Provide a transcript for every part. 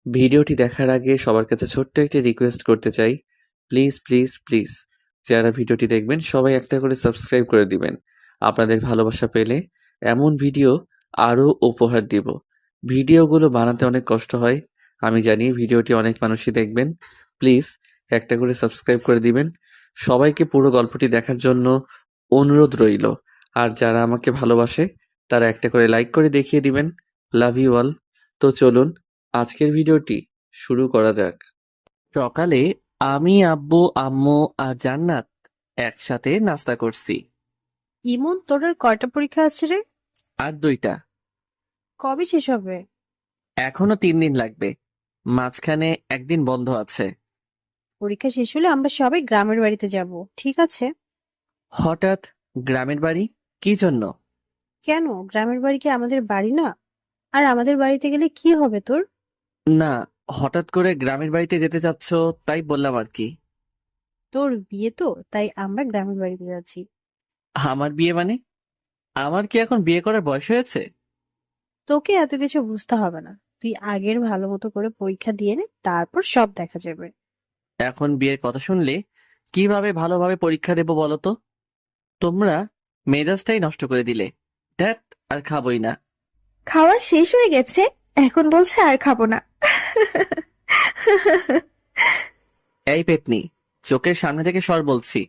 ভিডিওটি দেখার আগে সবার কাছে ছোট্ট একটি রিকোয়েস্ট করতে চাই। প্লিজ, প্লিজ, প্লিজ যারা ভিডিওটি দেখবেন সবাই একটা করে সাবস্ক্রাইব করে দিবেন। আপনাদের ভালোবাসা পেলে এমন ভিডিও আরও উপহার দিব। ভিডিওগুলো বানাতে অনেক কষ্ট হয়, আমি জানি। ভিডিওটি অনেক মানুষই দেখবেন। প্লিজ একটা করে সাবস্ক্রাইব করে দিবেন। সবাইকে পুরো গল্পটি দেখার জন্য অনুরোধ রইল। আর যারা আমাকে ভালোবাসে তারা একটা করে লাইক করে দেখিয়ে দিবেন। Love you all. তো চলুন আজকের ভিডিওটি শুরু করা যাক। সকালে আমি, আব্বু, আম্মু আর জান্নাত একসাথে নাস্তা করছি। ইমন, তোর আর কয়টা পরীক্ষা আছে রে? আর 2টা। কবে শেষ হবে? এখনো 3 দিন লাগবে, মাঝখানে একদিন বন্ধ আছে। পরীক্ষা শেষ হলে আমরা সবাই গ্রামের বাড়িতে যাব, ঠিক আছে? হঠাৎ গ্রামের বাড়ি? কি জন্য? কেন, গ্রামের বাড়ি কি আমাদের বাড়ি না? আর আমাদের বাড়িতে গেলে কি হবে তোর? না, হঠাৎ করে গ্রামের বাড়িতে যেতে চাচ্ছ তাই বললাম আর কি। তোর বিয়ে তো, তাই আমরা গ্রামের বাড়িতে যাচ্ছি। আমার বিয়ে মানে? আমার কি এখন বিয়ে করার বয়স হয়েছে? তোকে এত কিছু বুঝতে হবে না, তুই আগের ভালো মতো করে পরীক্ষা দিয়ে নে, তারপর সব দেখা যাবে। এখন বিয়ের কথা শুনলে কিভাবে ভালোভাবে পরীক্ষা দেবো বলো তো? তোমরা মেজাজটাই নষ্ট করে দিলে। ধ্যাত, আর খাবোই না। খাওয়া শেষ হয়ে গেছে, এখন বলছে আর খাবো না। এই পেতনি, চোখের সামনে থেকে সর বলছি।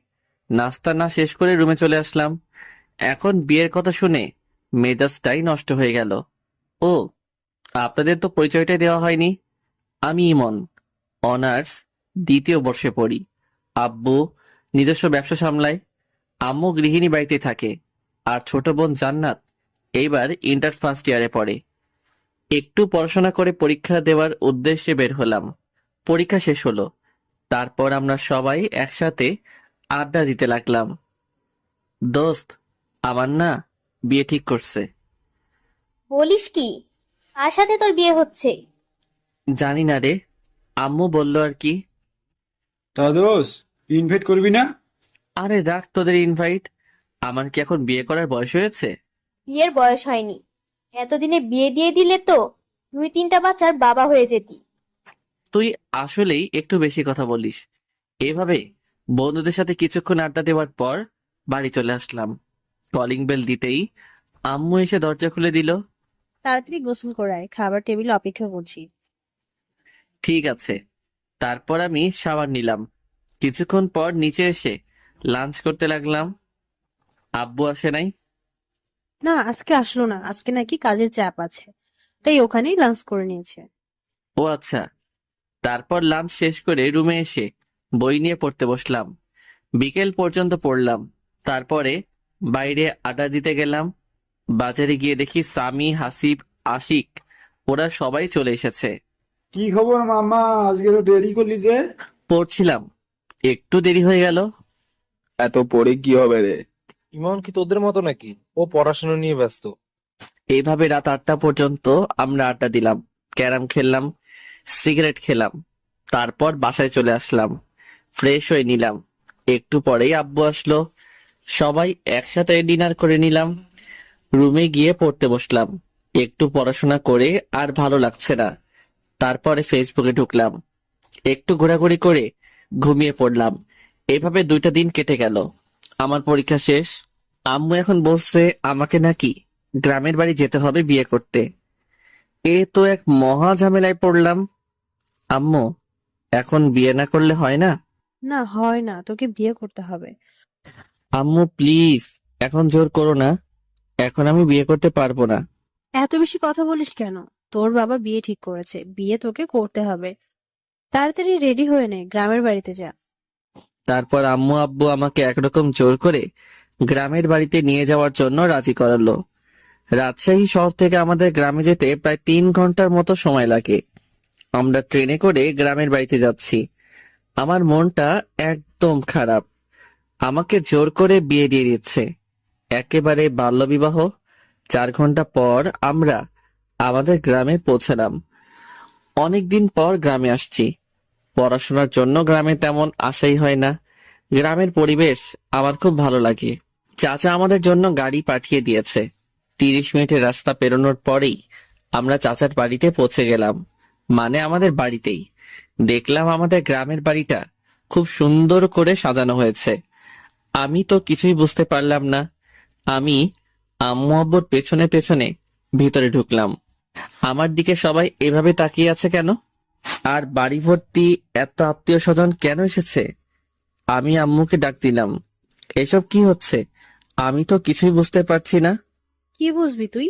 নাস্তা না শেষ করে রুমে চলে আসলাম, এখন বিয়ের কথা শুনে মেজাজটাই নষ্ট হয়ে গেল। ও, আপনাদের তো পরিচয়টাই দেওয়া হয়নি। আমি ইমন, অনার্স 2য় বর্ষে পড়ি। আব্বু নিজস্ব ব্যবসা সামলায়, আম্মু গৃহিণী বাড়িতে থাকে, আর ছোট বোন জান্নাত এইবার ইন্টার ফার্স্ট ইয়ারে পড়ে। একটু পড়াশোনা করে পরীক্ষা দেওয়ার উদ্দেশ্যে বের হলাম। পরীক্ষা শেষ হলো, তারপর আমরা সবাই একসাথে আড্ডা দিতে লাগলাম। দোস্ত, আমার না বিয়ে ঠিক করছে। বলিস কি? কার সাথে তোর বিয়ে হচ্ছে? জানি না রে, আম্মু বললো আর কি। তা দোষ, ইনভাইট করবি না? আরে রাখ তোদের ইনভাইট, আমার কি এখন বিয়ে করার বয়স হয়েছে? বিয়ের বয়স হয়নি, এতদিনে বিয়ে দিয়ে দিলে তো 2-3টা বাচ্চার বাবা হয়ে যেতি। তুই আসলেই একটু বেশি কথা বলিস। এভাবে বন্ধুদের সাথে কিছুক্ষণ আড্ডা দেওয়ার পর বাড়ি চলে আসলাম। কলিং বেল দিতেই আম্মু এসে দরজা খুলে দিল। তাড়াতাড়ি গোসল করে আয়, খাবার টেবিলে অপেক্ষা করছি। ঠিক আছে। তারপর আমি শাওয়ার নিলাম। কিছুক্ষণ পর নিচে এসে লাঞ্চ করতে লাগলাম। আব্বু আসে নাই। না, আজকে আসলো না, আজকে নাকি কাজের চাপ আছে, তাই ওখানেই লাঞ্চ করে নিয়েছে। ও আচ্ছা। তারপর লাঞ্চ শেষ করে রুমে এসে বই নিয়ে পড়তে বসলাম। বিকেল পর্যন্ত পড়লাম। তারপরে বাইরে আড্ডা দিতে গেলাম। বাজারে গিয়ে দেখি সামি, হাসিব, আশিক ওরা সবাই চলে এসেছে। কি খবর মামা, আজকে তো দেরি করলি যে? পড়ছিলাম, একটু দেরি হয়ে গেল। এত পড়ে কি হবে রে? ইমন কি তোদের মতো নাকি? ও পড়াশোনা নিয়ে ব্যস্ত। এইভাবে রাত 8টা পর্যন্ত আমরা আড্ডা দিলাম, ক্যারাম খেললাম, সিগারেট খেলাম। তারপর বাসায় চলে আসলাম, ফ্রেশ হয়ে নিলাম। একটু পরেই আব্বু আসলো, সবাই একসাথে ডিনার করে নিলাম। রুমে গিয়ে পড়তে বসলাম। একটু পড়াশোনা করে আর ভালো লাগছে না, তারপরে ফেসবুকে ঢুকলাম। একটু ঘোরাঘুরি করে ঘুমিয়ে পড়লাম। এভাবে 2টা দিন কেটে গেল। আমার পরীক্ষা শেষ। আম্মু এখন বলছে আমাকে নাকি গ্রামের বাড়ি যেতে হবে বিয়ে করতে। এ তো এক মহা ঝামেলায় পড়লাম। আম্মু, এখন বিয়ে না করলে হয় না? না, হয় না, তোকে বিয়ে করতে হবে। আম্মু প্লিজ, এখন জোর করো না, এখন আমি বিয়ে করতে পারবো না। এত বেশি কথা বলিস কেন? তোর বাবা বিয়ে ঠিক করেছে, বিয়ে তোকে করতে হবে। তাড়াতাড়ি রেডি হয়ে নে, গ্রামের বাড়িতে যা। তারপর আম্মু আব্বু আমাকে একরকম জোর করে গ্রামের বাড়িতে নিয়ে যাওয়ার জন্য রাজি করালো। রাজশাহী শহর থেকে আমাদের গ্রামে যেতে প্রায় 3 ঘন্টার মতো সময় লাগে। আমরা ট্রেনে করে গ্রামের বাড়িতে যাচ্ছি। আমার মনটা একদম খারাপ। আমাকে জোর করে বিয়ে দিয়ে দিচ্ছে, একেবারে বাল্যবিবাহ। 4 ঘন্টা পর আমরা আমাদের গ্রামে পৌঁছালাম। অনেকদিন পর গ্রামে আসছি। পড়াশোনার জন্য গ্রামে তেমন আশাই হয় না। গ্রামের পরিবেশ আমার খুব ভালো লাগে। চাচা আমাদের জন্য গাড়ি পাঠিয়ে দিয়েছে। 30 মিনিটের রাস্তা পেরোনোর পরেই আমরা চাচার বাড়িতে পৌঁছে গেলাম। মানে আমাদের বাড়িতেই। দেখলাম আমাদের গ্রামের বাড়িটা খুব সুন্দর করে সাজানো হয়েছে। আমি তো কিছুই বুঝতে পারলাম না। আমি আম্মু আব্বুর পেছনে পেছনে ভিতরে ঢুকলাম। আমার দিকে সবাই এভাবে তাকিয়ে আছে কেন? আর বাড়ি ভর্তি এত আত্মীয় স্বজন কেন এসেছে? আমি আম্মুকে ডাক দিলাম, এসব কি হচ্ছে? আমি তো কিছুই বুঝতে পারছি না। কি বুঝবি তুই?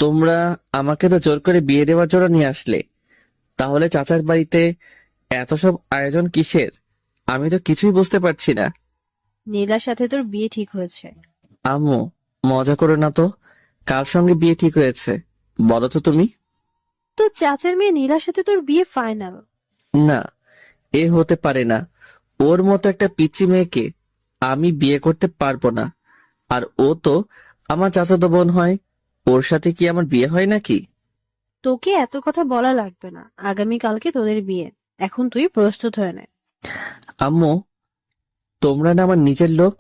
তোমরা আমাকে তো জোর করে বিয়ে দেওয়ার জন্য নিয়ে আসলে, তাহলে চাচার বাড়িতে এত সব আয়োজন কিসের? আমি তো কিছুই বুঝতে পারছি না। নীলার সাথে তোর বিয়ে ঠিক হয়েছে। আম্মু, মজা করো না তো। কার সঙ্গে বিয়ে ঠিক হয়েছে বলো তো তুমি? তো চাচার মেয়ে নীলার সাথে তোর বিয়ে ফাইনাল। না, এ হতে পারে না। ওর মতো একটা পিচ্চি মেয়েকে আমি বিয়ে করতে পারবো না। আর ও তো আমার চাচাতো বোন হয়। ওর সাথে কি আমার বিয়ে হয় নাকি? তোকে এত কথা বলা লাগবে না, আগামীকালকে তোদের বিয়ে। এখন তুই প্রস্তুত হয়ে নে। আম্মু, তোমরা না আমার নিজের লোক,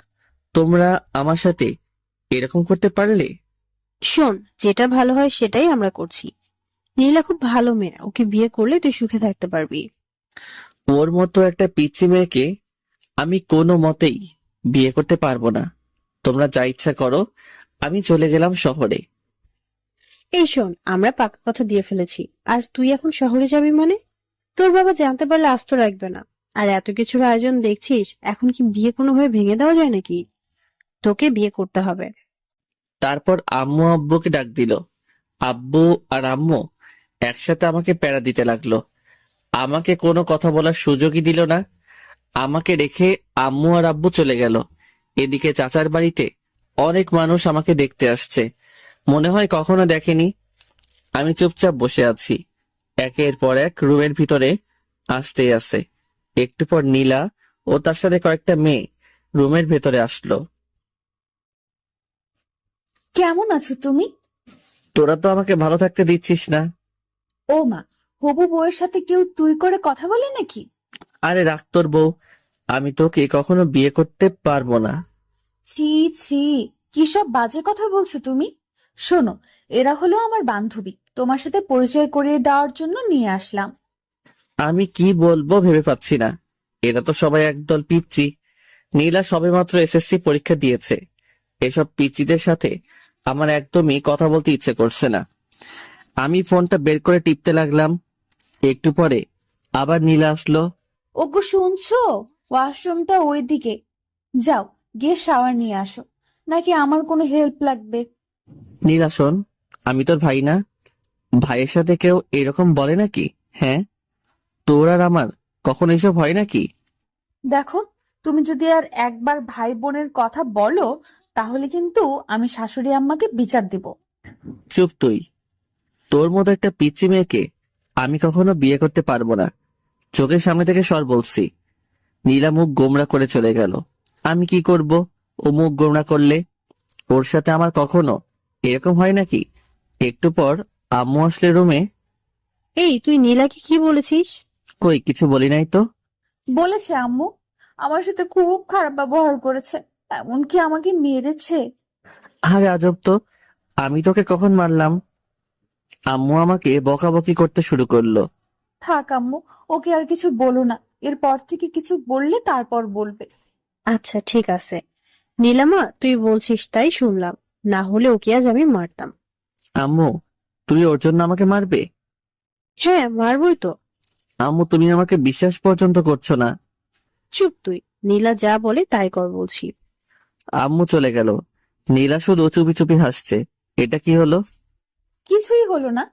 তোমরা আমার সাথে এরকম করতে পারলে? শোন, যেটা ভালো হয় সেটাই আমরা করছি। নীলা খুব ভালো মেয়ে, ওকে বিয়ে করলে তুই সুখে থাকতে পারবি। ওর মতো একটা পিচ্চি মেয়েকে আমি কোনো মতেই বিয়ে করতে পারবো না। তোমরা যা ইচ্ছা করো, আমি চলে গেলাম শহরে। এই শোন, আমরা পাকা কথা দিয়ে ফেলেছি। আর তুই এখন শহরে যাবি মানে? তোর বাবা জানতে পারলে আস্ত রাখবে না। আর এত কিছুর আয়োজন দেখছিস, এখন কি বিয়ে কোনোভাবে ভেঙে দেওয়া যায় নাকি? তোকে বিয়ে করতে হবে। তারপর আম্মু আব্বুকে ডাক দিল। আব্বু আর আম্মু একসাথে আমাকে প্যারা দিতে লাগলো। আমাকে কোনো কথা বলার সুযোগই দিল না। আমাকে রেখে আম্মু আর আব্বু চলে গেল। এদিকে চাচার বাড়িতে অনেক মানুষ আমাকে দেখতে আসছে, মনে হয় কখনো দেখেনি। আমি চুপচাপ বসে আছি। একের পর এক রুমের ভিতরে আসতেই আছে। একটু পর নীলা ও তার সাথে কয়েকটা মেয়ে রুমের ভেতরে আসলো। কেমন আছো তুমি? তোরা তো আমাকে ভালো থাকতে দিচ্ছিস না। ও মা, হবু বউয়ের সাথে কেউ তুই করে কথা বলে নাকি? আরে রাখ তোর বউ, আমি তোকে কখনো বিয়ে করতে পারবো না। ছি ছি, কি সব বাজে কথা বলছো তুমি? শোনো, এরা হলো আমার বান্ধবী, তোমার সাথে পরিচয় করিয়ে দেওয়ার জন্য নিয়ে আসলাম। আমি কি বলবো ভেবে পাচ্ছি না। এরা তো সবাই একদল পিচ্চি। নীলা সবেমাত্র এসএসসি পরীক্ষা দিয়েছে। এসব পিচ্চিদের সাথে আমার একদমই কথা বলতে ইচ্ছে করছে না। আমি ফোনটা বের করে টিপতে লাগলাম। একটু পরে আবার নীলা আসলো। ওগো শুনছো? ওয়াশরুমটা ওইদিকে, যাও গিয়ে শাওয়ার নিয়ে আসো। নাকি আমার কোনো হেল্প লাগবে? নীলা শোন, আমি তোর ভাই না? ভাইয়ের সাথে কেউ এরকম বলে নাকি? হ্যাঁ, তোর আর আমার কখন এসব হয় নাকি? দেখো, তুমি যদি আর একবার ভাই বোনের কথা বলো, তাহলে কিন্তু আমি শাশুড়ি আম্মাকে বিচার দিব। চুপ তুই। তোর মতো একটা পিচ্চি মেয়েকে আমি কখনো বিয়ে করতে পারবো না। চোখের সামনে থেকে সর বলছি। নীলা মুখ গোমড়া করে চলে গেল। আমি কি করব ও মুখ গোমড়া করলে? ওর সাথে আমার কখনো এরকম হয় নাকি? একটু পর আম্মু আসলে রুমে। এই, তুই নীলাকে কি বলেছিস? কই কিছু বলি নাই তো। বলেছে আম্মু, আমার সাথে খুব খারাপ ব্যবহার করেছে, এমনকি আমাকে মেরেছে। আরে আজব তো, আমি তোকে কখন মারলাম? আম্মু আমাকে বকাবকি করতে শুরু করলো। থাক আম্মু, ওকে আর কিছু বলো না। এরপর থেকে কিছু বললে তারপর বলবে। আচ্ছা ঠিক আছে। নীলামা, তুই বলছিস তাই শুনলাম, না হলে ওকে আজ আমি মারতাম। আম্মু, তুমি ওর জন্য আমাকে মারবে? হ্যাঁ, মারবই তো। আম্মু, তুমি আমাকে বিশ্বাস পর্যন্ত করছো না। চুপ তুই। নীলা যা বলে তাই কর বলছি। আম্মু চলে গেল। নীলা শুধু চুপি চুপি হাসছে। এটা কি হলো? কিছুই হলো না।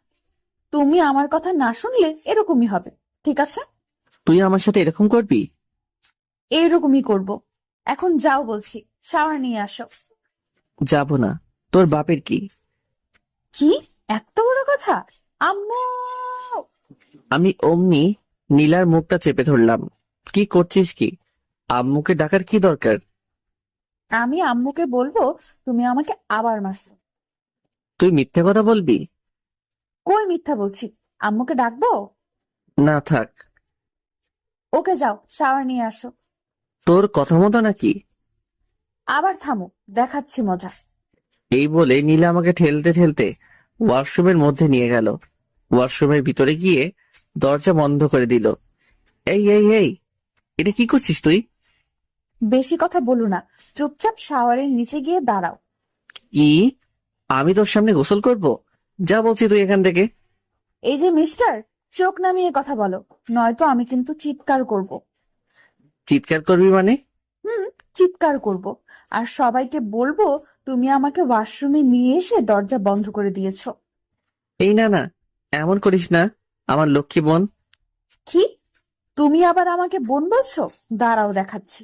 তুমি আমার কথা না শুনলে এরকমই হবে, ঠিক আছে? তুই আমার সাথে এরকম করবি? এইরকমই করব। এখন যাও বলছি, শাওয়ার নিয়ে আসো। যাব না। তোর বাপের কি? কি এত বড় কথা? আম্মু! আমি অমনি নীলার মুখটা চেপে ধরলাম। কি করছিস কি? আম্মুকে ডাকার কি দরকার? আমি আম্মুকে বলবো তুমি আমাকে আবার মারছো। তুই মিথ্যে কথা বলবি? কই মিথ্যা বলছি? আম্মুকে ডাকবো? না থাক। ওকে যাও, শাওয়ার নিয়ে আসো। তোর কথা মতো নাকি? আবার থামো, দেখাচ্ছি মজা। এই বলে নীলা আমাকে ঠেলতে ঠেলতে ওয়াশরুমের মধ্যে নিয়ে গেল। ওয়াশরুমের ভিতরে গিয়ে দরজা বন্ধ করে দিল। এই এই এই, এটা কি করছিস তুই? বেশি কথা বলো না, চুপচাপ শাওয়ারের নিচে গিয়ে দাঁড়াও। কি? আমি তোর সামনে গোসল করব? যা বলছি তুই এখান থেকে। এই যে মিস্টার, চোখ নামিয়ে কথা বলো, নয়তো আমি কিন্তু চিৎকার করব। চিৎকার করবি মানে? চিৎকার করব, আর সবাইকে বলবো তুমি আমাকে ওয়াশরুমে নিয়ে এসে দরজা বন্ধ করে দিয়েছো। এই না না, এমন করিস না, আমার লক্ষ্মী বোন। কি? তুমি আবার আমাকে বোন বলছো? দাঁড়াও দেখাচ্ছি।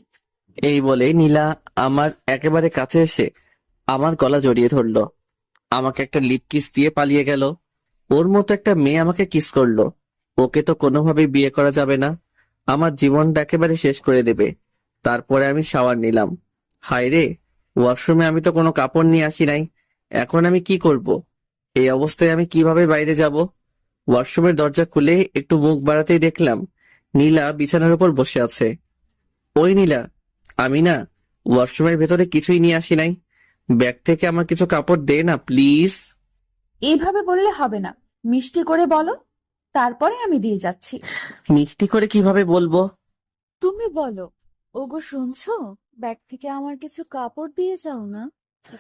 এই বলে নীলা আমার একেবারে কাছে এসে আমার গলা জড়িয়ে ধরলো। আমাকে একটা লিপ কিস দিয়ে পালিয়ে গেল। ওর মতো একটা মেয়ে আমাকে কিস করলো। ওকে তো কোনোভাবেই বিয়ে করা যাবে না, আমার জীবনটা একেবারে শেষ করে দেবে। তারপরে আমি শাওয়ার নিলাম। হায় রে, ওয়াশরুমে আমি তো কোনো কাপড় নিয়ে আসি নাই। এখন আমি কি করব? এই অবস্থায় আমি কিভাবে বাইরে যাব? ওয়াশরুমের দরজা খুলে একটু মুখ বাড়াতেই দেখলাম নীলা বিছানার উপর বসে আছে। ওই নীলা, আমি না ওয়াশরুমের ভেতরে কিছুই নিয়ে আসি নাই। ব্যাগ থেকে আমার কিছু কাপড় দে না প্লিজ। এইভাবে বললে হবে না, মিষ্টি করে বলো, তারপরে আমি দিয়ে যাচ্ছি। মিষ্টি করে কিভাবে বলবো? তুমি বলো, ওগো শুনছো, ব্যাগ থেকে আমার কিছু কাপড় দিয়ে যাও না।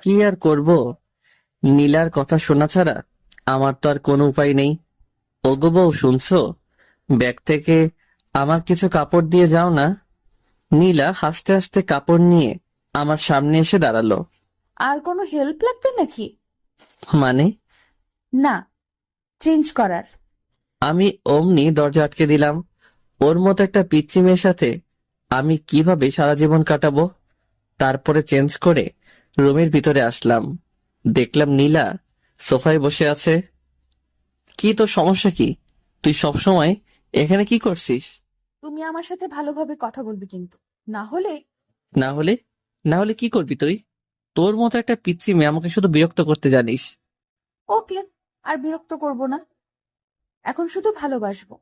কি আর করব, নীলার কথা শোনা ছাড়া আমার তো আর কোনো উপায় নেই। ওগো বউ, শুনছো? ব্যাগ থেকে আমার কিছু কাপড় দিয়ে যাও না। নীলা হাসতে হাসতে কাপড় নিয়ে আমার সামনে এসে দাঁড়ালো। আর কোনো হেল্প লাগবে নাকি? মানে? না, চেঞ্জ করার। আমি অমনি দরজা আটকে দিলাম। ওর মতো একটা পিচ্চি মেয়ের সাথে আমি কিভাবে সারা জীবন কাটাবো? তারপরে চেঞ্জ করে রুমের ভিতরে আসলাম। দেখলাম নীলা সোফায় বসে আছে। কি তোর সমস্যা কি? তুই সবসময় এখানে কি করছিস? তুমি আমার সাথে ভালোভাবে কথা বলবে কিন্তু, না হলে। না হলে? না হলে কি করবি তুই? তোর মতো একটা পিচ্চি মেয়ে আমাকে শুধু বিরক্ত করতে জানিস। ওকে, আর বিরক্ত করব না, এখন শুধু ভালোবাসবো।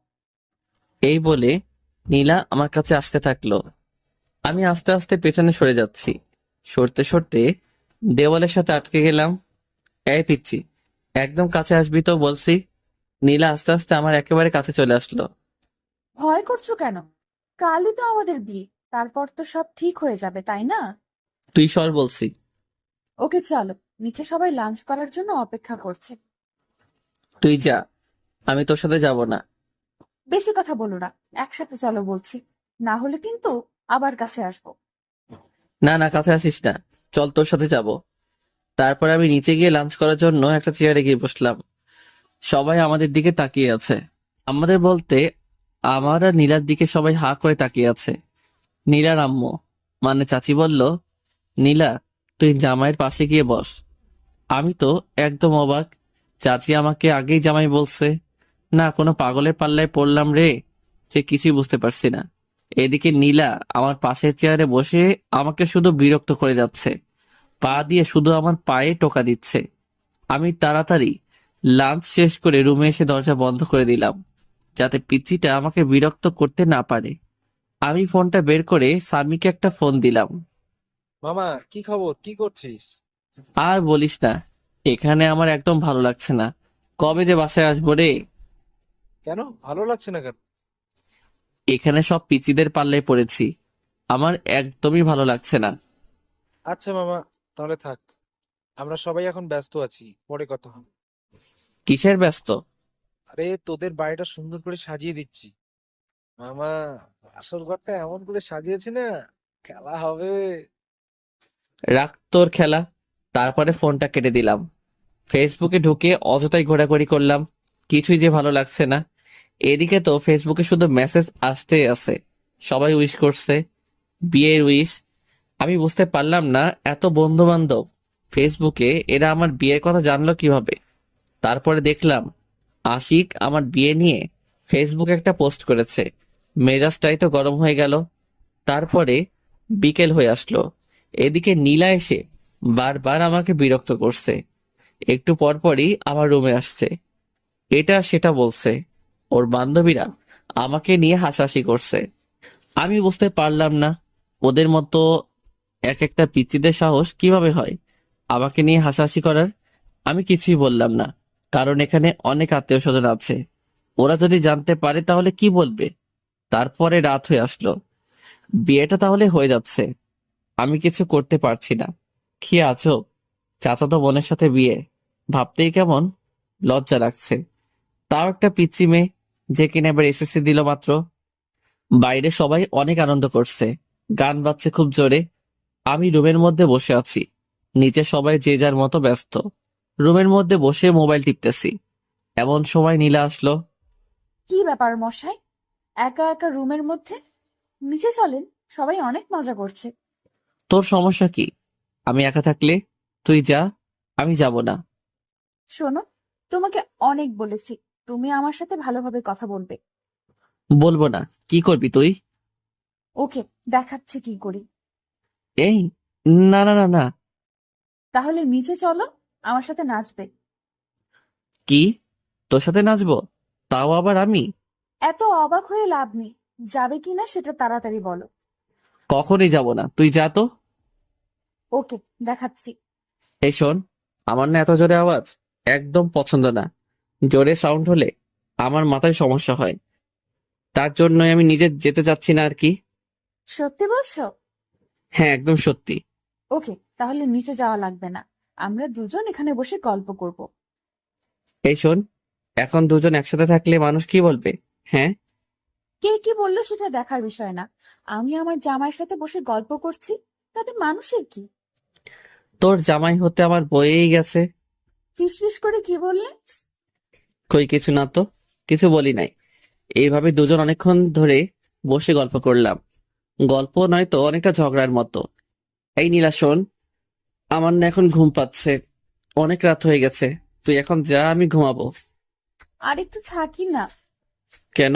এই বলে নীলা আমার কাছে আসতে থাকলো। আমি আস্তে আস্তে পেছনে সরে যাচ্ছি। সরতে সরতে দেওয়ালের সাথে আটকে গেলাম। এই পিচ্চি, একদম কাছে আসবি তো বলছি। নীলা আস্তে আস্তে আমার একেবারে কাছে চলে আসলো। ভয় করছো কেন? কালই তো আমাদের বিয়ে, তারপর তো সব ঠিক হয়ে যাবে, তাই না? তুই সর বলছি। ওকে চলো, নিচে সবাই লাঞ্চ করার জন্য অপেক্ষা করছে। তুই যা, আমি তোর সাথে যাব না। বেশি কথা বলো না, একসাথে চলো বলছি, না হলে কিন্তু আবার কাছে আসবো। না না, কাছে আসিস না, চল তোর সাথে যাব। তারপর আমি নিচে গিয়ে লাঞ্চ করার জন্য একটা চেয়ারে গিয়ে বসলাম। সবাই আমাদের দিকে তাকিয়ে আছে। আমাদের বলতে আমার আর নীলার দিকে সবাই হা করে তাকিয়ে আছে। নীলার আম্মু মানে চাচি বলল, নীলা তুই জামাইয়ের পাশে গিয়ে বস। আমি তো একদম অবাক। চাচি আমাকে আগেই জামাই বলছে। না কোনো পাগলের পাল্লায় পড়লাম রে, যে কিছুই বুঝতে পারছি না। এদিকে নীলা আমার পাশের চেয়ারে বসে আমাকে শুধু বিরক্ত করে যাচ্ছে। পা দিয়ে শুধু আমার পায়ে টোকা দিচ্ছে। আমি তাড়াতাড়ি লাঞ্চ শেষ করে রুমে এসে দরজা বন্ধ করে দিলাম, যাতে পিচ্চিটা আমাকে বিরক্ত করতে না পারে। আমি ফোনটা বের করে সামিকে একটা ফোন দিলাম। মামা, কি খবর? কি করছিস? আর বলিস না, এখানে আমার একদম ভালো লাগছে না। কবে যে বাসায় আসবো রে। কেন ভালো লাগছে না কেন? এখানে সব পিচ্চিদের পাল্লায় পড়েছি, আমার একদমই ভালো লাগছে না। আচ্ছা মামা, তাহলে থাক। আমরা সবাই এখন ব্যস্ত আছি, পরে কথা হবে। কিসের ব্যস্ত? আরে তোদের বাড়িটা সুন্দর করে সাজিয়ে দিচ্ছি মামা। আসল ঘরটা এমন করে সাজিয়েছি না, খেলা হবে। রাখ তোর খেলা। তারপরে ফোনটা কেটে দিলাম। ফেসবুকে ঢুকে অযথাই ঘোরাঘুরি করলাম, কিছুই যে ভালো লাগছে না। এদিকে তো ফেসবুকে শুধু মেসেজ আসতেই আছে, সবাই উইশ করছে, বিয়ের উইশ। আমি বুঝতে পারলাম না এত বন্ধু বান্ধব ফেসবুকে, এরা আমার বিয়ের কথা জানলো কিভাবে। তারপরে দেখলাম আশিক আমার বিয়ে নিয়ে ফেসবুকে একটা পোস্ট করেছে। মেজাজটাই তো গরম হয়ে গেল। তারপরে বিকেল হয়ে আসলো। এদিকে নীলা এসে বারবার আমাকে বিরক্ত করছে। একটু পরপরই আমার রুমে আসছে, এটা সেটা বলছে। ওর বান্ধবীরা আমাকে নিয়ে হাসাহাসি করছে। আমি বুঝতে পারলাম না ওদের মতো এক একটা পিচ্চিদের সাহস কিভাবে হয় আমাকে নিয়ে হাসাহাসি করার। আমি কিছুই বললাম না, কারণ এখানে অনেক আত্মীয় স্বজন আছে। ওরা যদি জানতে পারে তাহলে কি বলবে? তারপরে রাত হয়ে আসলো। বিয়েটা তাহলে হয়ে যাচ্ছে, আমি কিছু করতে পারছি না। কি আছো, চাচাতো বোনের সাথে বিয়ে, ভাবতেই কেমন লজ্জা লাগছে। তাও একটা পিচ্চি মেয়ে, যে কিনা এবার এসএসসি দিল মাত্র। বাইরে সবাই অনেক আনন্দ করছে, গান বাজছে খুব জোরে। আমি রুমের মধ্যে বসে আছি, নিচে সবাই যে যার মতো ব্যস্ত। রুমের মধ্যে বসে মোবাইল টিপতেছি, এমন সময় নীলা আসলো। কি ব্যাপার মশাই, একা একা রুমের মধ্যে? নিচে চলেন, সবাই অনেক মজা করছে। তোর সমস্যা কি? আমি একা থাকলে? তুই যা, আমি যাব না। শোনো, তোমাকে অনেক বলেছি তুমি আমার সাথে ভালোভাবে কথা বলবে। বলবো না, কি করবি তুই? ওকে, দেখাচ্ছি কি করি। এই, না না না না। তাহলে নিচে চলো, আমার সাথে নাচবে। কি, তোর সাথে নাচবো? তাও আবার আমি? এত অবাক হয়ে লাভ নেই, যাবে কিনা সেটা তাড়াতাড়ি বলো। কখনই যাব না, তুই যা তো। ওকে, দেখাচ্ছি। এই শোন, আমার না এত জোরে আওয়াজ একদম পছন্দ না। জোরে সাউন্ড হলে আমার মাথায় সমস্যা হয়, তার জন্যই আমি নিজে যেতে চাচ্ছি না আর কি। সত্যি বলছো? হ্যাঁ, একদম সত্যি। ওকে, তাহলে নিচে যাওয়া লাগবে না, আমরা দুজন এখানে বসে গল্প করব। এই শোন, এখন দুজন একসাথে থাকলে মানুষ কি বলবে? হ্যাঁ, কে কি বললো সেটা দেখার বিষয় না, আমি আমার জামাইয়ের সাথে বসে গল্প করছি, তাতে মানুষের কি? তোর জামাই হতে আমার বয়েই গেছে। ফিসফিস করে কি বললে? কই কিছু না তো, কিছু বলি নাই। এইভাবে দুজন অনেকক্ষণ ধরে বসে গল্প করলাম। গল্প নয় তো, অনেকটা ঝগড়ার মতো। এই নীলা শোন, আমার না এখন ঘুম পাচ্ছে, অনেক রাত হয়ে গেছে। তুই এখন যা, আমি ঘুমাবো। আর একটু থাকি না, কেন?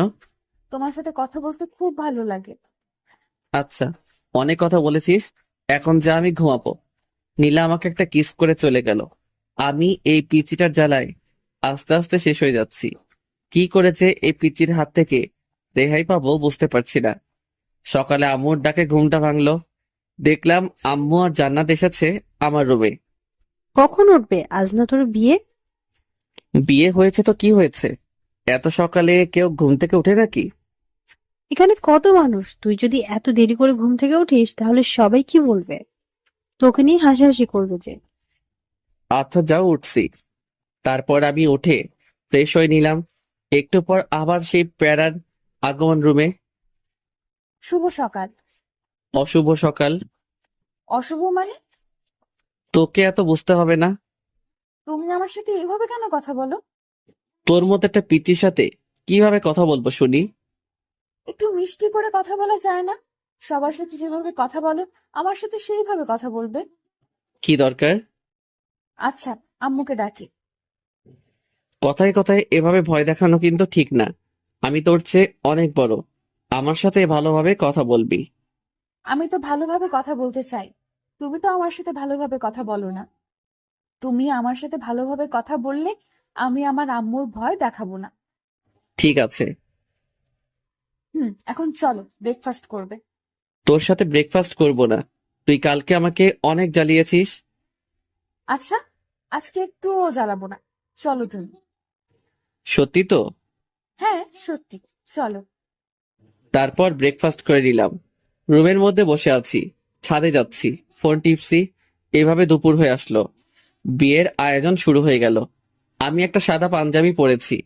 তোমার সাথে কথা বলতে খুব ভালো লাগে। আচ্ছা, অনেক কথা বলেছিস, এখন যা, আমি ঘুমাবো। নীলা আমাকে একটা কিস করে চলে গেল। আমি এই পিচিটার জ্বালায় আস্তে আস্তে শেষ হয়ে যাচ্ছি। কি করেছে এই পিচির হাত থেকে রেহাই পাবো বুঝতে পারছি না। সকালে আম্মুর ডাকে ঘুমটা ভাঙলো, দেখলাম আম্মু আর জান্নাত এসেছে আমার রুমে। কখন উঠবে? আজ না তোর বিয়ে? বিয়ে হয়েছে তো কি হয়েছে, এত সকালে কেউ ঘুম থেকে ওঠে নাকি? এখানে কত মানুষ, তুই যদি এত দেরি করে ঘুম থেকে উঠিস তাহলে সবাই কি বলবে? তোকে নিয়ে হাসাহাসি করবে যে। আচ্ছা যাও, উঠছি। তারপর আমি উঠে ফ্রেশ হয়ে নিলাম। একটু পর আবার সেই প্যারার আগমন রুমে। শুভ সকাল। অশুভ সকাল? অশুভ মানে? তোকে এত বুঝতে হবে না। তুমি আমার সাথে এভাবে কেন কথা বলো? তোর মতো একটা পিচির সাথে কিভাবে কথা বলবো শুনি? একটু মিষ্টি করে কথা বলা যায় না? সবার সাথে যেভাবে কথা বলো আমার সাথে সেইভাবে কথা বলবে। কি দরকার? আচ্ছা, আম্মুকে ডাকি। কথায় কথায় এভাবে ভয় দেখানো কিন্তু ঠিক না। আমি তোর চেয়ে অনেক বড়, আমার সাথে ভালোভাবে কথা বলবি। আমি তো ভালোভাবে কথা বলতে চাই, তুমি তো আমার সাথে ভালোভাবে কথা বলো না। তুমি আমার সাথে ভালোভাবে কথা বললে আমি আমার আম্মুর ভয় দেখাবো না। ঠিক আছে। এখন চলো, ব্রেকফাস্ট করবে। তোর সাথে ব্রেকফাস্ট করব না, তুই কালকে আমাকে অনেক জ্বালিয়েছিস। আচ্ছা, আজকে একটুও জ্বালাবো না, চলো তুমি। সত্যি তো? হ্যাঁ সত্যি, চলো। তারপর ব্রেকফাস্ট করে নিলাম, রুমের মধ্যে বসে আছি। ছাদে যাচ্ছি, ফোন টিপছি, এভাবে দুপুর হয়ে আসলো। বিয়ের আয়োজন শুরু হয়ে গেল। আমি একটা সাদা পাঞ্জাবি পরেছি,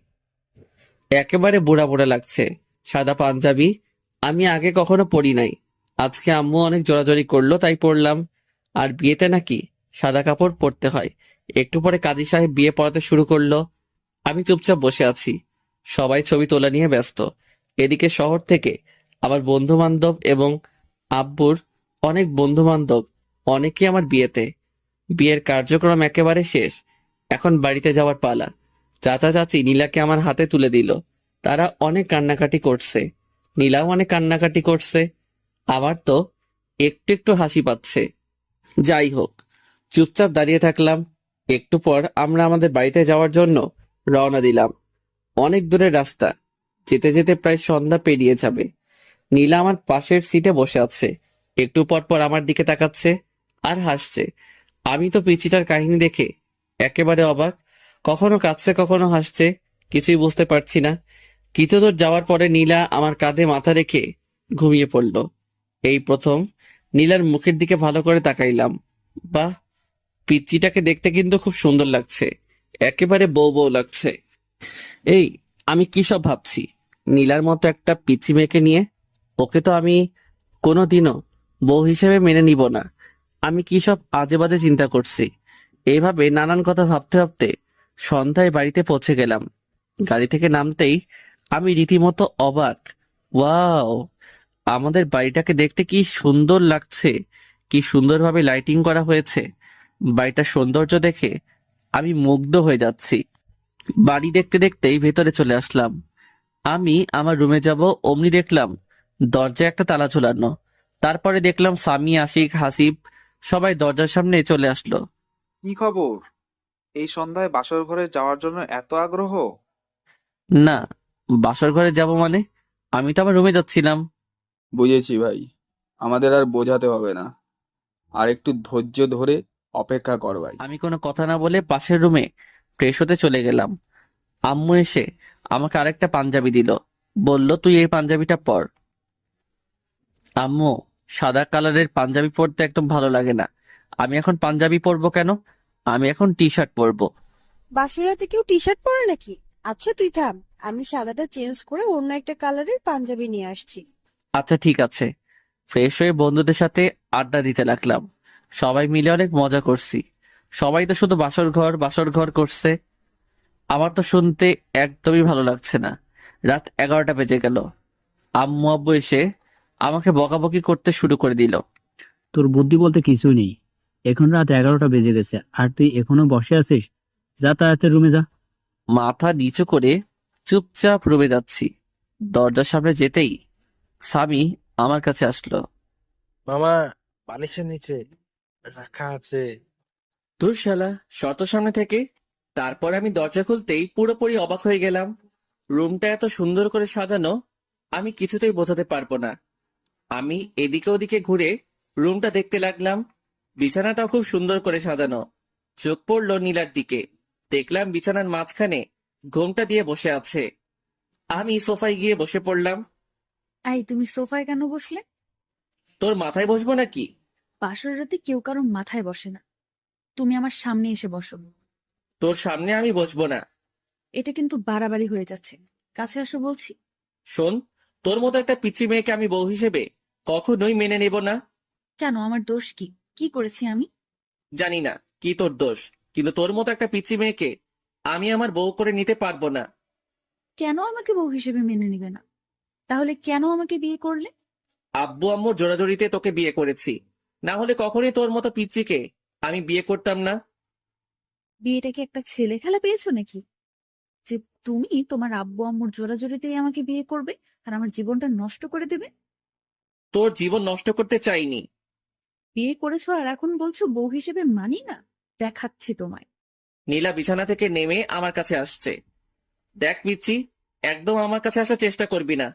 একেবারে বুড়া বুড়া লাগছে। সাদা পাঞ্জাবি আমি আগে কখনো পরি নাই, আজকে আম্মু অনেক জোরাজোরি করলো তাই পরলাম। আর বিয়েতে নাকি সাদা কাপড় পরতে হয়। একটু পরে কাজী সাহেব বিয়ে পড়াতে শুরু করলো। আমি চুপচাপ বসে আছি, সবাই ছবি তোলা নিয়ে ব্যস্ত। এদিকে শহর থেকে আমার বন্ধু বান্ধব এবং আব্বুর অনেক বন্ধু বান্ধব, অনেকে আমার বিয়েতে। বিয়ের কার্যক্রম একেবারে শেষ, এখন বাড়িতে যাওয়ার পালা। চাচা চাচি নীলাকে আমার হাতে তুলে দিল। তারা অনেক কান্নাকাটি করছে, নীলাও অনেক কান্নাকাটি করছে। আমার তো একটু একটু হাসি পাচ্ছে। যাই হোক, চুপচাপ দাঁড়িয়ে থাকলাম। একটু পর আমরা আমাদের বাড়িতে যাওয়ার জন্য রওনা দিলাম। অনেক দূরের রাস্তা, যেতে যেতে প্রায় সন্ধ্যা পেরিয়ে যাবে। নীলা আমার পাশের সিটে বসে আছে, একটু পর পর আমার দিকে তাকাচ্ছে আর হাসছে। আমি তো পিচিটার কাহিনী দেখে একেবারে অবাক। কখনো কাঁদছে কখনো হাসছে, কিছুই বুঝতে পারছি না। কিছু দূর যাওয়ার পরে নীলা আমার কাঁধে মাথা রেখে ঘুমিয়ে পড়ল। এই প্রথম নীলার মুখের দিকে ভালো করে তাকাইলাম। বাহ, পিচ্চিটাকে দেখতে কিন্তু খুব সুন্দর লাগছে, একেবারে বউ বউ লাগছে। এই, আমি কি সব ভাবছি? নীলার মতো একটা পিচ্চি মেয়েকে নিয়ে? ওকে তো আমি কোনোদিনও বউ হিসেবে মেনে নিব না। আমি কি সব আজে বাজে চিন্তা করছি? এইভাবে নানান কথা ভাবতে ভাবতে সন্ধ্যায় বাড়িতে পৌঁছে গেলাম। গাড়ি থেকে নামতেই আমি রীতিমতো অবাক। ওয়াও, আমাদের বাড়িটাকে দেখতে কি সুন্দর লাগছে, কি সুন্দরভাবে লাইটিং করা হয়েছে। বাড়িটার সৌন্দর্য দেখে আমি মুগ্ধ হয়ে যাচ্ছি। বাড়ি দেখতে দেখতেই ভেতরে চলে আসলাম। আমি আমার রুমে যাব অমনি দেখলাম দরজায় একটা তালা ঝোলানো। তারপরে দেখলাম সামি, আশিক, হাসিব সবাই দরজার সামনে চলে আসলো। কি খবর? এই সন্ধ্যায় বাসর ঘরে যাওয়ার জন্য এত আগ্রহ? না, বাসর ঘরে যাব মানে? আমি তো আমার রুমে যাচ্ছিলাম। বুঝেছি ভাই, আমাদের আর বোঝাতে হবে না। আর একটু ধৈর্য ধরে অপেক্ষা কর ভাই। আমি কোনো কথা না বলে পাশের রুমে ফ্রেশ হতে চলে গেলাম। আম্মু এসে আমাকে আরেকটা পাঞ্জাবি দিল, বলল তুই এই পাঞ্জাবিটা পর। আম্মু, সাদা কালারের পাঞ্জাবি পরতে একদম ভালো লাগে না। আমি এখন পাঞ্জাবি পরবো কেন? আমি এখন টি শার্ট পরবো। বাসুরাতে কেউ টি শার্ট পরে নাকি? আচ্ছা তুই থাম, আমি সাদাটা চেঞ্জ করে অন্য একটা কালারের পাঞ্জাবি নিয়ে আসছি। আচ্ছা ঠিক আছে। ফ্রেশ হয়ে বন্ধুদের সাথে আড্ডা দিতে লাগলাম। সবাই মিলে অনেক মজা করছি। সবাই তো শুধু বাসর ঘর করছে। আমার তো শুনতে একদমই ভালো লাগছে না। রাত 11টা বেজে গেল। আম্মু আব্বু এসে আমাকে বকাবকি করতে শুরু করে দিল। তোর বুদ্ধি বলতে কিছুই নেই। এখন রাত 11টা বেজে গেছে আর তুই এখনো বসে আছিস? যা তাড়াতাড়ি রুমে যা। মাথা নিচু করে চুপচাপ রুমে যাচ্ছি। দরজার সামনে যেতেই সামি আমার কাছে আসলো। মামা, বালিশের নিচে রাখা আছে। তোর শালা, শত সামনে থেকে। তারপর আমি দরজা খুলতেই পুরোপুরি অবাক হয়ে গেলাম। রুমটা এত সুন্দর করে সাজানো আমি কিছুতেই বোঝাতে পারবো না। আমি এদিকে ওদিকে ঘুরে রুমটা দেখতে লাগলাম। বিছানাটাও খুব সুন্দর করে সাজানো। চোখ পড়লো নীলার দিকে। দেখলাম বিছানার মাঝখানে ঘোমটা দিয়ে বসে আছে। আমি সোফায় গিয়ে বসে পড়লাম। এই, তুমি সোফায় কেন বসলে? তোর মাথায় বসবো নাকি? বাসর রাতে কেউ কারো মাথায় বসে না। তুমি আমার সামনে এসে বসো। তোর সামনে আমি বসবো না। এটা কিন্তু বাড়াবাড়ি হয়ে যাচ্ছে। কাছে আসো বলছি। শোন, তোর মতো একটা পিচ্চি মেয়েকে আমি বউ হিসেবে কখনোই মেনে নেব না। কেন, আমার দোষ কি? কি করেছি আমি? জানি না কি তোর দোষ, কিন্তু তোর মতো একটা পিচ্চি মেয়েকে আমি আমার বউ করে নিতে পারবো না। কেন আমাকে বউ হিসেবে মেনে নিবে না? তাহলে কেন আমাকে বিয়ে করলে? আব্বু আম্মুর জোরাজোরিতে তোকে বিয়ে করেছি, না হলে কখনোই তোর মতো পিচ্চিকে আমি বিয়ে করতাম না। বিয়েটা কি একটা ছেলে খেলা পেয়েছো নাকি, যে তুমি তোমার আব্বু আম্মুর জোরাজোরিতেই আমাকে বিয়ে করবে আর আমার জীবনটা নষ্ট করে দেবে? তোর জীবন নষ্ট করতে চাইনি। বিয়ে করেছো আর এখন বলছো বউ হিসেবে মানি না? দেখাচ্ছি তোমায়। নীলা বিছানা থেকে নেমে আমার কাছে আসছে। দেখ পিচ্চি, একদম আমার কাছে আসার চেষ্টা করবি না,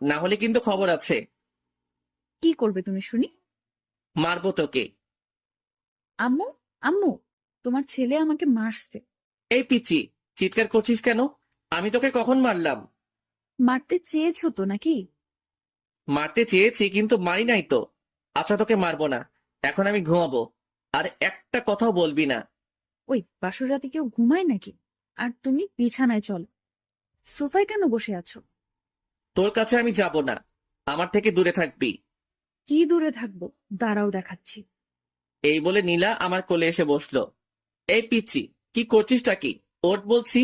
না হলে কিন্তু খবর আছে। কি করবে তুমি শুনি? মারবো তোকে। আম্মু, আম্মু, তোমার ছেলে আমাকে মারছে। এই পিচ্চি, চিৎকার করছিস কেন? আমি তোকে কখন মারলাম? মারতে চেয়েছো তো নাকি? মারতে চেয়েছি কিন্তু মারি নাই তো। আচ্ছা তোকে মারবো না, এখন আমি ঘুমাবো। আর একটা কথাও বলবি না। ওই বাসর রাতে কেউ ঘুমায় নাকি? আর তুমি বিছানায় চলো। সোফায় কেন বসে আছো? তোর কাছে আমি যাব না, আমার থেকে দূরে থাকবি। কি দূরে থাকবো? দাঁড়াও দেখাচ্ছি। এই বলে নীলা আমার কোলে এসে বসলো। এই পিচ্চি, কি করছিসটা কি? ওঠ বলছি।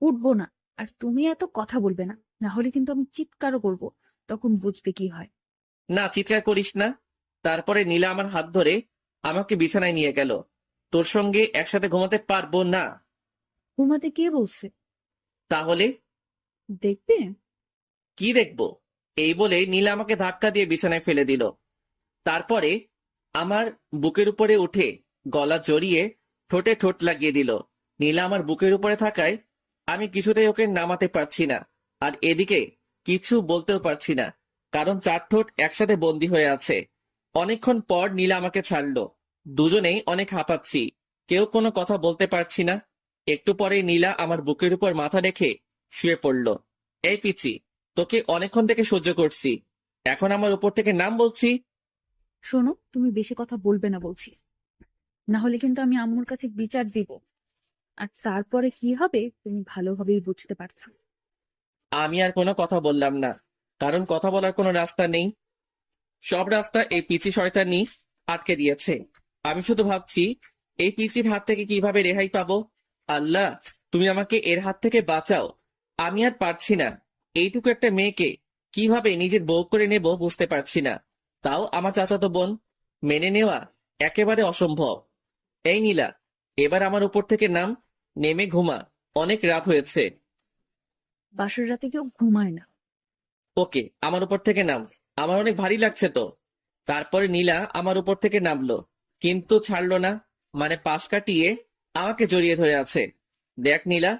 উঠবো না। আর তুমি এত কথা বলবে না, না হলে কিন্তু আমি চিৎকারও করব। তখন বুঝবে কি হয়। না, চিৎকার করিস না। তারপরে নীলা আমার হাত ধরে আমাকে বিছানায় নিয়ে গেল। তোর সঙ্গে একসাথে ঘুমাতে পারবো না। ঘুমাতে কে বলছে? তাহলে দেখবে। কি দেখবো? এই বলে নীলা আমাকে ধাক্কা দিয়ে বিছানায় ফেলে দিল। তারপরে আমার বুকের উপরে উঠে গলা জড়িয়ে ঠোঁটে ঠোঁট লাগিয়ে দিল। নীলা আমার বুকের উপরে থাকায় আমি কিছুতেই ওকে নামাতে পারছি না, আর এদিকে কিছু বলতেও পারছি না, কারণ চার ঠোঁট একসাথে বন্দী হয়ে আছে। অনেকক্ষণ পর নীলা আমাকে ছাড়লো। দুজনেই অনেক হাঁপাচ্ছি, কেউ কোনো কথা বলতে পারছি না। একটু পরেই নীলা আমার বুকের উপর মাথা রেখে শুয়ে পড়ল। এই পিচি, তোকে অনেকক্ষণ থেকে সহ্য করছি, এখন আমার উপর থেকে নাম বলছি। শোনো, তুমি বেশি কথা বলবে না বলছি, না হলে কিন্তু আমি আম্মুর কাছে বিচার দিব। আর তারপরে কি হবে তুমি ভালোভাবেই বুঝতে পারছো। আমি আর কোনো কথা বললাম না, কারণ কথা বলার কোনো রাস্তা নেই। সব রাস্তা এই পিচি শয়তানি আটকে দিয়েছে। আমি শুধু ভাবছি এই পিচির হাত থেকে কিভাবে রেহাই পাবো। আল্লাহ, তুমি আমাকে এর হাত থেকে বাঁচাও। আমি আর পারছি না, এইটুকু একটা মেয়েকে কিভাবে নিজের বউ করে নেব বুঝতে পারছি না, তাও আমার চাচাতো বোন। মেনে নেওয়া একেবারে অসম্ভব। এই নীলা, এবার আমার উপর থেকে নাম, নেমে ঘুমা, অনেক রাত হয়েছে। বাসর রাতে কেউ ঘুমায় না। ওকে, আমার উপর থেকে নাম, আমার অনেক ভারী লাগছে তো। তারপরে নীলা আমার উপর থেকে নামলো, কিন্তু ছাড়লো না, মানে পাশ কাটিয়ে আমাকে জড়িয়ে ধরে আছে। দেখ নীলা,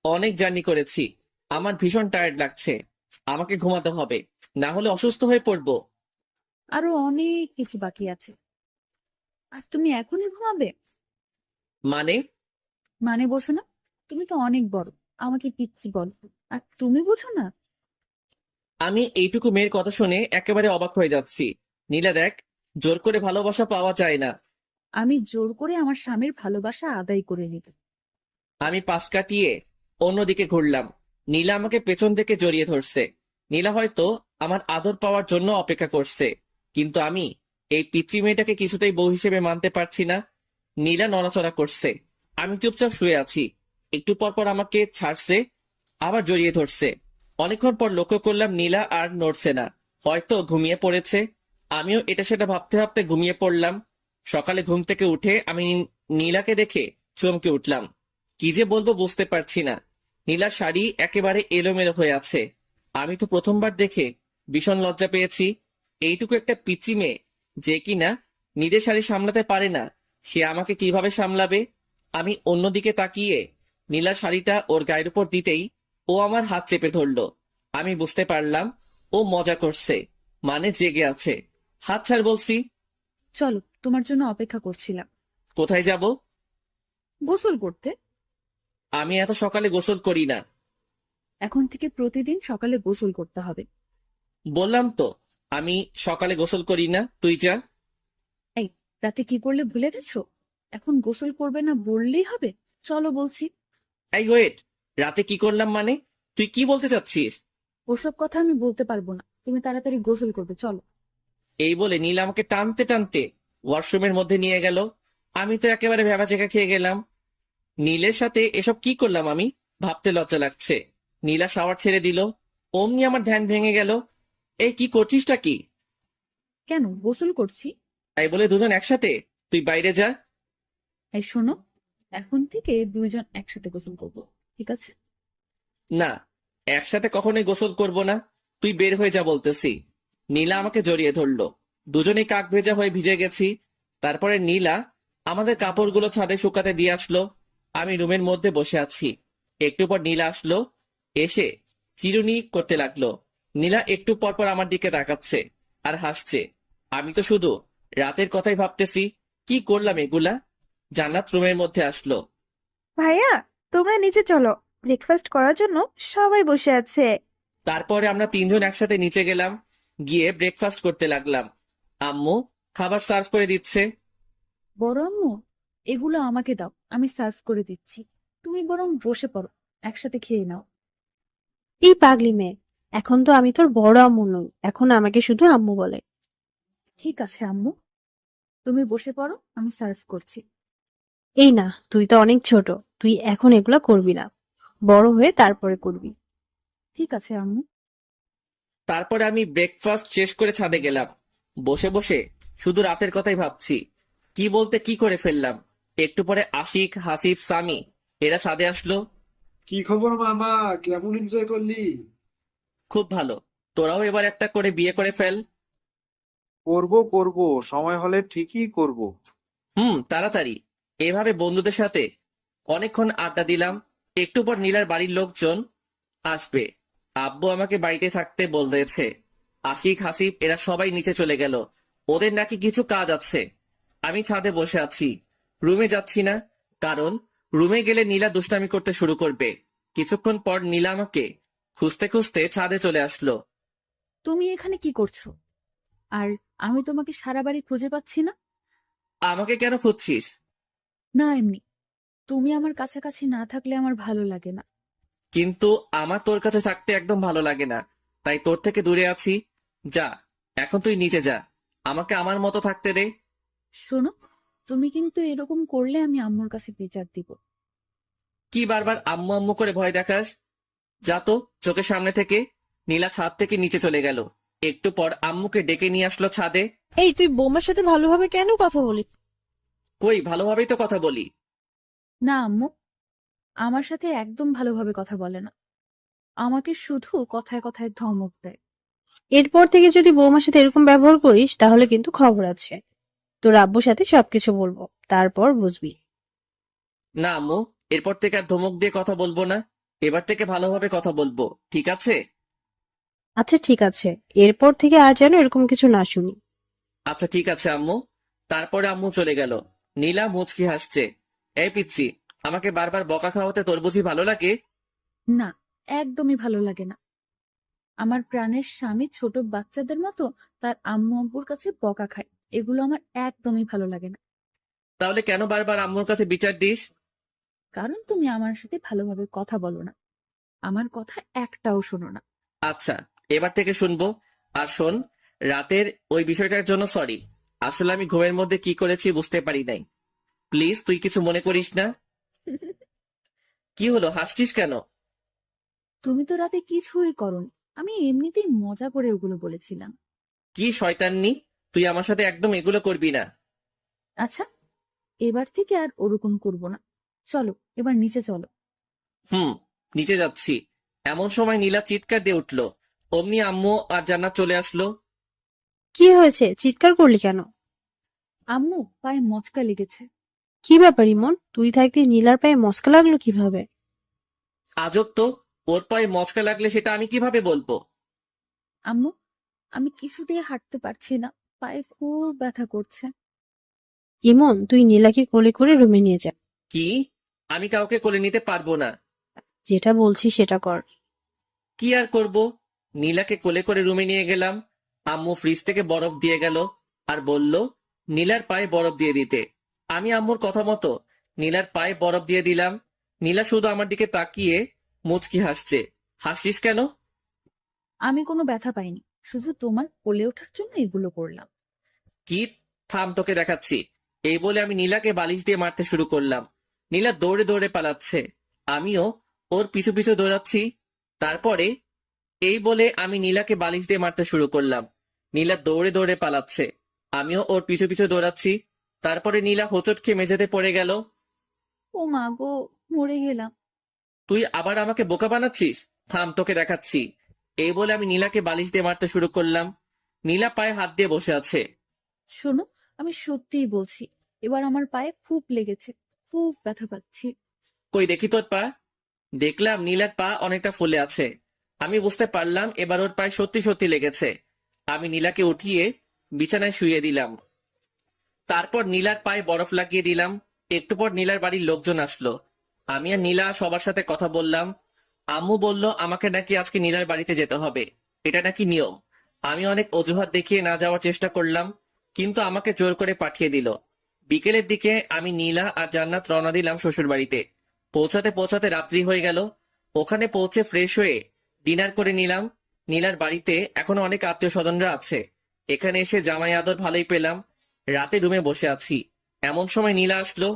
অনেক জার্নি করেছি, আমার ভীষণ টায়ার্ড লাগছে, আমাকে ঘুমাতে হবে, না হলে অসুস্থ হয়ে পড়বো। আরো অনেক কিছু বাকি আছে। আর তুমি এখনই ঘুমাবে? মানে? মানে বোঝো না? তুমি তো অনেক বড়, আমাকে পিচ্ছি বলো, আর তুমি বোঝো না? আমি এইটুকু মেয়ের কথা শুনে একেবারে অবাক হয়ে যাচ্ছি। নীলা দেখ, জোর করে ভালোবাসা পাওয়া যায় না। আমি জোর করে আমার স্বামীর ভালোবাসা আদায় করে নিব। আমি পাশ কাটিয়ে অন্যদিকে ঘুরলাম। নীলা আমাকে পেছন থেকে জড়িয়ে ধরছে। নীলা হয়তো আমার আদর পাওয়ার জন্য অপেক্ষা করছে, কিন্তু আমি এই পিচ্চি মেয়েটাকে কিছুতেই বউ হিসেবে মানতে পারছি না। নীলা নড়াচড়া করছে, আমি চুপচাপ শুয়ে আছি। একটু পর পর আমাকে ছাড়ছে, আবার জড়িয়ে ধরছে। অনেকক্ষণ পর লক্ষ্য করলাম নীলা আর নড়ছে না, হয়তো ঘুমিয়ে পড়েছে। আমিও এটা সেটা ভাবতে ভাবতে ঘুমিয়ে পড়লাম। সকালে ঘুম থেকে উঠে আমি নীলাকে দেখে চমকে উঠলাম। কি যে বলবো বুঝতে পারছি না। নীলার শাড়ি একেবারে এলোমেলো হয়ে আছে। আমি তো প্রথমবার দেখে ভীষণ লজ্জা পেয়েছি। এইটুকু একটা পিচি মেয়ে যে কিনা নিজের শাড়ি সামলাতে পারে না, সে আমাকে কিভাবে সামলাবে? আমি অন্যদিকে তাকিয়ে নীলার শাড়িটা ওর গায়ের উপর দিতেই ও আমার হাত চেপে ধরলো। আমি বুঝতে পারলাম ও মজা করছে, মানে জেগে আছে। হাত ছাড় বলছি। চলো, তোমার জন্য অপেক্ষা করছিলাম। কোথায় যাব? গোসল করতে। আমি এত সকালে গোসল করি না। এখন থেকে প্রতিদিন সকালে গোসল করতে হবে। বললাম তো আমি সকালে গোসল করি না, তুই যা। এই, রাতে কি করলে ভুলে গেছো? এখন গোসল করবে না বললেই হবে? চলো বলছি। এই ওয়েট, রাতে কি করলাম মানে? তুই কি বলতে চাচ্ছিস? ওসব কথা আমি বলতে পারবো না, তুমি তাড়াতাড়ি গোসল করবে, চলো। এই বলে নীল আমাকে টানতে টানতে ওয়াশরুমের মধ্যে নিয়ে গেল। আমি তো একেবারে ভ্যাবাচেকা খেয়ে গেলাম। নীলের সাথে এসব কি করলাম আমি, ভাবতে লজ্জা লাগছে। নীলা শাওয়ার ছেড়ে দিল, অমনি আমার ধ্যান ভেঙে গেল। এই কি করছিসটা কি? কেন, গোসল করছি। তাই বলে দুজন একসাথে? তুই বাইরে যা। এই শোনো, এখন থেকে দুইজন একসাথে গোসল করবো, ঠিক আছে? না, একসাথে কখনোই গোসল করব না, তুই বের হয়ে যা বলতেছি। নীলা আমাকে জড়িয়ে ধরলো, দুজনেই কাক ভেজা হয়ে ভিজে গেছি। তারপরে নীলা আমাদের কাপড়গুলো ছাদে শুকাতে দিয়ে আসলো। আমি রুমের মধ্যে বসে আছি। একটু পর নীলা আসলো, এসে চিরুনি করতে লাগলো। নীলা একটু পর পর আমার দিকে তাকাচ্ছে আর হাসছে। আমি তো শুধু রাতের কথাই ভাবতেছি, কি করলাম এগুলা। জান্নাত রুমের মধ্যে আসলো। ভাইয়া, তোমরা নিচে চলো, ব্রেকফাস্ট করার জন্য সবাই বসে আছে। তারপরে আমরা তিনজন একসাথে নিচে গেলাম, গিয়ে ব্রেকফাস্ট করতে লাগলাম। আম্মু খাবার সার্ভ করে দিচ্ছে। বড় আম্মু, এগুলো আমাকে দাও, আমি সার্ভ করে দিচ্ছি। তুমি বরং বসে পড়ো, একসাথে খেয়ে নাও। এই পাগলি মেয়ে, এখন তো আমি তোর বড় আম্মু নই, এখন আমাকে শুধু আম্মু বলে। ঠিক আছে আম্মু, তুমি বসে পড়ো, আমি সার্ভ করছি। এই না, তুই তো অনেক ছোট, তুই এখন এগুলা করবি না, বড় হয়ে তারপরে করবি। ঠিক আছে আম্মু। তারপরে আমি ব্রেকফাস্ট শেষ করে ছাদে গেলাম। বসে বসে শুধু রাতের কথাই ভাবছি, কি বলতে কি করে ফেললাম। একটু পরে আশিক, হাসিব, সামি এরা ছাদে আসলো। কি খবর মামা, কেমন এনজয় করলি? খুব ভালো, তোরাও এবার একটা করে বিয়ে করে ফেল। করব করব, সময় হলে ঠিকই করব। তাড়াতাড়ি। এভাবে বন্ধুদের সাথে অনেকক্ষণ আড্ডা দিলাম। একটু পর নীলার বাড়ির লোকজন আসবে। আব্বু আমাকে বাড়িতে থাকতে বলেছে। আশিক, হাসিব এরা সবাই নিচে চলে গেল, ওদের নাকি কিছু কাজ আছে। আমি ছাদে বসে আছি, রুমে যাচ্ছি না, কারণ রুমে গেলে নীলা দুষ্টামি করতে শুরু করবে। কিছুক্ষণ পর নীলা আমাকে খুঁজতে খুঁজতে ছাদে চলে আসলো। তুমি এখানে কি করছো? আর আমি তোমাকে সারা বাড়ি খুঁজে পাচ্ছি না। আমাকে কেন খুঁজছিস? না, এমনি। তুমি আমার কাছাকাছি না থাকলে আমার ভালো লাগে না। কিন্তু আমার তোর কাছে থাকতে একদম ভালো লাগে না, তাই তোর থেকে দূরে আছি। যা, এখন তুই নিচে যা, আমাকে আমার মতো থাকতে দে। শোনো, তুমি কিন্তু এরকম করলে আমি আম্মুর কাছে বিচার দিব। কি বারবার আম্মু আম্মু করে ভয় দেখাস? যা তো চোখের সামনে থেকে। নীলা ছাদ থেকে নিচে চলে গেল। একটু পর আম্মুকে ডেকে নিয়ে আসলো ছাদে। এই তুই বৌমার সাথে ভালোভাবে কেন কথা বলিস? কই, ভালোভাবেই তো কথা বলি। না আম্মু, আমার সাথে একদম ভালোভাবে কথা বলে না। আমাকে শুধু কথায় কথায় ধমক দেয়। এরপর থেকে যদি বৌমার সাথে এরকম ব্যবহার করিস তাহলে কিন্তু খবর আছে। তোর আব্বুর সাথে সবকিছু বলবো, তারপর বুঝবি। না আম্মু, এরপর থেকে আর ধমক দিয়ে কথা বলবো না। এবার থেকে ভালোভাবে কথা বলবো, ঠিক আছে? আচ্ছা ঠিক আছে, এরপর থেকে আর যেন এরকম কিছু না শুনি। আচ্ছা ঠিক আছে আম্মু। তারপরে আম্মু চলে গেল। নীলা মুচকি হাসছে। এই পিচ্ছি, আমাকে বারবার বকা খাওয়াতে তোর বুঝি ভালো লাগে? না, একদমই ভালো লাগে না। আমার প্রাণের স্বামী ছোট বাচ্চাদের মতো তার আম্মু আব্বুর কাছে বকা খায়, এগুলো আমার একদমই ভালো লাগে না। তাহলে কেন বারবার আম্মুর কাছে বিচার দিস? কারণ তুমি আমার সাথে ভালোভাবে কথা বলো না, আমার কথা একটাও শোনো না। আচ্ছা, এবার থেকে শুনবো। আর শোন, রাতের ওই বিষয়টার জন্য সরি। আসলে আমি ঘুমের মধ্যে কি করেছি বুঝতে পারি নাই। প্লিজ তুই কিছু মনে করিস না। কি হলো, হাসছিস কেন? তুমি তো রাতে কিছুই করোনি, আমি এমনিতেই মজা করে ওগুলো বলেছিলাম। কি শয়তাননি, তুই আমার সাথে একদম এগুলো করবি না। আচ্ছা, এবার থেকে আর ওরকম করব না। চলো, এবার নিচে চলো। নিচে যাচ্ছি। এমন সময় নীলা চিৎকার দিয়ে উঠলো। অমনি আম্মু আর জান্নাত চলে আসলো। কি হয়েছে, চিৎকার করলি কেন? আম্মু পায়ে মচকা লেগেছে। কি ব্যাপার ইমন, তুই থাকতে নীলার পায়ে মস্কা লাগলো কিভাবে? আজব তো, ওর পায়ে মচকা লাগলে সেটা আমি কিভাবে বলবো? আম্মু, আমি কিছুতেই হাঁটতে পারছি না, পায়ে খুব ব্যথা করছে। ইমন, তুই নীলাকে কোলে করে রুমে নিয়ে যা। কি? আমি কাউকে কোলে নিতে পারবো না। যেটা বলছি সেটা কর। কি আর করব? নীলাকে কোলে করে রুমে নিয়ে গেলাম। আম্মু ফ্রিজ থেকে বরফ দিয়ে গেল আর বলল নীলার পায়ে বরফ দিয়ে দিতে। আমি আম্মুর কথা মতো নীলার পায়ে বরফ দিয়ে দিলাম। নীলা শুধু আমার দিকে তাকিয়ে মুচকি হাসছে। হাসিস কেন? আমি কোনো ব্যথা পাইনি, শুধু তোমার কোলে ওঠার জন্য এগুলো করলাম। কি? থাম, তোকে দেখাচ্ছি। এই বলে আমি নীলাকে বালিশ দিয়ে মারতে শুরু করলাম। নীলা দৌড়ে দৌড়ে পালাচ্ছে। আমিও ওর পিছু পিছু দৌড়াচ্ছি। তারপরে এই বলে আমি নীলাকে বালিশ দিয়ে মারতে শুরু করলাম। নীলা দৌড়ে দৌড়ে পালাচ্ছে। আমিও ওর পিছু পিছু দৌড়াচ্ছি। তারপরে নীলা হোঁচট খেয়ে মেঝেতে পড়ে গেল। ও মা গো, মরে গেলাম। তুই আবার আমাকে বোকা বানাচ্ছিস? থাম, তোকে দেখাচ্ছি। এই বলে আমি নীলাকে বালিশ দিয়ে মারতে শুরু করলাম। নীলা পায়ে হাত দিয়ে বসে আছে। শোনো, আমি সত্যিই বলছি, এবার আমার পায়ে খুব লেগেছে, খুব ব্যথা পাচ্ছি। কই দেখি তোর পা। দেখলাম নীলার পা অনেকটা ফুলে আছে। আমি বুঝতে পারলাম এবার ওর পায়ে সত্যি সত্যি লেগেছে। আমি নীলাকে উঠিয়ে বিছানায় শুইয়ে দিলাম। তারপর নীলার পায়ে বরফ লাগিয়ে দিলাম। একটু পর নীলার বাড়ির লোকজন আসলো। আমি আর নীলা সবার সাথে কথা বললাম। আম্মু বলল আমাকে নাকি আজকে নীলার বাড়িতে যেতে হবে, এটা নাকি নিয়ম। আমি অনেক অজুহাত দেখিয়ে না যাওয়ার চেষ্টা করলাম, কিন্তু আমাকে জোর করে পাঠিয়ে দিল। বিকেলের দিকে আমি নীলা আর জান্নাত রওনা দিলাম শ্বশুর বাড়িতে। পৌঁছাতে পৌঁছাতে রাত্রি হয়ে গেল। ওখানে পৌঁছে ফ্রেশ হয়ে ডিনার করে নিলাম। নীলার বাড়িতে এখনো অনেক আত্মীয় স্বজনরা আছে। এখানে এসে জামাই আদর ভালোই পেলাম। রাতে রুমে বসে আছি, এমন সময় নীলা আসলো।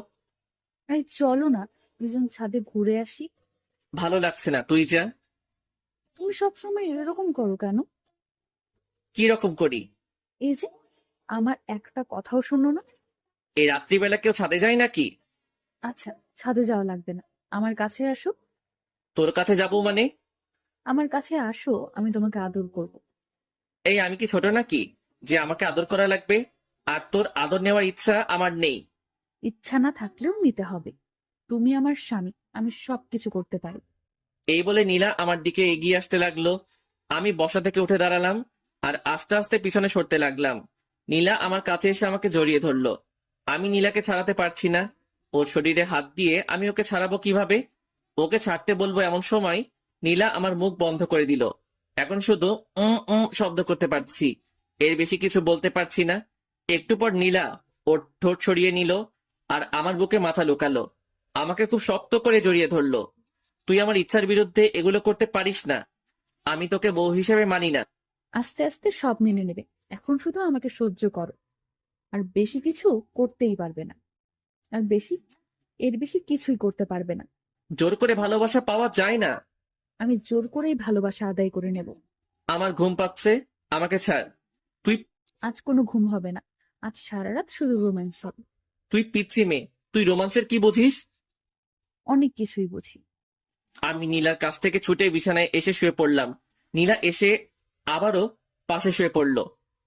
এই চলো না, দুজন ছাদে ঘুরে আসি। ভালো লাগছে না, তুই যা। তুমি সবসময় এরকম করো কেন? কি রকম করি? এই যে, আমার একটা কথাও শোনো না। এই রাত্রিবেলা কেউ ছাদে যায় নাকি? আচ্ছা, ছাদে যাওয়া লাগবে না, আমার কাছে আসো। তোর কাছে যাবো মানে? আমার কাছে আসো, আমি তোমাকে আদর করব। এই আমি কি ছোট নাকি যে আমাকে আদর করা লাগবে? আর তোর আদর নেওয়ার ইচ্ছা আমার নেই। ইচ্ছা না থাকলেও নিতে হবে। তুমি আমার স্বামী, আমি সবকিছু করতে পারি। এই বলে নীলা আমার দিকে এগিয়ে আসতে লাগলো। আমি বসা থেকে উঠে দাঁড়ালাম আর আস্তে আস্তে পিছনে সরতে লাগলাম। নীলা আমার কাছে এসে আমাকে জড়িয়ে ধরলো। আমি নীলাকে ছাড়াতে পারছি না। ও ওর শরীরে হাত দিয়ে আমি ওকে ছাড়াবো কিভাবে? ওকে ছাড়তে বলবো এমন সময় নীলা আমার মুখ বন্ধ করে দিল। এখন শুধু শব্দ করতে পারছি, এর বেশি কিছু বলতে পারছি না। একটু পর নীলা ওর ঠোঁট সরিয়ে নিল আর আমার বুকে মাথা লুকালো, আমাকে খুব শক্ত করে জড়িয়ে ধরলো। তুই আমার ইচ্ছার বিরুদ্ধে এগুলো করতে পারিস না, আমি তোকে বউ হিসেবে মানি না। আস্তে আস্তে সব মেনে নেবে। এখন শুধু আমাকে সহ্য করো। আর বেশি কিছু করতেই পারবে না। আর এর বেশি কিছুই করতে পারবে না। জোর করে ভালোবাসা পাওয়া যায় না। আমি জোর করেই ভালোবাসা আদায় করে নেব। আমার ঘুম পাচ্ছে, আমাকে ছাড়। তুই আজ কোনো ঘুম হবে না। আজ সারা রাত শুধু রোম্যান্স হবে। তুই পিচ্ছি মেয়ে, তুই রোমান্সের কি বুঝিস? অনেক কিছুই বুঝি। আমি নীলার কাছ থেকে ছুটে বিছানায় এসে শুয়ে পড়লাম। নীলা এসে আবারও পাশে শুয়ে পড়ল।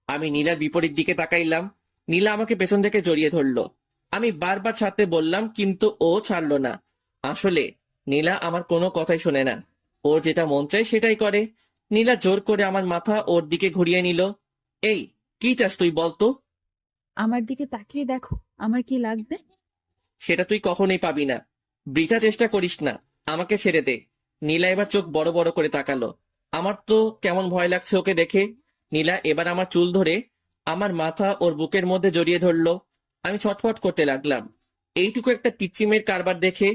আমি নীলার বিপরীত দিকে তাকাইলাম। নীলা আমাকে পেছন থেকে জড়িয়ে ধরলো। আমি বারবার ছাড়তে বললাম কিন্তু ও ছাড়লো না। আসলে নীলা আমার কোনো কথাই শোনে না, ওর যেটা মন চায় সেটাই করে। নীলা জোর করে আমার মাথা ওর দিকে ঘুরিয়ে নিল। এই, কি চাস তুই বলতো? আমার দিকে তাকিয়ে দেখো, আমার কি লাগবে? সেটা তুই কখনোই পাবি না, বৃথা চেষ্টা করিস না, আমাকে ছেড়ে দে। নীলা এবার চোখ বড় বড় করে তাকালো। আমার তো কেমন ভয় লাগছে ওকে দেখে। নীলা এবার আমার চুল ধরে আমার মাথা ওর বুকের মধ্যে জড়িয়ে ধরলো। আমি ছটফট করতে লাগলাম। এইটুকু একটা পিচ্চিমের কারবার দেখে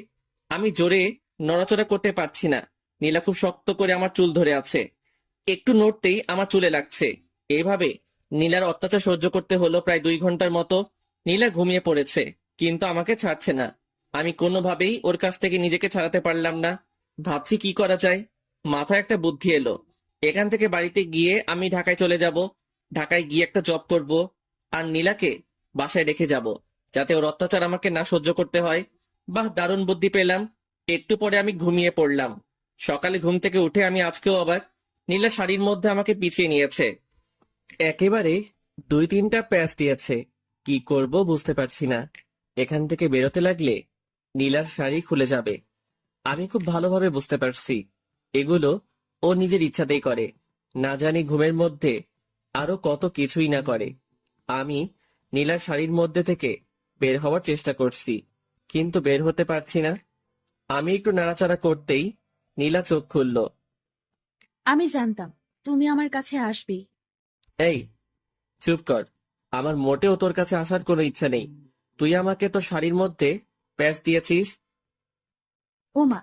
আমি জোরে নড়াচড়া করতে পারছি না। নীলা খুব শক্ত করে আমার চুল ধরে আছে, একটু নড়তেই আমার চুলে লাগছে। এভাবে নীলার অত্যাচার সহ্য করতে হলো প্রায় 2 ঘন্টার মতো। নীলা ঘুমিয়ে পড়েছে কিন্তু আমাকে ছাড়ছে না। আমি কোনোভাবেই ওর কাছ থেকে নিজেকে ছাড়াতে পারলাম না। ভাবছি কি করা যায়। মাথায় একটা বুদ্ধি এলো। এখান থেকে বাড়িতে গিয়ে আমি ঢাকায় চলে যাব। ঢাকায় গিয়ে একটা জব করব আর নীলাকে বাসায় রেখে যাব, যাতে ওর অত্যাচার আমাকে না সহ্য করতে হয়। বাহ, দারুণ বুদ্ধি পেলাম। একটু পরে আমি ঘুমিয়ে পড়লাম। সকালে ঘুম থেকে উঠে আমি আজকেও অবাক। নীলা শাড়ির মধ্যে আমাকে পিছিয়ে নিয়েছে, একেবারে 2-3টা প্যাচ দিয়েছে। কি করব বুঝতে পারছি না। এখান থেকে বেরোতে লাগলে নীলার শাড়ি খুলে যাবে। আমি খুব ভালোভাবে বুঝতে পারছি এগুলো ও নিজের ইচ্ছাতেই করে, না জানি ঘুমের মধ্যে আরো কত কিছুই না করে। আমি নীলার শাড়ির মধ্যে থেকে বের হওয়ার চেষ্টা করছি কিন্তু বের হতে পারছি না। আমি একটু নাড়াচাড়া করতেই নীলা চোখ খুলল। আমি জানতাম তুমি আমার কাছে আসবেই। এই, চুপ কর। আমার মোটেও তোর কাছে আসার কোনো ইচ্ছা নেই। তুই আমাকে তোর শাড়ির মধ্যে প্যাচ দিয়েছিস। ওমা,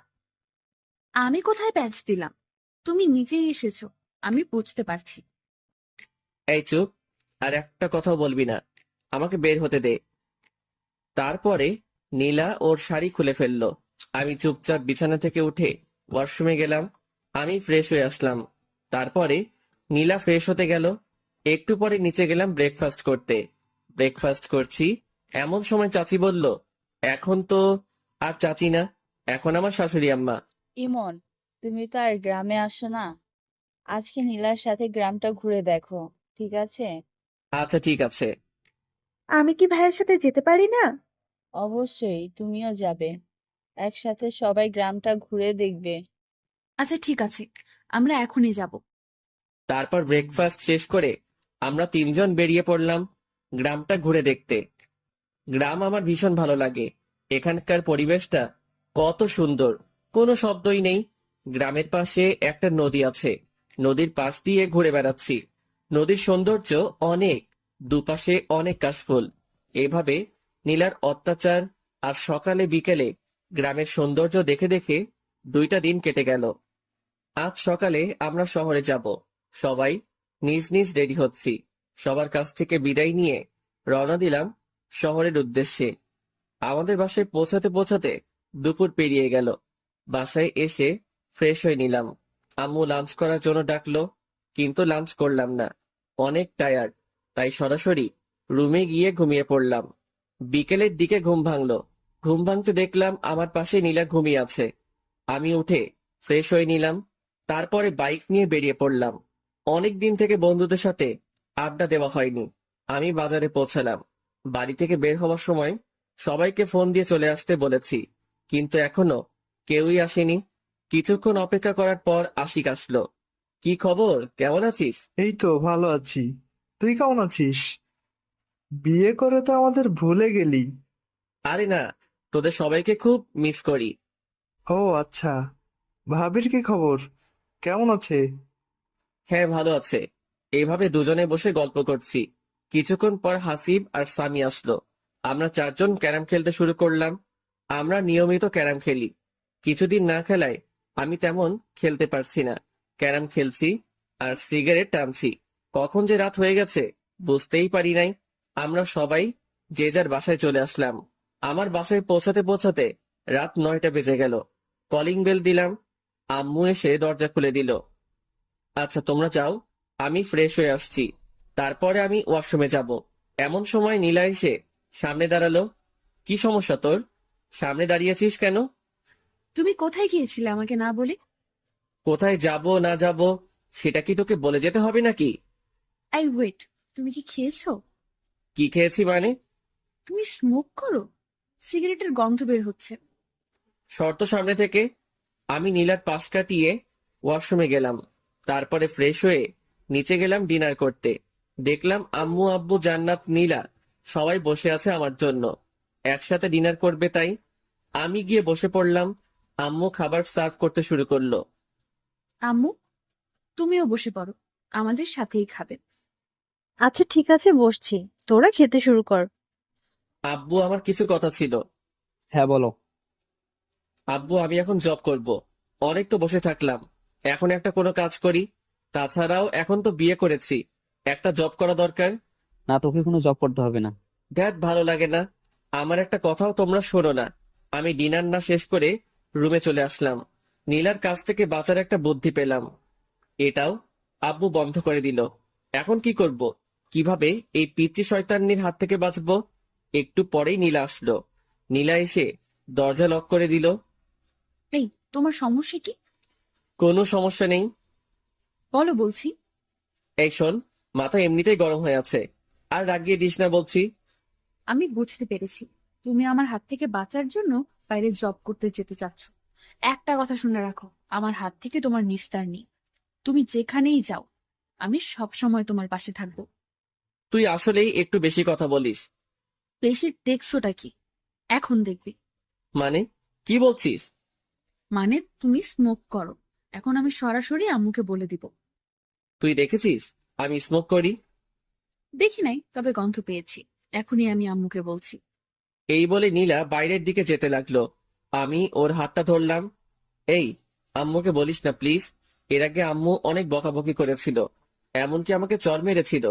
আমি কোথায় প্যাচ দিলাম? তুমি নিজেই এসেছো, আমি বুঝতে পারছি। এই চুপ, আর একটা কথাও বলবি না। আমাকে বের হতে দে। তারপরে নীলা ওর শাড়ি খুলে ফেললো। আমি চুপচাপ বিছানা থেকে উঠে ওয়াশরুমে গেলাম। আমি ফ্রেশ হয়ে আসলাম। তারপরে নীলা ফ্রেশ হতে গেল। একটু পরে নিচে গেলাম ব্রেকফাস্ট করতে। ব্রেকফাস্ট করছি এমন সময় চাচি বলল, এখন তো আর চাচি না, এখন আমার শাশুড়ি আম্মা। ইমন, তুমি তো আর গ্রামে আসো না। আজকে নীলার সাথে গ্রামটা ঘুরে দেখো, ঠিক আছে? আচ্ছা ঠিক আছে। আমি কি ভাইয়ের সাথে যেতে পারি না? অবশ্যই, তুমিও যাবে। একসাথে সবাই গ্রামটা ঘুরে দেখবে। আচ্ছা ঠিক আছে, আমরা এখনই যাব। তারপর ব্রেকফাস্ট শেষ করে আমরা 3জন বেরিয়ে পড়লাম গ্রামটা ঘুরে দেখতে। গ্রাম আমার ভীষণ ভালো লাগে। এখানকার পরিবেশটা কত সুন্দর, কোনো শব্দই নেই। গ্রামের পাশে একটা নদী আছে, নদীর পাশ দিয়ে ঘুরে বেড়াচ্ছি। নদীর সৌন্দর্য অনেক, দুপাশে অনেক কাশফুল। এভাবে নীলার অত্যাচার আর সকালে বিকেলে গ্রামের সৌন্দর্য দেখে দেখে 2টা দিন কেটে গেল। আজ সকালে আমরা শহরে যাব। সবাই নিজ নিজ রেডি হচ্ছি। সবার কাছ থেকে বিদায় নিয়ে রওনা দিলাম শহরের উদ্দেশ্যে। আমাদের বাসায় পৌঁছাতে পৌঁছাতে দুপুর পেরিয়ে গেল। বাসায় এসে ফ্রেশ হয়ে নিলাম। আম্মু লাঞ্চ করার জন্য ডাকলো কিন্তু লাঞ্চ করলাম না, অনেক টায়ার্ড, তাই সরাসরি রুমে গিয়ে ঘুমিয়ে পড়লাম। বিকেলের দিকে ঘুম ভাঙলো। ঘুম ভাঙতে দেখলাম আমার পাশে নীলা ঘুমিয়ে আছে। আমি উঠে ফ্রেশ হয়ে নিলাম। তারপরে বাইক নিয়ে বেরিয়ে পড়লাম। অনেক দিন থেকে বন্ধুদের সাথে আড্ডা দেওয়া হয়নি। আমি বাজারে পৌঁছালাম। বাড়ি থেকে বের হওয়ার সময় সবাইকে ফোন দিয়ে চলে আসতে বলেছি কিন্তু এখনো কেউই আসেনি। কিছুক্ষণ অপেক্ষা করার পর আশিক আসলো। কি খবর, কেমন আছিস? এই তো ভালো আছি। তুই কেমন আছিস? বিয়ে করে তো আমাদের ভুলে গেলি। আরে না, তোদের সবাইকে খুব মিস করি। ও আচ্ছা, ভাবির কি খবর? কেমন আছে? হ্যাঁ, ভালো আছে। এইভাবে দুজনে বসে গল্প করছি। কিছুক্ষণ পর হাসিব আর সামি আসলো। আমরা চারজন ক্যারাম খেলতে শুরু করলাম। আমরা নিয়মিত ক্যারাম খেলি। কিছুদিন না খেলায় আমি তেমন খেলতে পারছি না। ক্যারাম খেলছি আর সিগারেট টানছি। কখন যে রাত হয়ে গেছে বুঝতেই পারি নাই। আমরা সবাই যে যার বাসায় চলে আসলাম। আমার বাসায় পৌঁছাতে পৌঁছাতে রাত 9টা বেজে গেল। কলিং বেল দিলাম। আম্মু এসে দরজা খুলে দিল। আচ্ছা, তোমরা যাও, আমি ফ্রেশ হয়ে আসছি, তারপরে আমি ওয়াশরুমে যাব। এমন সময় নীলা এসে সামনে দাঁড়ালো। কি সমস্যা তোর? সামনে দাঁড়িয়েছিস কেন? তুমি কোথায় গিয়েছিলে আমাকে না বলে? কোথায় যাব না যাব সেটা কি তোকে বলে যেতে হবে নাকি? আই ওয়েট, তুমি কি খেয়েছো? কি খেয়েছি মানে? তুমি স্মোক করো? সিগারেটের গন্ধ বের হচ্ছে। শর্ত সামনে থেকে। আমি নীলার পাশ কাটিয়ে ওয়াশরুমে গেলাম। তারপরে ফ্রেশ হয়ে নিচে গেলাম ডিনার করতে। দেখলাম আম্মু, আব্বু, জান্নাত, নীলা সবাই বসে আছে আমার জন্য। একসাথে ডিনার করবে তাই আমি গিয়ে বসে পড়লাম। আম্মু খাবার সার্ভ করতে শুরু করলো। আম্মু, তুমিও বসে পড়ো, আমাদের সাথেই খাবে। আচ্ছা ঠিক আছে, বসছি। তোরা খেতে শুরু কর। আব্বু, আমার কিছু কথা ছিল। হ্যাঁ বলো। আব্বু, আমি এখন জব করব। অনেক তো বসে থাকলাম, এখন একটা কোনো কাজ করি। তাছাড়াও এখন তো বিয়ে করেছি, একটা জব করা দরকার। না, তোকে কোনো জব করতে হবে না। ধ্যাত, ভালো লাগে না। আমার একটা কথাও তোমরা শোনো না। আমি ডিনার না শেষ করে রুমে চলে আসলাম। নীলার কাছ থেকে বাঁচার একটা বুদ্ধি পেলাম। এটাও আব্বু বন্ধ করে দিল। এখন কি করব? কিভাবে এই পিতৃ শয়তান্নির হাত থেকে বাঁচবো? একটু পরেই নীলা আসলো। নীলা এসে দরজা লক করে দিল। এই, তোমার সমস্যা কি? কোনো সমস্যা নেই। বলো বলছি। এই শোন, মাথা এমনিতেই গরম হয়ে আছে, আর রাগিয়ে দিস না বলছি। আমি বুঝতে পেরেছি, তুমি আমার হাত থেকে বাঁচার জন্য বাইরে জব করতে যেতে চাচ্ছ। একটা কথা শুনে রাখো, আমার হাত থেকে তোমার নিস্তার নেই। তুমি যেখানেই যাও, আমি সব সময় তোমার পাশে থাকবো। তুই আসলেই একটু বেশি কথা বলিস। বেশি দেখছোটা কি? এখন দেখবে। মানে কি বলছিস? মানে তুমি স্মোক করো। এখন আমি সরাসরি আম্মুকে বলে দিব। তুই দেখেছিস আমি স্মোক করি? দেখি নাই, তবে গন্ধ পেয়েছি। এখনই আমি আম্মুকে বলছি। এই বলে নীলা বাইরের দিকে যেতে লাগলো। আমি ওর হাতটা ধরলাম। এই, আম্মুকে বলিস না প্লিজ। এর আগে আম্মু অনেক বকাবকি করেছিল, এমনকি আমাকে চর মেরেছিল।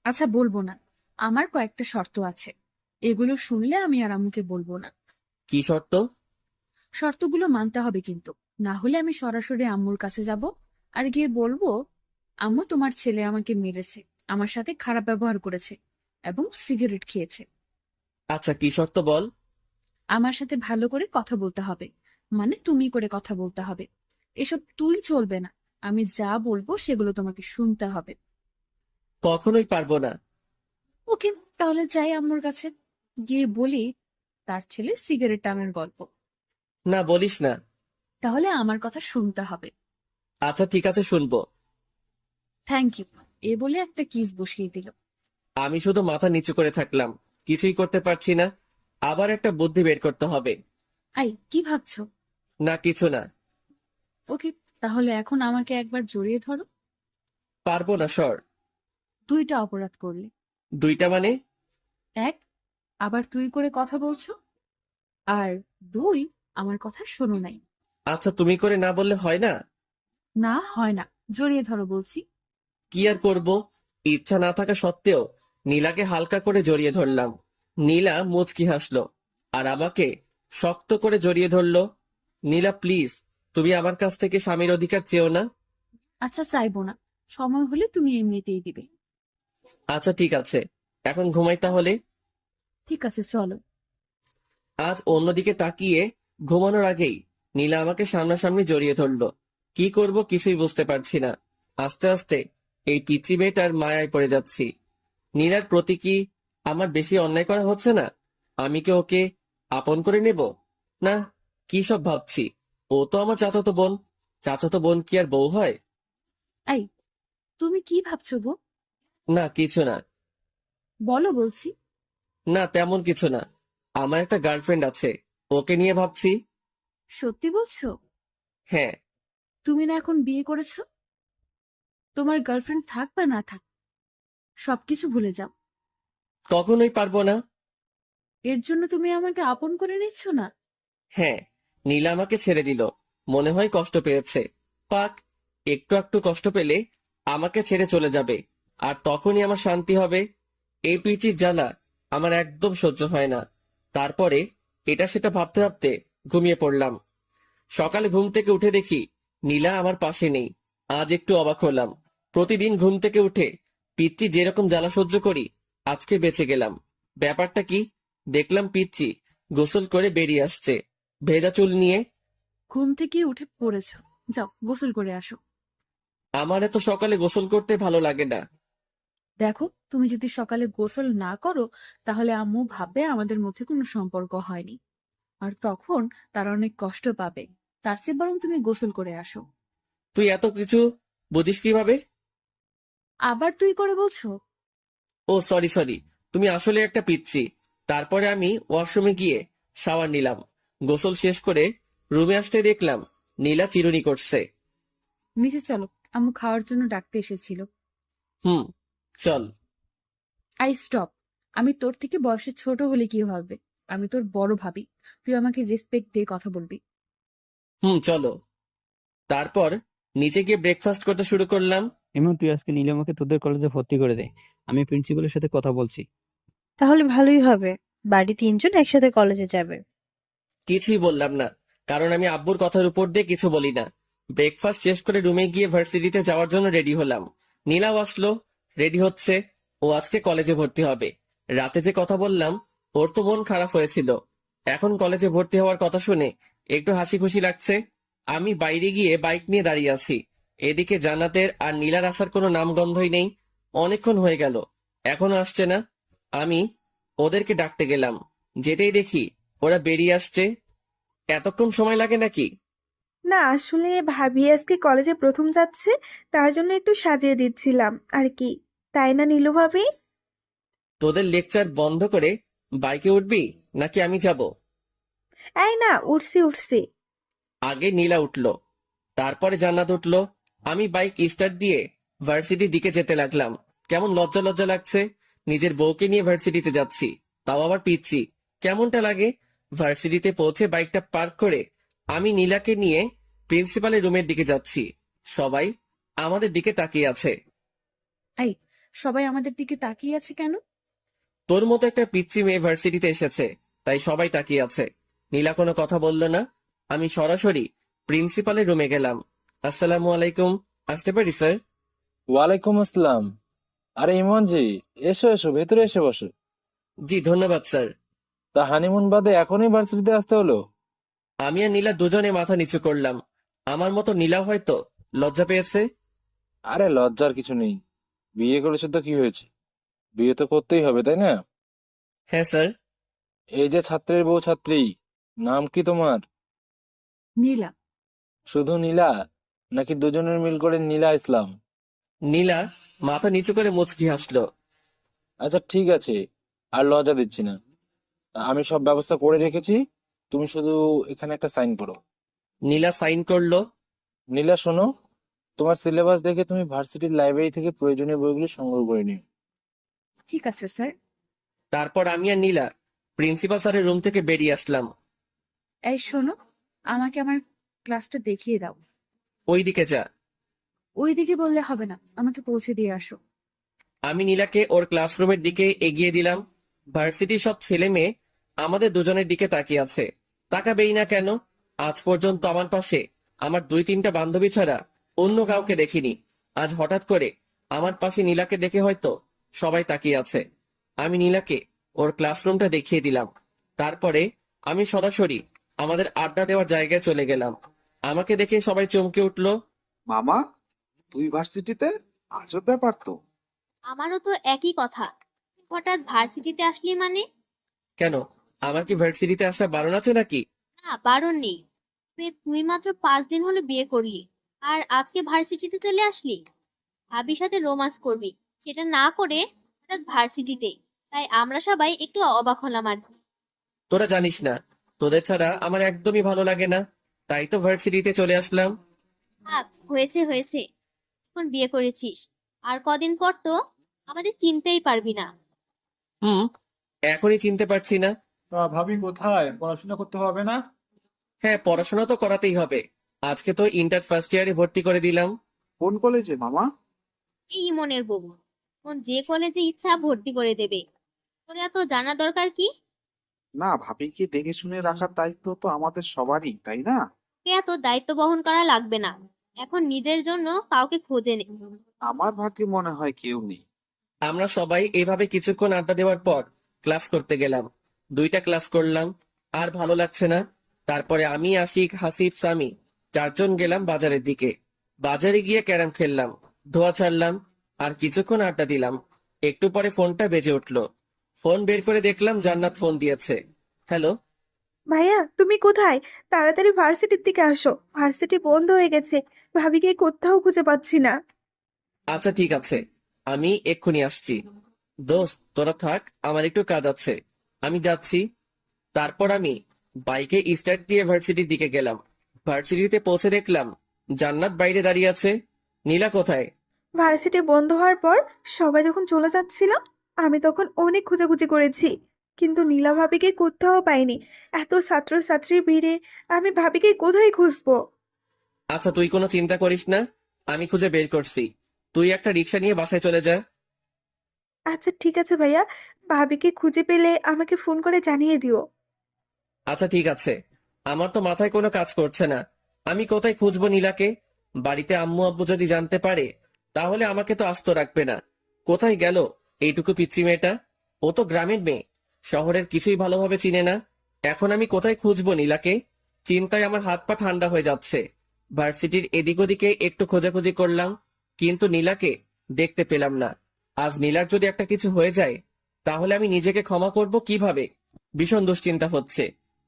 আচ্ছা, বলবো না। আমার কয়েকটা শর্ত আছে, এগুলো শুনলে আমি আর আম্মুকে বলবো না। কি শর্ত? শর্তগুলো মানতে হবে কিন্তু, না হলে আমি সরাসরি আম্মুর কাছে যাব আর গিয়ে বলবো, আম্মু তোমার ছেলে আমাকে মেরেছে, আমার সাথে খারাপ ব্যবহার করেছে এবং সিগারেট খেয়েছে। আচ্ছা, কি শর্ত বল। আমার সাথে ভালো করে কথা বলতে হবে, মানে তুমি করে কথা বলতে হবে। এসব তুই চলবে না, আমি যা বলবো সেগুলো তোমাকে শুনতে হবে। কখনোই পারবো না। ওকে, তাহলে যাই আম্মুর কাছে, গিয়ে বলি তার ছেলে সিগারেট টানার গল্প। না, বলিস না। তাহলে আমার কথা শুনতে হবে। আচ্ছা ঠিক আছে, শুনবো। থ্যাংক ইউ, এ বলে একটা কিস বসিয়ে দিল। আমি শুধু মাথা নিচু করে থাকলাম, কিছুই করতে পারছি না। আবার একটা বুদ্ধি বের করতে হবে। আই, কি ভাবছো? না, কিছু না। ওকে, তাহলে এখন আমাকে একবার জড়িয়ে ধরো। পারবো না, সর। দুইটা অপরাধ করলে। দুইটা মানে? এক, আবার তুই করে কথা বলছো, আর দুই, আমার কথা শোনো নাই। আচ্ছা, তুমি করে না বললে হয় না? না, হয় না। জড়িয়ে ধরো বলছি। কি আর করব, ইচ্ছা না থাকা সত্ত্বেও নীলাকে হালকা করে জড়িয়ে ধরলাম। নীলা মুচকি হাসলো আর আমাকে শক্ত করে জড়িয়ে ধরলো। নীলা প্লিজ, তুমি আমার কাছ থেকে স্বামীর অধিকার চেও না। আচ্ছা, চাইবো না, সময় হলে তুমি এমনিতেই দিবে। আচ্ছা ঠিক আছে, এখন ঘুমাই তাহলে। ঠিক আছে, চলো। আজ অন্যদিকে তাকিয়ে ঘুমানোর আগেই নীলা আমাকে সামনাসামনি জড়িয়ে ধরলো। কি করব কিছুই বুঝতে পারছি না। আস্তে আস্তে এই পিচ্চি মেয়েটার মায়ায় পড়ে যাচ্ছি। নীলার প্রতি কি আমার বেশি অন্যায় করা হচ্ছে না? আমি কি ওকে আপন করে নেব? না, কি সব ভাবছি। ও তো আমার চাচাতো বোন। চাচাতো বোন কি আর বউ হয়? এই, তুমি কি ভাবছো গো? না, কিছু না। বলো বলছি। না, তেমন কিছু না। আমার একটা গার্লফ্রেন্ড আছে, ওকে নিয়ে ভাবছি। সত্যি বলছো? হ্যাঁ। তুমি না এখন বিয়ে করেছো? তোমার গার্লফ্রেন্ড থাক বা না থাক, সবকিছু ভুলে যাও। কখনোই পারবো না। এর জন্য তুমি আমাকে আপন করে নিচ্ছ না? হ্যাঁ, নীলা আমাকে ছেড়ে দিল, মনে হয় কষ্ট পেয়েছে। পাক, একটু একটু কষ্ট পেলে আমাকে ছেড়ে চলে যাবে, আর তখনই আমার শান্তি হবে। এই প্রীতির জ্বালা আমার একদম সহ্য হয় না। তারপরে এটা সেটা ভাবতে ভাবতে ঘুমিয়ে পড়লাম। সকালে ঘুম থেকে উঠে দেখি নীলা আমার পাশে নেই। আজ একটু অবাক হলাম। প্রতিদিন ঘুম থেকে উঠে পিচ্চি যেরকম জ্বালা সহ্য করি, আজকে বেঁচে গেলাম। ব্যাপারটা কি? দেখলাম পিচ্চি গোসল করে বেরিয়ে আসছে, ভেজা চুল নিয়ে। ঘুম থেকে উঠে পড়েছো, যাও গোসল করে আসো। আমার এত সকালে গোসল করতে ভালো লাগে না। দেখো, তুমি যদি সকালে গোসল না করো তাহলে আম্মু ভাববে আমাদের মধ্যে কোনো সম্পর্ক হয়নি, আর তখন তারা অনেক কষ্ট পাবে। তার চেয়ে বরং তুমি গোসল করে আসো। তুই এত কিছু বুঝিস কিভাবে? আবার তুই করে বলছো? ও সরি সরি, তুমি আসলে একটা পিচ্চি। তারপরে আমি ওয়াশরুমে গিয়ে শাওয়ার নিলাম। গোসল শেষ করে রুমে আসতে দেখলাম নীলা চিরুনি করছে। নিচে চলো, আম্মু খাওয়ার জন্য ডাকতে এসেছিল। হুম, চল। I stop. আমি তোর থেকে বয়সে ছোট হলে কি হবে? আমি তোর বড় ভাবি, তুই আমাকে রেসপেক্ট দিয়ে কথা বলবি। হুম, চলো। তারপর নিচে গিয়ে ব্রেকফাস্ট করতে শুরু করলাম। এমন তুই আজকে নীলিমাকে তোদের কলেজে ভর্তি করে দে, আমি প্রিন্সিপালের সাথে কথা বলছি। তাহলে ভালোই হবে, বাড়ি 3 জন একসাথে কলেজে যাবে। কিছুই বললাম না, কারণ আমি আব্বুর কথার উপর দিয়ে কিছু বলি না। ব্রেকফাস্ট শেষ করে রুমে গিয়ে ভার্সিটিতে যাওয়ার জন্য রেডি হলাম। নীলাও আসলো, রেডি হচ্ছে। ও আজকে কলেজে ভর্তি হবে। রাতে যে কথা বললাম, ওর তো মন খারাপ হয়েছিল। এখন কলেজে ভর্তি হওয়ার কথা শুনে একটু হাসি খুশি লাগছে। আমি বাইরে গিয়ে বাইক নিয়ে দাঁড়িয়ে আছি। এদিকে জান্নাতের আর নীলার আসার কোনো নামগন্ধই নেই। অনেকক্ষণ হয়ে গেল, এখনো আসছে না। আমি ওদেরকে ডাকতে গেলাম, যেতেই দেখি ওরা বেরিয়ে আসছে। এতক্ষণ সময় লাগে নাকি? না, আসলে ভাবি আজকে কলেজে প্রথম যাচ্ছে, তার জন্য একটু সাজিয়ে দিচ্ছিলাম আর কি। তাই না নীলু ভাবি? তোদের লেকচার বন্ধ করে বাইকে উঠবি নাকি আমি যাব? এই না, উঠছি উঠছি। আগে নীলা উঠলো, তারপরে জান্নাত উঠলো। আমি বাইক স্টার্ট দিয়ে ভার্সিটির দিকে যেতে লাগলাম। কেমন লজ্জা লজ্জা লাগছে, নিজের বউকে নিয়ে ভার্সিটিতে যাচ্ছি, তাও আবার পিচ্ছি। কেমনটা লাগে? ভার্সিটিতে পৌঁছে বাইকটা পার্ক করে আমি নীলাকে নিয়ে প্রিন্সিপালের রুমের দিকে যাচ্ছি। সবাই আমাদের দিকে তাকিয়ে আছে। এই, সবাই আমাদের দিকে তাকিয়ে আছে কেন? তোর মতো একটা পিচ্চি মেয়ে ভার্সিটিতে এসেছে, তাই সবাই তাকিয়ে আছে। নীলা কোনো কথা বলল না। আমি সরাসরি প্রিন্সিপালের রুমে গেলাম। আসসালামু আলাইকুম, আসতে পারি স্যার? ওয়ালাইকুম আসসালাম। আরে ইমন জি, এসো এসো, ভেতরে এসে বসো। জি ধন্যবাদ স্যার। তা হানিমুন বাদে এখনই ভার্সিটিতে আসতে হলো? আমি আর নীলা দুজনে মাথা নিচু করলাম। আমার মতো নীলা হয়তো লজ্জা পেয়েছে। আরে লজ্জার কিছু নেই, বিয়ে করেছো তো কি হয়েছে, বিয়ে তো করতেই হবে তাই না? হ্যাঁ স্যার। এই যে ছাত্রের বউ ছাত্রী, নাম কি তোমার? নীলা। শুধু নীলা নাকি দুজনের মিল করে নীলা ইসলাম? নীলা মাথা নিচু করে মুচকি হাসলো। আচ্ছা ঠিক আছে, আর লজ্জা দিচ্ছি না, আমি সব ব্যবস্থা করে রেখেছি, তুমি শুধু এখানে একটা সাইন করো। নীলা সাইন করলো। নীলা শোনো, তোমার সিলেবাস দেখে তুমি ভার্সিটির লাইব্রেরি থেকে প্রয়োজনীয় বইগুলো সংগ্রহ করে নিও। ঠিক আছে স্যার। তারপর আমি আর নীলা প্রিন্সিপাল স্যারের রুম থেকে বেরিয়ে আসলাম। এই শোনো, আমাকে আমার ক্লাসটা দেখিয়ে দাও। ওই দিকে যা। ওই দিকে বললে হবে না, আমাকে পৌঁছে দিয়ে আসো। আমি নীলাকে ওর ক্লাসরুমের দিকে এগিয়ে দিলাম। ভার্সিটির সব ছেলে মেয়ে আমাদের দুজনের দিকে তাকিয়ে আছে। তাকাবেই না কেন? আজ পর্যন্ত আমার পাশে আমার 2-3টা বান্ধবী ছাড়া অন্য কাউকে দেখিনি। আজ হঠাৎ করে আমার পাশে নীলাকে দেখে হয়তো সবাই তাকিয়ে আছে। আমি নীলাকে ওর ক্লাসরুমটা দেখিয়ে দিলাম। তারপরে আমি সরাসরি আমাদের আড্ডা দেওয়ার জায়গায় চলে গেলাম। আমাকে দেখে সবাই চমকে উঠলো। মামা, তুই ভার্সিটিতে? আজব ব্যাপার তো। আমারও তো একই কথা। হঠাৎ ভার্সিটিতে আসলি মানে? কেন, আমার কি ভার্সিটিতে আসা বারণ আছে নাকি? না, বারণ নেই। তুই মাত্র 5 দিন হলো বিয়ে করলি, আর আজকে ভার্সিটিতে চলে আসলি। ভাবির সাথে রোমান্স করবি, সেটা না করে হঠাৎ ভার্সিটিতে। তাই আমরা সবাই একটু অবাক হলাম আর কি। তোরা জানিস না, তোদের ছাড়া আমার একদমই ভালো লাগে না, তাই তো ভার্সিটিতে চলে আসলাম। থাক, হয়েছে হয়েছে। এখন বিয়ে করেছিস, আর কদিন পর তো আমাদের চিনতেই পারবি না। হুম, এখনই চিনতে পারছি না। তা ভাবি কোথায়? পড়াশোনা করতে হবে না? হ্যাঁ, পড়াশোনা তো করাতেই হবে। আজকে তো ইন্টার ফার্স্ট ইয়ারে ভর্তি করে দিলাম। কোন কলেজে মামা? এই ইমনের বউ, কোন যে কলেজে ইচ্ছা ভর্তি করে দেবে। তোর এত জানা দরকার কি? না, ভাবিকে দেখে শুনে রাখার দায়িত্ব তো আমাদের সবারই, তাই না? তোকে এত দায়িত্ব বহন করা লাগবে না। এখন নিজের জন্য কাউকে খোঁজে নে। আমার ভাগ্যে মনে হয় কেউ নেই। আমরা সবাই এইভাবে কিছুক্ষণ আড্ডা দেওয়ার পর ক্লাস করতে গেলাম। 2টা ক্লাস করলাম, আর ভালো লাগছে না। তারপরে আমি, আশিক, হাসিব, সামি 4জন গেলাম বাজারের দিকে। বাজারে গিয়ে ক্যারাম খেললাম, ধোয়া ছাড়লাম, আর কিছুক্ষণ আড্ডা দিলাম। একটু পরে ফোনটা বেজে উঠলো। ফোন বের করে দেখলাম জান্নাত ফোন দিয়েছে। হ্যালো। ভাইয়া, তুমি কোথায়? তাড়াতাড়ি ভার্সিটির দিকে আসো, ভার্সিটি বন্ধ হয়ে গেছে। ভাবিকে কোথাও খুঁজে পাচ্ছি না। আচ্ছা ঠিক আছে, আমি এক্ষুনি আসছি। দোস্ত তোরা থাক, আমার একটু কাজ আছে, আমি যাচ্ছি। তারপর আমি বাইকে স্টার্ট দিয়ে ভার্সিটির দিকে গেলাম। ভার্সিটিতে পৌঁছে দেখলাম জান্নাত বাইরে দাঁড়িয়ে আছে। নীলা কোথায়? ভার্সিটি বন্ধ হওয়ার পর সবাই যখন চলে যাচ্ছিল, আমি তখন অনেক খোঁজাখুঁজি করেছি, কিন্তু নীলা ভাবিকে কোথাও পাইনি। এত ছাত্রছাত্রীর ভিড়ে আমি ভাবিকে কোথায় খুঁজবো? আচ্ছা তুই কোনো চিন্তা করিস না, আমি খুঁজে বের করছি। তুই একটা রিক্সা নিয়ে বাসায় চলে যা। আচ্ছা ঠিক আছে ভাইয়া, ভাবিকে খুঁজে পেলে আমাকে ফোন করে জানিয়ে দিও। আচ্ছা ঠিক আছে। আমার তো মাথায় কোনো কাজ করছে না, আমি কোথায় খুঁজবো নীলাকে? বাড়িতে আম্মু আব্বু যদি জানতে পারে, তাহলে আমাকে তো আস্ত রাখবে না। কোথায় গেল এইটুকু পিচ্চি মেয়েটা? ও তো গ্রামের মেয়ে, শহরের কিছুই ভালোভাবে চিনে না। এখন আমি কোথায় খুঁজবো নীলাকে? চিন্তায় আমার হাত পা ঠান্ডা হয়ে যাচ্ছে। ভার্সিটির এদিক ওদিকে একটু খোঁজাখুঁজি করলাম, কিন্তু নীলাকে দেখতে পেলাম না। আজ নীলার যদি একটা কিছু হয়ে যায়, তাহলে আমি নিজেকে ক্ষমা করব কিভাবে? ভীষণ দুশ্চিন্তা হচ্ছে।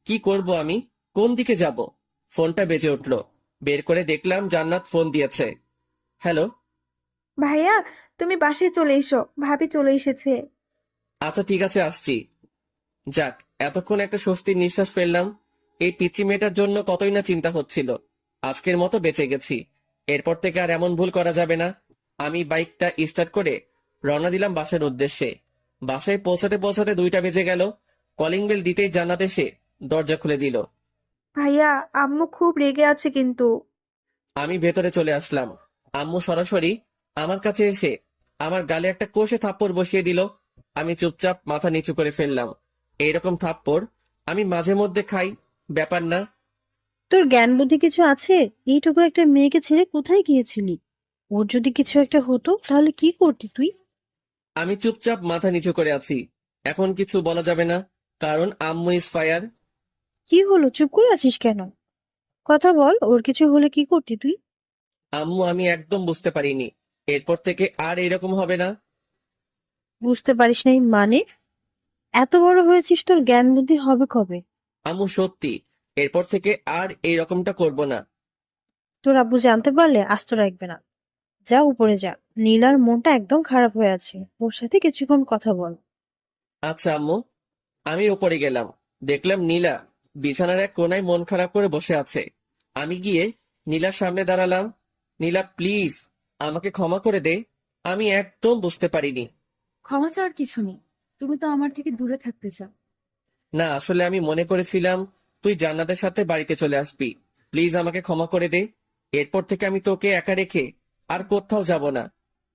কি করব আমি? কোন দিকে যাব? ফোনটা বেজে উঠলো, বের করে দেখলাম জান্নাত ফোন দিয়েছে। হ্যালো। ভাইয়া, তুমি বাসায় চলে এসো, ভাবি চলে এসেছে। আচ্ছা ঠিক আছে, আসছি। যাক, এতক্ষণ একটা স্বস্তির নিঃশ্বাস ফেললাম। এই পিচ্চি মেয়েটার জন্য কতই না চিন্তা হচ্ছিল। আজকের মতো বেঁচে গেছি, এরপর থেকে আর এমন ভুল করা যাবে না। আমি বাইকটা স্টার্ট করে রওনা দিলাম বাসার উদ্দেশ্যে। বাসায় পৌঁছাতে পৌঁছাতে 2টা বেজে গেল। কলিং বেল দিতেই জান্নাত এসে দরজা খুলে দিল। ভাইয়া, আম্মু খুব রেগে আছে কিন্তু। আমি ভেতরে চলে আসলাম। আম্মু সরাসরি আমার কাছে এসে আমার গালে একটা কষে থাপ্পড় বসিয়ে দিল। আমি চুপচাপ মাথা নিচু করে ফেললাম। এইরকম থাপ্পড় আমি মাঝে মধ্যে খাই, ব্যাপার না। তোর জ্ঞান বুদ্ধি কিছু আছে? এইটুকু একটা মেয়েকে ছেড়ে কোথায় গিয়েছিলি? ওর যদি কিছু একটা হতো তাহলে কি করতি তুই? আমি চুপচাপ মাথা নিচু করে আছি। এখন কিছু বলা যাবে না, কারণ আম্মু ইজ ফায়ার। কি হলো, চুপ করে আছিস কেন? কথা বল, ওর কিছু হলে কি করতি তুই? আম্মু, আমি একদম বুঝতে পারিনি। এরপর থেকে আর এরকম হবে না। বুঝতে পারিস নাই মানে? এত বড় হয়েছিস, তোর জ্ঞান বুদ্ধি হবে কবে? আম্মু সত্যি, এরপর থেকে আর এই রকমটা করব না। তোর আব্বু জানতে পারলে আস্ত রাখবে না। যা উপরে যা, নীলার মনটা একদম খারাপ হয়ে আছে, ওর সাথে কিছুক্ষণ কথা বল। আচ্ছা আম্মু। আমি উপরে গেলাম, দেখলাম নীলা বিছানার এক কোনায় মন খারাপ করে বসে আছে। আমি গিয়ে নীলার সামনে দাঁড়ালাম। নীলা প্লিজ, আমাকে ক্ষমা করে দে, আমি একদম বুঝতে পারিনি। ক্ষমা চাওয়ার কিছু নেই, তুমি তো আমার থেকে দূরে থাকতে চাও। না, আসলে আমি মনে করেছিলাম তুই জান্নাতের সাথে বাড়িতে চলে আসবি। প্লিজ আমাকে ক্ষমা করে দে। এরপর থেকে আমি তোকে একা রেখে আর কোথাও যাব না।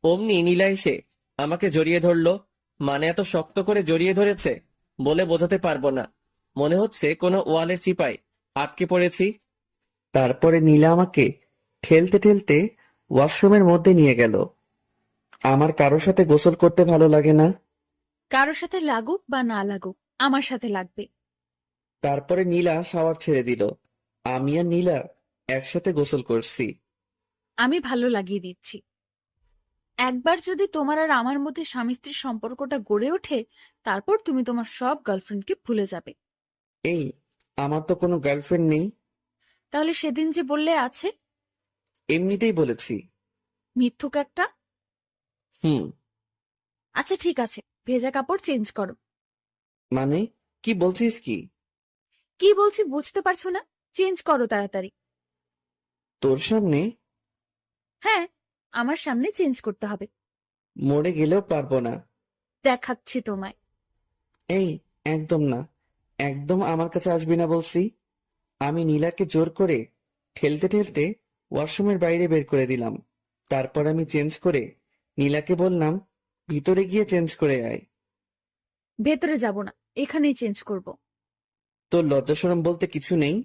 অমনি নীলা এসে আমাকে জড়িয়ে ধরলো। মানে এত শক্ত করে জড়িয়ে ধরেছে বলে বোঝাতে পারবো না। মনে হচ্ছে কোনো ওয়ালের চিপায় আটকে পড়েছি। তারপরে নীলা আমাকে ঠেলতে ঠেলতে ওয়াশরুমের মধ্যে নিয়ে গেল। আমার কারোর সাথে গোসল করতে ভালো লাগে না। কারোর সাথে লাগুক বা না লাগুক, আমার সাথে লাগবে। তারপরে নীলা শাওয়ার ছেড়ে দিল। আমি আর নীলা একসাথে গোসল করছি। আমি ভালো লাগিয়ে দিচ্ছি। একবার যদি তোমার আর আমার মধ্যে স্বামী স্ত্রীর সম্পর্কটা গড়ে ওঠে, তারপর তুমি তোমার সব গার্লফ্রেন্ডকে ভুলে যাবে। এই, আমার তো কোনো গার্লফ্রেন্ড নেই। তাহলে সেদিন যে বললে আছে? এমনিতেই বলেছি। মিথ্যুক একটা। হুম। আচ্ছা ঠিক আছে, ভেজা কাপড় চেঞ্জ করো। মানে কি বলছিস কি? কি বলছি বুঝতে পারছো না? চেঞ্জ করো তাড়াতাড়ি। তোর সামনে? হ্যাঁ, আমার সামনে চেঞ্জ করতে হবে। মরে গেলেও পারবো না। দেখাচ্ছি তোমায়। এই, একদম না, একদম আমার কাছে আসবি না বলছি। আমি নীলাকে জোর করে ঠেলতে ঠেলতে ওয়াশরুমের বাইরে বের করে দিলাম। তারপর আমি চেঞ্জ করে নীলাকে বললাম, ভিতরে গিয়ে চেঞ্জ করে আয়। ভেতরে যাব না, এখানেই চেঞ্জ করব। তোর লজ্জা শরম বলতে কিছু নেই?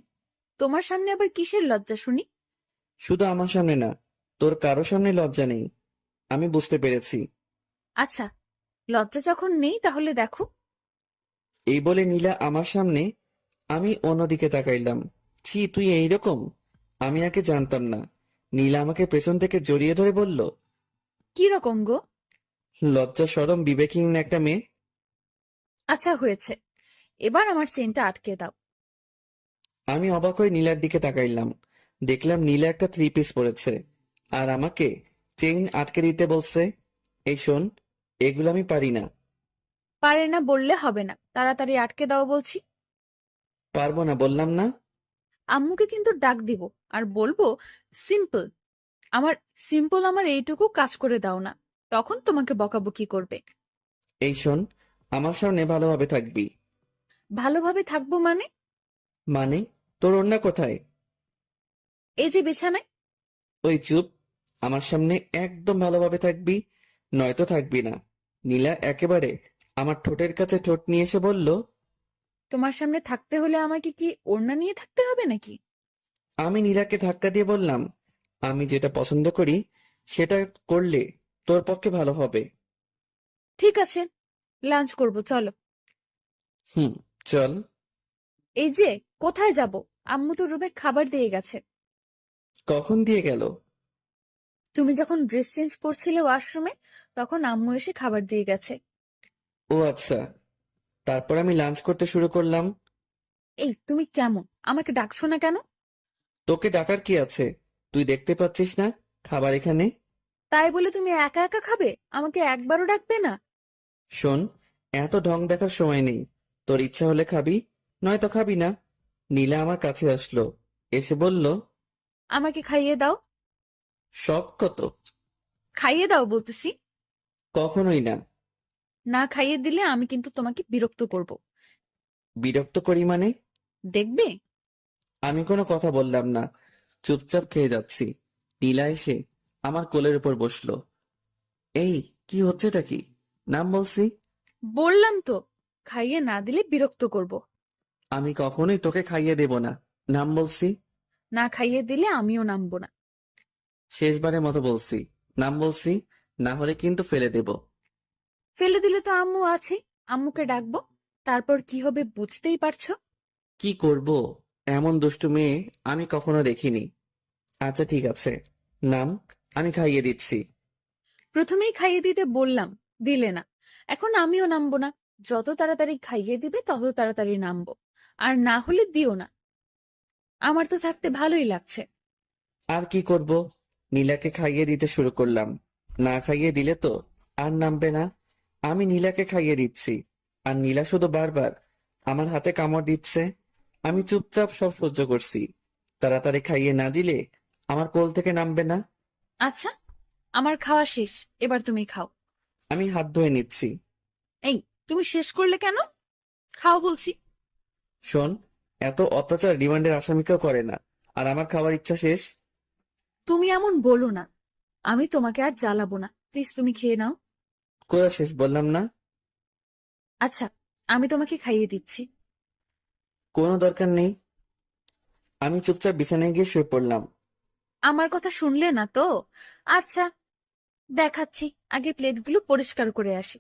তোমার সামনে আবার কিসের লজ্জা শুনি? শুধু আমার সামনে না, তোর কারো সামনে লজ্জা নেই। আমি বুঝতে পেরেছি। আচ্ছা, লজ্জা যখন নেই তাহলে দেখো। এই বলে নীলা আমার সামনে, আমি অন্যদিকে তাকাইলাম। ছি, তুই এইরকম? আমি আগে জানতাম না। নীলা আমাকে পেছন থেকে জড়িয়ে ধরে বলল, কি রকম গো? লজ্জা শরম বিবেকহীন একটা মেয়ে। আচ্ছা হয়েছে, এবার আমার চেনটা আটকে দাও। আমি অবাক হয়ে নীলার দিকে তাকাইলাম। দেখলাম নীলা একটা 3 পিস পরেছে আর আমাকে চেইন আটকে দিতে বলছে। এই শোন, এগুলো আমি পারি না। পারে না বললে হবে না, তাড়াতাড়ি আটকে দাও বলছি। পারবো না বললাম না? আম্মুকে কিন্তু ডাক দিব আর বলবো সিম্পল আমার এইটুকু কাজ করে দাও না, তখন তোমাকে বকাবকি করবে। এই শোন, আমার সামনে ভালোভাবে থাকবি। ভালোভাবে থাকবো মানে? মানে? তোর ওড়না কোথায়? এই যে বিছানায়। ওই চুপ, আমার সামনে একদম ভালোভাবে থাকবি, নয়তো থাকবি না। নীলা একেবারে আমার ঠোঁটের কাছে ঠোঁট নিয়ে এসে বলল, তোমার সামনে থাকতে হলে আমাকে কি ওড়না নিয়ে থাকতে হবে নাকি? আমি নীলাকে ধাক্কা দিয়ে বললাম, আমি যেটা পছন্দ করি সেটা করলে তোর পক্ষে ভালো হবে। ঠিক আছে, লাঞ্চ করব চলো। হুম, চল। এই যে, কোথায় যাব? আম্মু তো রুমে খাবার দিয়ে গেছে। কখন দিয়ে গেল? তুমি যখন ড্রেস চেঞ্জ করছিলে ওয়াশরুমে, তখন আম্মু এসে খাবার দিয়ে গেছে। ও আচ্ছা। তারপর আমি লাঞ্চ করতে শুরু করলাম। এই তুমি কেমন, আমাকে ডাকছো না কেন? তোকে ডাকার কি আছে? তুই দেখতে পাচ্ছিস না খাবার এখানে? তাই বলে তুমি একা একা খাবে, আমাকে একবারও ডাকবে না? শোন, এত ঢং দেখার সময় নেই। তোর ইচ্ছা হলে খাবি, নয়তো খাবি না। নীলা আমার কাছে আসলো, এসে বলল, আমাকে খাইয়ে দাও। শখ কত? খাইয়ে দাও বলতেছি। কখনোই না। না খাইয়ে দিলে আমি কিন্তু তোমাকে বিরক্ত করব। বিরক্ত করি মানে? দেখবে। আমি কোনো কথা বললাম না, চুপচাপ খেয়ে যাচ্ছি। নীলা এসে আমার কোলের উপর বসলো। এই, কি হচ্ছেটা কি? নাম বলছি। বললাম তো, খাইয়ে না দিলে বিরক্ত করব। আমি কখনোই তোকে খাইয়ে দেব না। নাম বলছি। না খাইয়ে দিলে আমিও নামবো না। শেষবারের মতো বলছি, নাম বলছি, না হলে কিন্তু ফেলে দেব। ফেলে দিলে তো আম্মু আছে, আম্মুকে ডাকবো। তারপর কি হবে বুঝতেই পারছো। কি করব? এমন দুষ্টু মেয়ে আমি কখনো দেখিনি। আচ্ছা ঠিক আছে, নাম, আমি খাইয়ে দিচ্ছি। প্রথমেই খাইয়ে দিতে বললাম, দিলে না। এখন আমিও নামবো না। যত তাড়াতাড়ি খাইয়ে দিবে তত তাড়াতাড়ি নামবো। আর না হলে দিও না। আমার তো থাকতে ভালোই লাগছে। আর কি করব? নীলাকে খাইয়ে দিতে শুরু করলাম। না খাইয়ে দিলে তো আর নামবে না। আমি নীলাকে খাইয়ে দিচ্ছি, আর নীলা শুধু বারবার আমার হাতে কামড় দিচ্ছে। আমি চুপচাপ সব সহ্য করছি। তাড়াতাড়ি খাইয়ে না দিলে আমার কোল থেকে নামবে না। আচ্ছা, আমার খাওয়া শেষ, এবার তুমি খাও। আমি হাত ধুয়ে নিচ্ছি। এই, তুমি শেষ করলে কেন? খাও বলছি। শোন, এত অত্যাচার রিমান্ডের আসামিকেও করে না, আর আমার খাওয়ার ইচ্ছা শেষ। তুমি এমন বলো না। আমি তোমাকে আর জ্বালাবো না, প্লিজ তুমি খেয়ে নাও। কোথা শেষ বললাম না? আচ্ছা, আমি তোমাকে খাইয়ে দিচ্ছি। কোনো দরকার নেই। আমি চুপচাপ বিছানায় গিয়ে শুয়ে পড়লাম। আমার কথা শুনলে না তো? আচ্ছা, দেখাচ্ছি, আগে প্লেটগুলো পরিষ্কার করে আসি।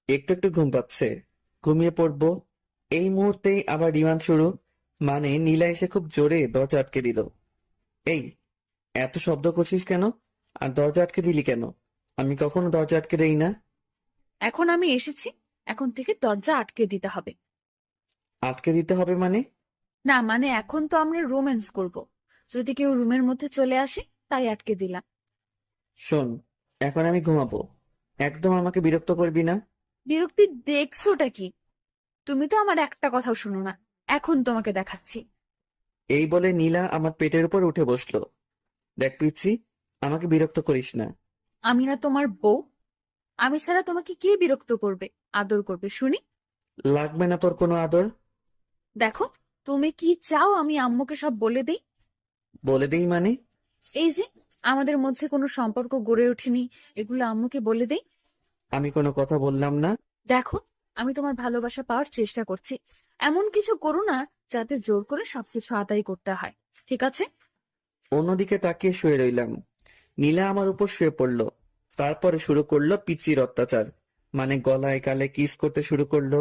একটু একটু ঘুম পাচ্ছে, ঘুমিয়ে পড়বো। এই মুহূর্তেই আবার রিমান্ড শুরু। মানে নীলা এসে খুব জোরে দরজা আটকে দিল। এই, এত শব্দ করছিস কেন? আর দরজা আটকে দিলি কেন? আমি কখনো দরজা আটকে দেই না। এখন আমি এসেছি, এখন থেকে দরজা আটকে দিতে হবে। আটকে দিতে হবে মানে? না মানে এখন তো আমরা রোম্যান্স করব। যদি কেউ রুমের মধ্যে চলে আসে, তাই আটকে দিলাম। শোন, এখন আমি ঘুমাবো, একদম আমাকে বিরক্ত করবি না। বিরক্তি দেখছোটা কি? তুমি তো আমার একটা কথাও শুনো না। এখন তোমাকে দেখাচ্ছি। এই বলে নীলা আমার পেটের উপর উঠে বসলো। দেখ পিচ্ছি, আমাকে বিরক্ত করিস না। আমি না তোমার বউ? আমি ছাড়া তোমাকে কে বিরক্ত করবে, আদর করবে শুনি? লাগবে না তোর কোনো আদর। দেখো, তুমি কি চাও আমি আম্মুকে সব বলে দেই? বলে দেই মানে? এই যে আমাদের মধ্যে কোনো সম্পর্ক গড়ে ওঠেনি, এগুলো আম্মুকে বলে দেই। আমি কোনো কথা বললাম না। দেখো, আমি তোমার ভালোবাসা পাওয়ার চেষ্টা করছি। এমন কিছু করো না যাতে জোর করে সবকিছু আদায় করতে হয়, ঠিক আছে? অন্যদিকে তাকিয়ে শুয়ে রইলাম। নীলা আমার উপর শুয়ে পড়লো। তারপরে শুরু করলো পিচ্চির অত্যাচার। মানে গলায় গালে কিস করতে শুরু করলো।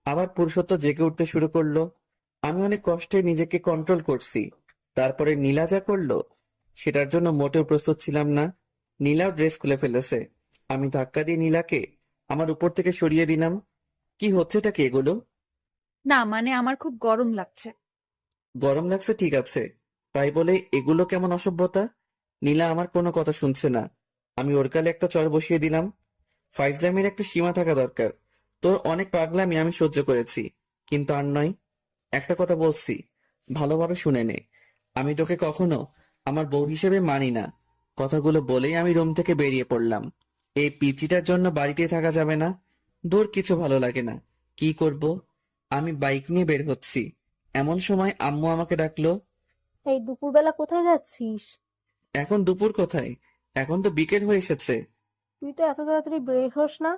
আবার পুরুষত্ব জেগে উঠতে শুরু করলো। আমি অনেক কষ্টে নিজেকে কন্ট্রোল করছি। তারপরে নীলা যা করলো সেটার জন্য মোটেও প্রস্তুত ছিলাম না। নীলাও ড্রেস খুলে ফেলেছে। আমি ধাক্কা দিয়ে নীলাকে আমার উপর থেকে সরিয়ে দিলাম। কি হচ্ছেটা কি এগুলো? না মানে আমার খুব গরম লাগছে। গরম লাগছে ঠিক আছে, তাই বলে এগুলো কেমন অসভ্যতা? নীলা আমার কোনো কথা শুনছে না। আমি ওর গালে একটা চড় বসিয়ে দিলাম। ফাইজলামির একটা সীমা থাকা দরকার। তোর অনেক পাগলামি আমি সহ্য করেছি, কিন্তু আর নয়। একটা কথা বলছি, ভালোভাবে শুনে নে। আমি তোকে কখনো আমার বউ হিসেবে মানি না। কথাগুলো বলেই আমি রুম থেকে বেরিয়ে পড়লাম। এই পিচিটার জন্য বাড়িতে থাকা যাবে না। দূর, কিছু ভালো লাগে না। কি করব? আমি বাইক নিয়ে বের হচ্ছি। এমন সময় আম্মু আমাকে ডাকলো। এই দুপুরবেলা কোথায় যাচ্ছিস? এখন দুপুর কোথায়? এখন তো বিকেল হয়ে এসেছে। তুই তো এত তাড়াতাড়ি বের হোস না।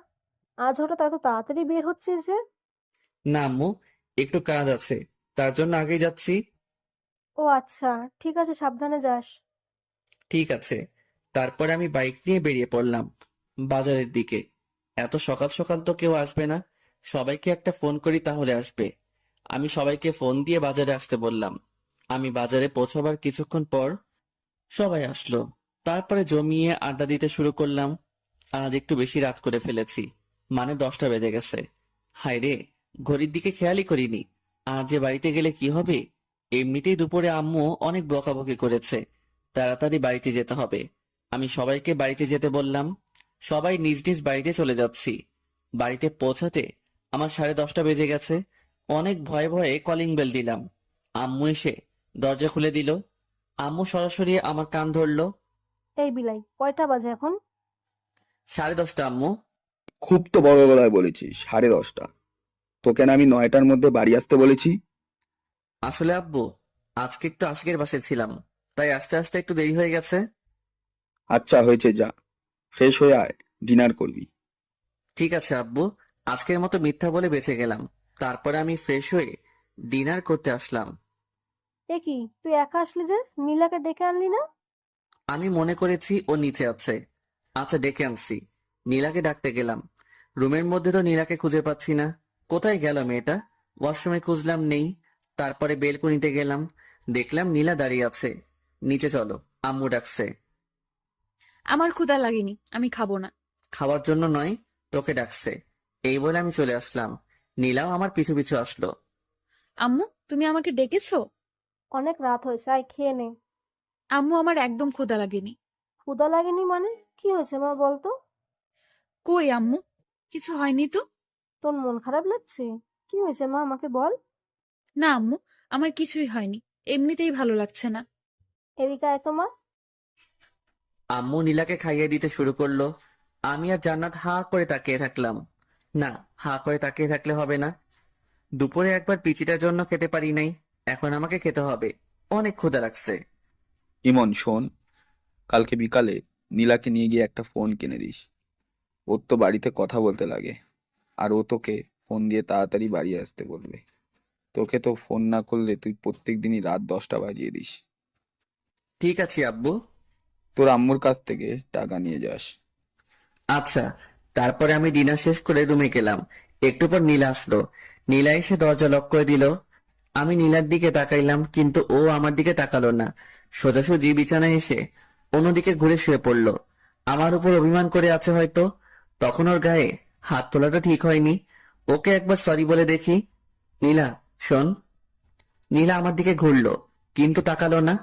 আজ হঠাৎ এত তাড়াতাড়ি বের হচ্ছিস যে? না আম্মু, একটু কাজ আছে, তার জন্য আগেই যাচ্ছি। ও আচ্ছা, ঠিক আছে, সাবধানে যাস। ঠিক আছে। তারপরে আমি বাইক নিয়ে বেরিয়ে পড়লাম বাজারের দিকে। এত সকাল সকাল তো কেউ আসবে না। সবাইকে একটা ফোন করি তাহলে আসবে। আমি সবাইকে ফোন দিয়ে বাজারে আসতে বললাম। আমি বাজারে পৌঁছাবার কিছুক্ষণ পর সবাই আসলো। তারপরে জমিয়ে আড্ডা দিতে শুরু করলাম। আজ একটু বেশি রাত করে ফেলেছি, মানে 10টা বেজে গেছে। হায় রে, ঘড়ির দিকে খেয়ালই করিনি। আজ যে বাড়িতে গেলে কি হবে। এমনিতেই দুপুরে আম্মু অনেক বকাবকি করেছে। তাড়াতাড়ি বাড়িতে যেতে হবে। আমি সবাইকে বাড়িতে যেতে বললাম। সবাই নিজ নিজ বাড়িতে চলে যাচ্ছি। বাড়িতে পৌঁছাতে আমার 10:30 বেজে গেছে। অনেক ভয়ে ভয়ে কলিং বেল দিলাম। আম্মু এসে দরজা খুলে দিল। আম্মু সরাসরি আমার কান ধরলো। এই বিলাই, কয়টা বাজে এখন? 10:30 আম্মু। খুব তো বড় গলায় বলেছিস 10:30। তোকে না আমি 9টার মধ্যে বাড়ি আসতে বলেছি? আসলে আব্বু, আজকে একটু আশিকের বাসায় ছিলাম, তাই আসতে আসতে একটু দেরি হয়ে গেছে। আচ্ছা হয়েছে, যা ফ্রেশ হয়ে আয়, ডিনার করবি। ঠিক আছে আব্বু, আজকের মতো মিথ্যা বলে বেঁচে গেলাম। তারপরে আমি ফ্রেশ হয়ে ডিনার করতে আসলাম। এ কি, তুই একা আসলি যে? নীলাকে ডেকে আনলি না? আমি মনে করেছি ও নিচে আছে। আচ্ছা, ডেকে আনছি। নীলাকে ডাকতে গেলাম। রুমের মধ্যে তো নীলাকে খুঁজে পাচ্ছি না। কোথায় গেল মেয়েটা? ওয়াশরুমে খুঁজলাম, নেই। তারপরে বেলকনিতে গেলাম, দেখলাম নীলা দাঁড়িয়ে আছে। নিচে চলো, আম্মু ডাকছে। আমার ক্ষুধা লাগেনি, আমি খাবো না। খাওয়ার জন্য নয়, তোকে ডাকছে। এই বলে আমি চলে আসলাম। নীলাও আমার পিছু পিছু আসলো। আম্মু, তুমি আমাকে ডেকেছো? অনেক রাত হয়েছে, আয় খেয়ে নে। আম্মু, আমার একদম ক্ষুধা লাগেনি। ক্ষুধা লাগেনি মানে? কি হয়েছে মা, বলতো? কই আম্মু, কিছু হয়নি তো। তোর মন খারাপ লাগছে? কি হয়েছে মা, আমাকে বল। না আম্মু, আমার কিছুই হয়নি, এমনিতেই ভালো লাগছে না। এদিকে আয় তো মা। আম্মু নীলাকে খাইয়ে দিতে শুরু করলো। আমি আর জান্নাত হা করে তাকিয়ে থাকলাম। না, হা করে তাকিয়ে থাকলে হবে না। দুপুরে একবার পিচিটার জন্য খেতে পারি নাই, এখন আমাকে খেতে হবে। অনেক ক্ষুধা লাগছে। ইমন শোন, কালকে বিকালে নীলাকে নিয়ে গিয়ে একটা ফোন কিনে দিস। ওর তো বাড়িতে কথা বলতে লাগে, আর ও তোকে ফোন দিয়ে তাড়াতাড়ি বাড়ি আসতে বলবে। তোকে তো ফোন না করলে তুই প্রত্যেক দিনই রাত 10টা বাজিয়ে দিস। ঠিক আছে আব্বু। তোর আম্মুর কাছ থেকে টাকা নিয়ে যাস। আচ্ছা। তারপরে আমি ডিনার শেষ করে রুমে গেলাম। একটু পর নীলা আসলো। নীলা এসে দরজা লক করে দিল। আমি নীলার দিকে তাকাইলাম, কিন্তু ও আমার দিকে তাকালো না। সোজাসুজি বিছানায় এসে অন্যদিকে ঘুরে শুয়ে পড়লো। আমার উপর অভিমান করে আছে হয়তো। তখন ওর গায়ে হাত তোলাটা ঠিক হয়নি। ওকে একবার সরি বলে দেখি। নীলা, শোন। নীলা আমার দিকে ঘুরলো, কিন্তু তাকালো না।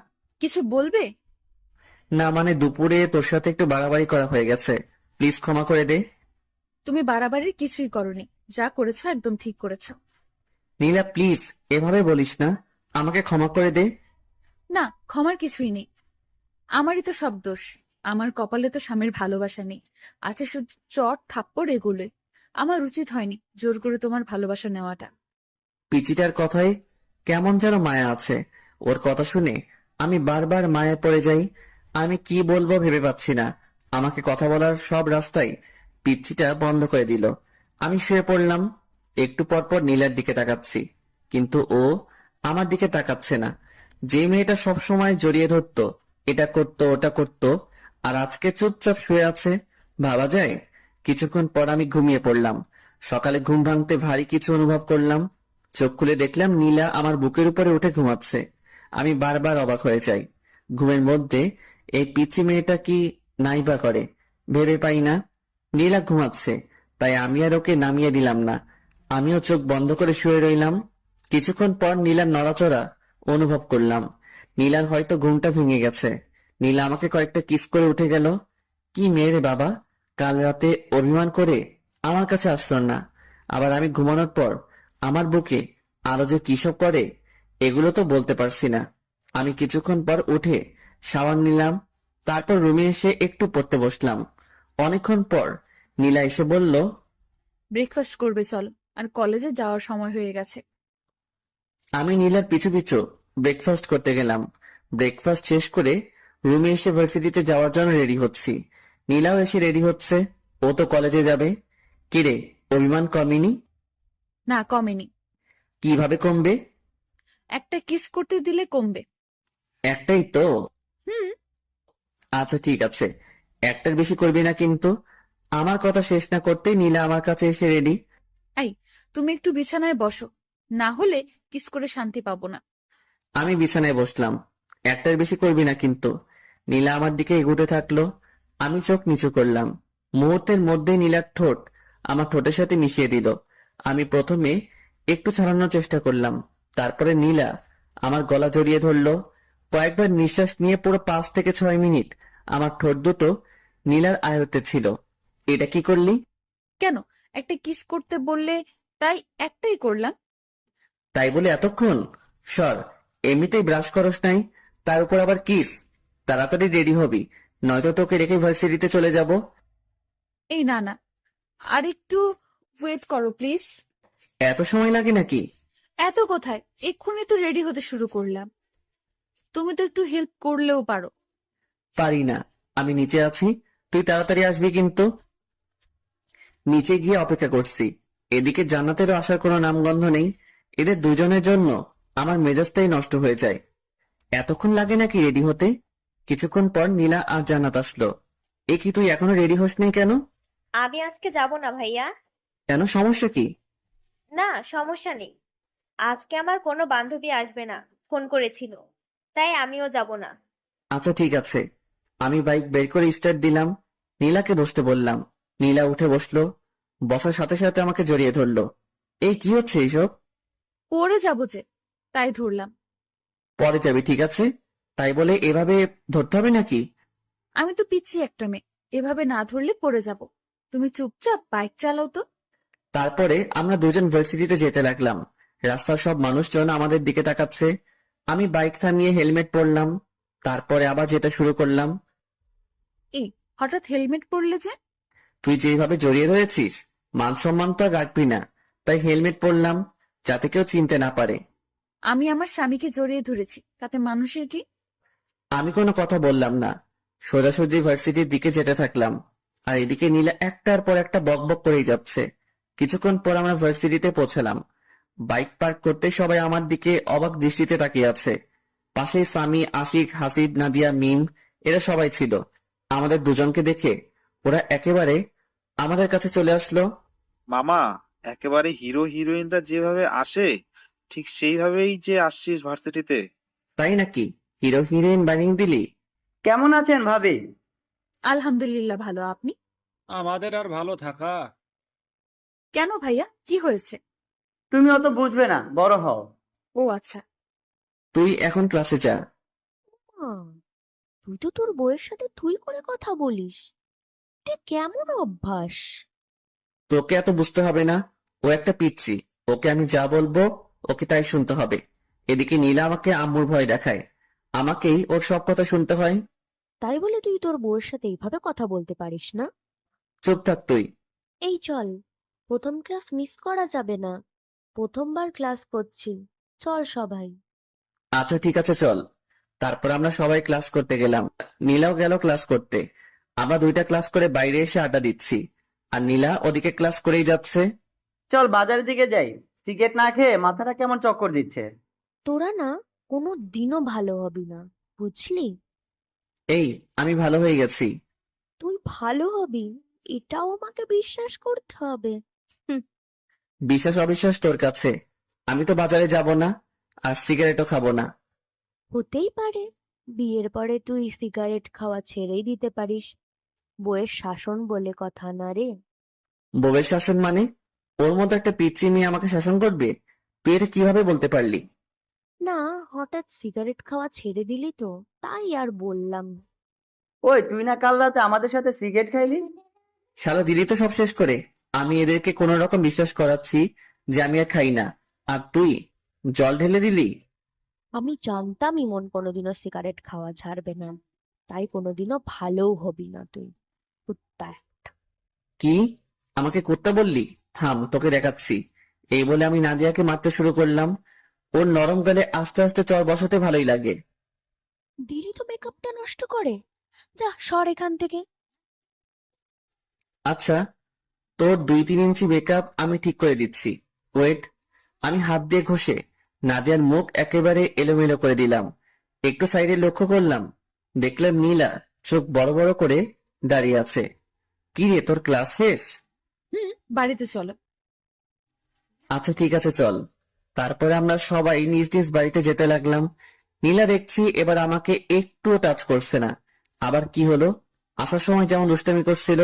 কিছু বলবে? না মানে দুপুরে তোর সাথে একটু বাড়াবাড়ি করা হয়ে গেছে, প্লিজ ক্ষমা করে দে। তুমি বাড়াবাড়ির কিছুই করনি, যা করেছো একদম ঠিক করেছো। নীলা প্লিজ এভাবে বলিস না, আমাকে ক্ষমা করে দে। না, ক্ষমার কিছুই নেই। আমারই তো সব দোষ। আমার কপালে তো স্বামীর ভালোবাসা নেই, আছে শুধু চট থাপ্পড় এগুলোই। আমার উচিত হয়নি জোর করে তোমার ভালোবাসা নেওয়াটা। পিচিটার কথায় কেমন যেন মায়া আছে। ওর কথা শুনে আমি বারবার মায়ায় পড়ে যাই। আমি কি বলবো ভেবে পাচ্ছি না। আমাকে কথা বলার সব রাস্তাই পিচ্চিটা বন্ধ করে দিল। আমি শুয়ে পড়লাম। একটু পর পর নীলার দিকে তাকাচ্ছি, কিন্তু ও আমার দিকে তাকাচ্ছে না। যে মেয়েটা সব সময় জড়িয়ে ধরতো, এটা করতো ওটা করতো, আর আজকে চুপচাপ শুয়ে আছে, ভাবা যায়। কিছুক্ষণ পর আমি ঘুমিয়ে পড়লাম। সকালে ঘুম ভাঙতে ভারী কিছু অনুভব করলাম। চোখ খুলে দেখলাম নীলা আমার বুকের উপরে উঠে ঘুমাচ্ছে। আমি বারবার অবাক হয়ে যাই। ঘুমের মধ্যে এই পিচ্চি মেয়েটা কি নাইবা করে ভেবে পাই না। নীলা ঘুমাচ্ছে, তাই আমি আর ওকে নামিয়ে দিলাম না। আমিও চোখ বন্ধ করে শুয়ে রইলাম। কিছুক্ষণ পর নীলার নড়াচড়া অনুভব করলাম। নীলার হয়তো ঘুমটা ভেঙে গেছে। নীলা আমাকে কয়েকটা কিস করে উঠে গেল। কি মেয়ে রে বাবা, কাল রাতে অভিমান করে আমার কাছে আসলো না, আবার আমি ঘুমানোর পর আমার বুকে আরো যে কিসব করে এগুলো তো বলতে পারছি না। আমি কিছুক্ষণ পর উঠে শাওয়ার নিলাম, তারপর রুমে এসে একটু পড়তে বসলাম। অনেকক্ষণ পর নীলা এসে বলল, ব্রেকফাস্ট করবে চলো, আর কলেজে যাওয়ার সময় হয়ে গেছে। আমি নীলার পিছু পিছু ব্রেকফাস্ট করতে গেলাম। ব্রেকফাস্ট শেষ করে রুমে এসে ভার্সিটিতে যাওয়ার জন্য রেডি হচ্ছি। নীলাও এসে রেডি হচ্ছে, ও তো কলেজে যাবে। কিরে, অভিমান কমেনি? না, কমেনি। কিভাবে কমবে? একটা কিস করতে দিলে কমবে। একটাই তো। হুম। আচ্ছা ঠিক আছে, একটার বেশি করবি না কিন্তু। আমার কথা শেষ না করতেই নীলা আমার কাছে এসে রেডি। এই, তুমি একটু বিছানায় বসো, না হলে কিস করে শান্তি পাবো না। আমি বিছানায় বসলাম। একটার বেশি করবি না কিন্তু। নীলা আমার দিকে এগোতে থাকলো। আমি চোখ নিচু করলাম। মুহূর্তের মধ্যেই নীলার ঠোঁট আমার ঠোঁটের সাথে মিশিয়ে দিল। আমি প্রথমে একটু ছাড়ানোর চেষ্টা করলাম, তারপরে নীলা আমার গলা জড়িয়ে ধরলো। কয়েকবার নিঃশ্বাস নিয়ে পুরো 5 থেকে 6 মিনিট আমার ঠোঁট দুটো নীলার আয়ত্তে ছিল। এটা কি করলি? কেন, একটা কিস করতে বললে তাই একটাই করলাম। তাই বলে এতক্ষণ? সর, এমনিতেই ব্রাশ করস নাই, তার উপর আবার কিস। তাড়াতাড়ি রেডি হবি, নয়তো তোকে রেখে ভার্সিটিতে চলে যাব। এই না না, আর একটু ওয়েট করো প্লিজ। এত সময় লাগে নাকি? এত কোথায়, এক্ষুনি তো রেডি হতে শুরু করলাম। তুমি তো একটু হেল্প করলেও পারো। পারি না, আমি নিচে আছি, তুই তাড়াতাড়ি আসবি কিন্তু। নিচে গিয়ে অপেক্ষা করছি। এদিকে জান্নাতেরও আসার কোনো নামগন্ধ নেই। এদের দুজনের জন্য আমার মেজাজটাই নষ্ট হয়ে যায়। এতক্ষণ লাগে নাকি রেডি হতে? কিছুক্ষণ পর নীলা আর জান্নাত আসলো। এ কি, তুই এখনো রেডি হসনি কেন? আমি আজকে যাব না ভাইয়া। কেন, সমস্যা কি? না, সমস্যা নেই। আজকে আমার কোনো বান্ধবী আসবে না, ফোন করেছিল, তাই আমিও যাব না। আচ্ছা ঠিক আছে। আমি বাইক বের করে স্টার্ট দিলাম। নীলাকে বসতে বললাম। নীলা উঠে বসলো। বসার সাথে সাথে আমাকে জড়িয়ে ধরলো। এই কি হচ্ছে এইসব? পড়ে যাবো যে, তাই ধরলাম। পরে যাবি ঠিক আছে, তাই বলে এভাবে ধরতে হবে নাকি? আমি তো পিচ্ছি একটা মেয়ে, এভাবে না ধরলে পড়ে যাব। তুমি চুপচাপ বাইক চালাও তো। তারপরে আমরা দুজন ভার্সিটিতে যেতে লাগলাম। রাস্তার সব মানুষজন আমাদের দিকে তাকাচ্ছে। আমি বাইক থামিয়ে হেলমেট পরলাম, তারপরে আবার যেতে শুরু করলাম। এই, হঠাৎ হেলমেট পরলে যে? তুই যেভাবে জড়িয়ে ধরেছিস, মান সম্মান তো আর রাখবি না, তাই হেলমেট পরলাম, যাতে কেউ চিনতে না পারে। আমি আমার স্বামীকে জড়িয়ে ধরেছি, তাতে মানুষের কি? আমি কোনো কথা বললাম না, সোজাসুজি ভার্সিটির দিকে যেতে থাকলাম। আর এদিকে নীলা একটার পর একটা বকবক করেই যাচ্ছে। কিছুক্ষণ পর আমরা ভার্সিটিতে পৌঁছলাম। বাইক পার্ক করতে সবাই আমার দিকে অবাক দৃষ্টিতে তাকিয়ে আছে। পাশে সামি, আশিক, হাসিব, নাদিয়া, মিম, এরা সবাই ছিল। আমাদের দুজনকে দেখে ওরা একেবারে আমাদের কাছে চলে আসলো। মামা, একেবারে হিরো হিরোইনরা যেভাবে আসে ঠিক সেইভাবেই যে আসছিস ভার্সিটিতে। তাই নাকি? হিরো হিরোইন বানিয়ে দিলি? কেমন আছেন ভাবি? আলহামদুলিল্লাহ ভালো, আপনি? আমাদের আর ভালো থাকা। কেন ভাইয়া, কি হয়েছে? তুমি অত বুঝবে না, বড় হও। ও আচ্ছা। তুই এখন ক্লাসে যা। তুই তো তোর বউয়ের সাথে তুই করে কথা বলিস, এটা কেমন অভ্যাস? তোকে এত বুঝতে হবে না, ও একটা পিচ্চি, ওকে আমি যা বলবো ওকে তাই শুনতে হবে। এদিকে নীলা আমাকে আম্মুর ভয় দেখায়, আমাকেই ওর সব কথা শুনতে হয়। তাই বলে তুই তোর বউয়ের সাথে এইভাবে কথা বলতে পারিস না? চুপ থাক তুই। এই চল, প্রথম ক্লাস মিস করা যাবে না। প্রথমবার ক্লাস করছি, চল সবাই। আচ্ছা ঠিক আছে চল। তারপর আমরা সবাই ক্লাস করতে গেলাম। নীলাও গেল ক্লাস করতে। আমরা দুইটা ক্লাস করে বাইরে এসে আড্ডা দিচ্ছি, আর নীলা ওদিকে ক্লাস করেই যাচ্ছে। চল বাজারের দিকে যাই, সিগারেট না খেয়ে মাথাটা কেমন চক্কর দিচ্ছে। তোরা না কোনো দিনও ভালো হবি না, বুঝলি? এই, আমি ভালো হয়ে গেছি। তুই ভালো হবি এটাও আমাকে বিশ্বাস করতে হবে। হুম, বিশ্বাস অবিশ্বাস তোর কাছে। আমি তো বাজারে যাব না, আর সিগারেটও খাবো না। হতেই পারে বিয়ের পরে তুই সিগারেট খাওয়া ছেড়েই দিতে পারিস। বউয়ের শাসন বলে কথা না রে। বউয়ের শাসন মানে? ওর মতো একটা পিচ্চি মেয়ে আমাকে শাসন করবে? তুই এটা কিভাবে বলতে পারলি? না, হঠাৎ সিগারেট খাওয়া ছেড়ে দিলি তো, তাই আর বললাম। ওই তুই না কাল রাতে আমাদের সাথে সিগারেট খাইলি? শালা দিদি তো সব শেষ করে। আমি এদেরকে কোনো রকম বিশ্বাস করাচ্ছি যে আমি আর খাই না, আর তুই জল ঢেলে দিলি। আমি জানতাম ইমন কোনোদিনও সিগারেট খাওয়া ছাড়বে না, তাই কোনোদিনও ভালোও হবি না তুই, কুত্তা। কি? আমাকে কুত্তা বললি? থাম, তোকে দেখাচ্ছি। এই বলে আমি নাদিয়াকে মারতে শুরু করলাম। ওর নরম গালে আস্তে আস্তে চড় বসাতে ভালোই লাগে। দিলি তো মেকআপটা নষ্ট করে, যা সর এখান থেকে। আচ্ছা, তোর 2-3 ইঞ্চি মেকআপ আমি ঠিক করে দিচ্ছি। ওয়েট। আমি হাত দিয়ে ঘষে নাদিয়ার মুখ একেবারে এলোমেলো করে দিলাম। একটু সাইডে লক্ষ্য করলাম, দেখলাম নীলা চোখ বড় বড় করে দাঁড়িয়ে আছে। কি রে, তোর ক্লাস শেষ? বাড়িতে চলো। আচ্ছা ঠিক আছে চল। তারপরে আমরা সবাই নিজ নিজ বাড়িতে যেতে লাগলাম। নীলা দেখছি এবার আমাকে একটুও টাচ করছে না। আবার কি হলো? আসার সময় যেমন দুষ্টামি করছিল,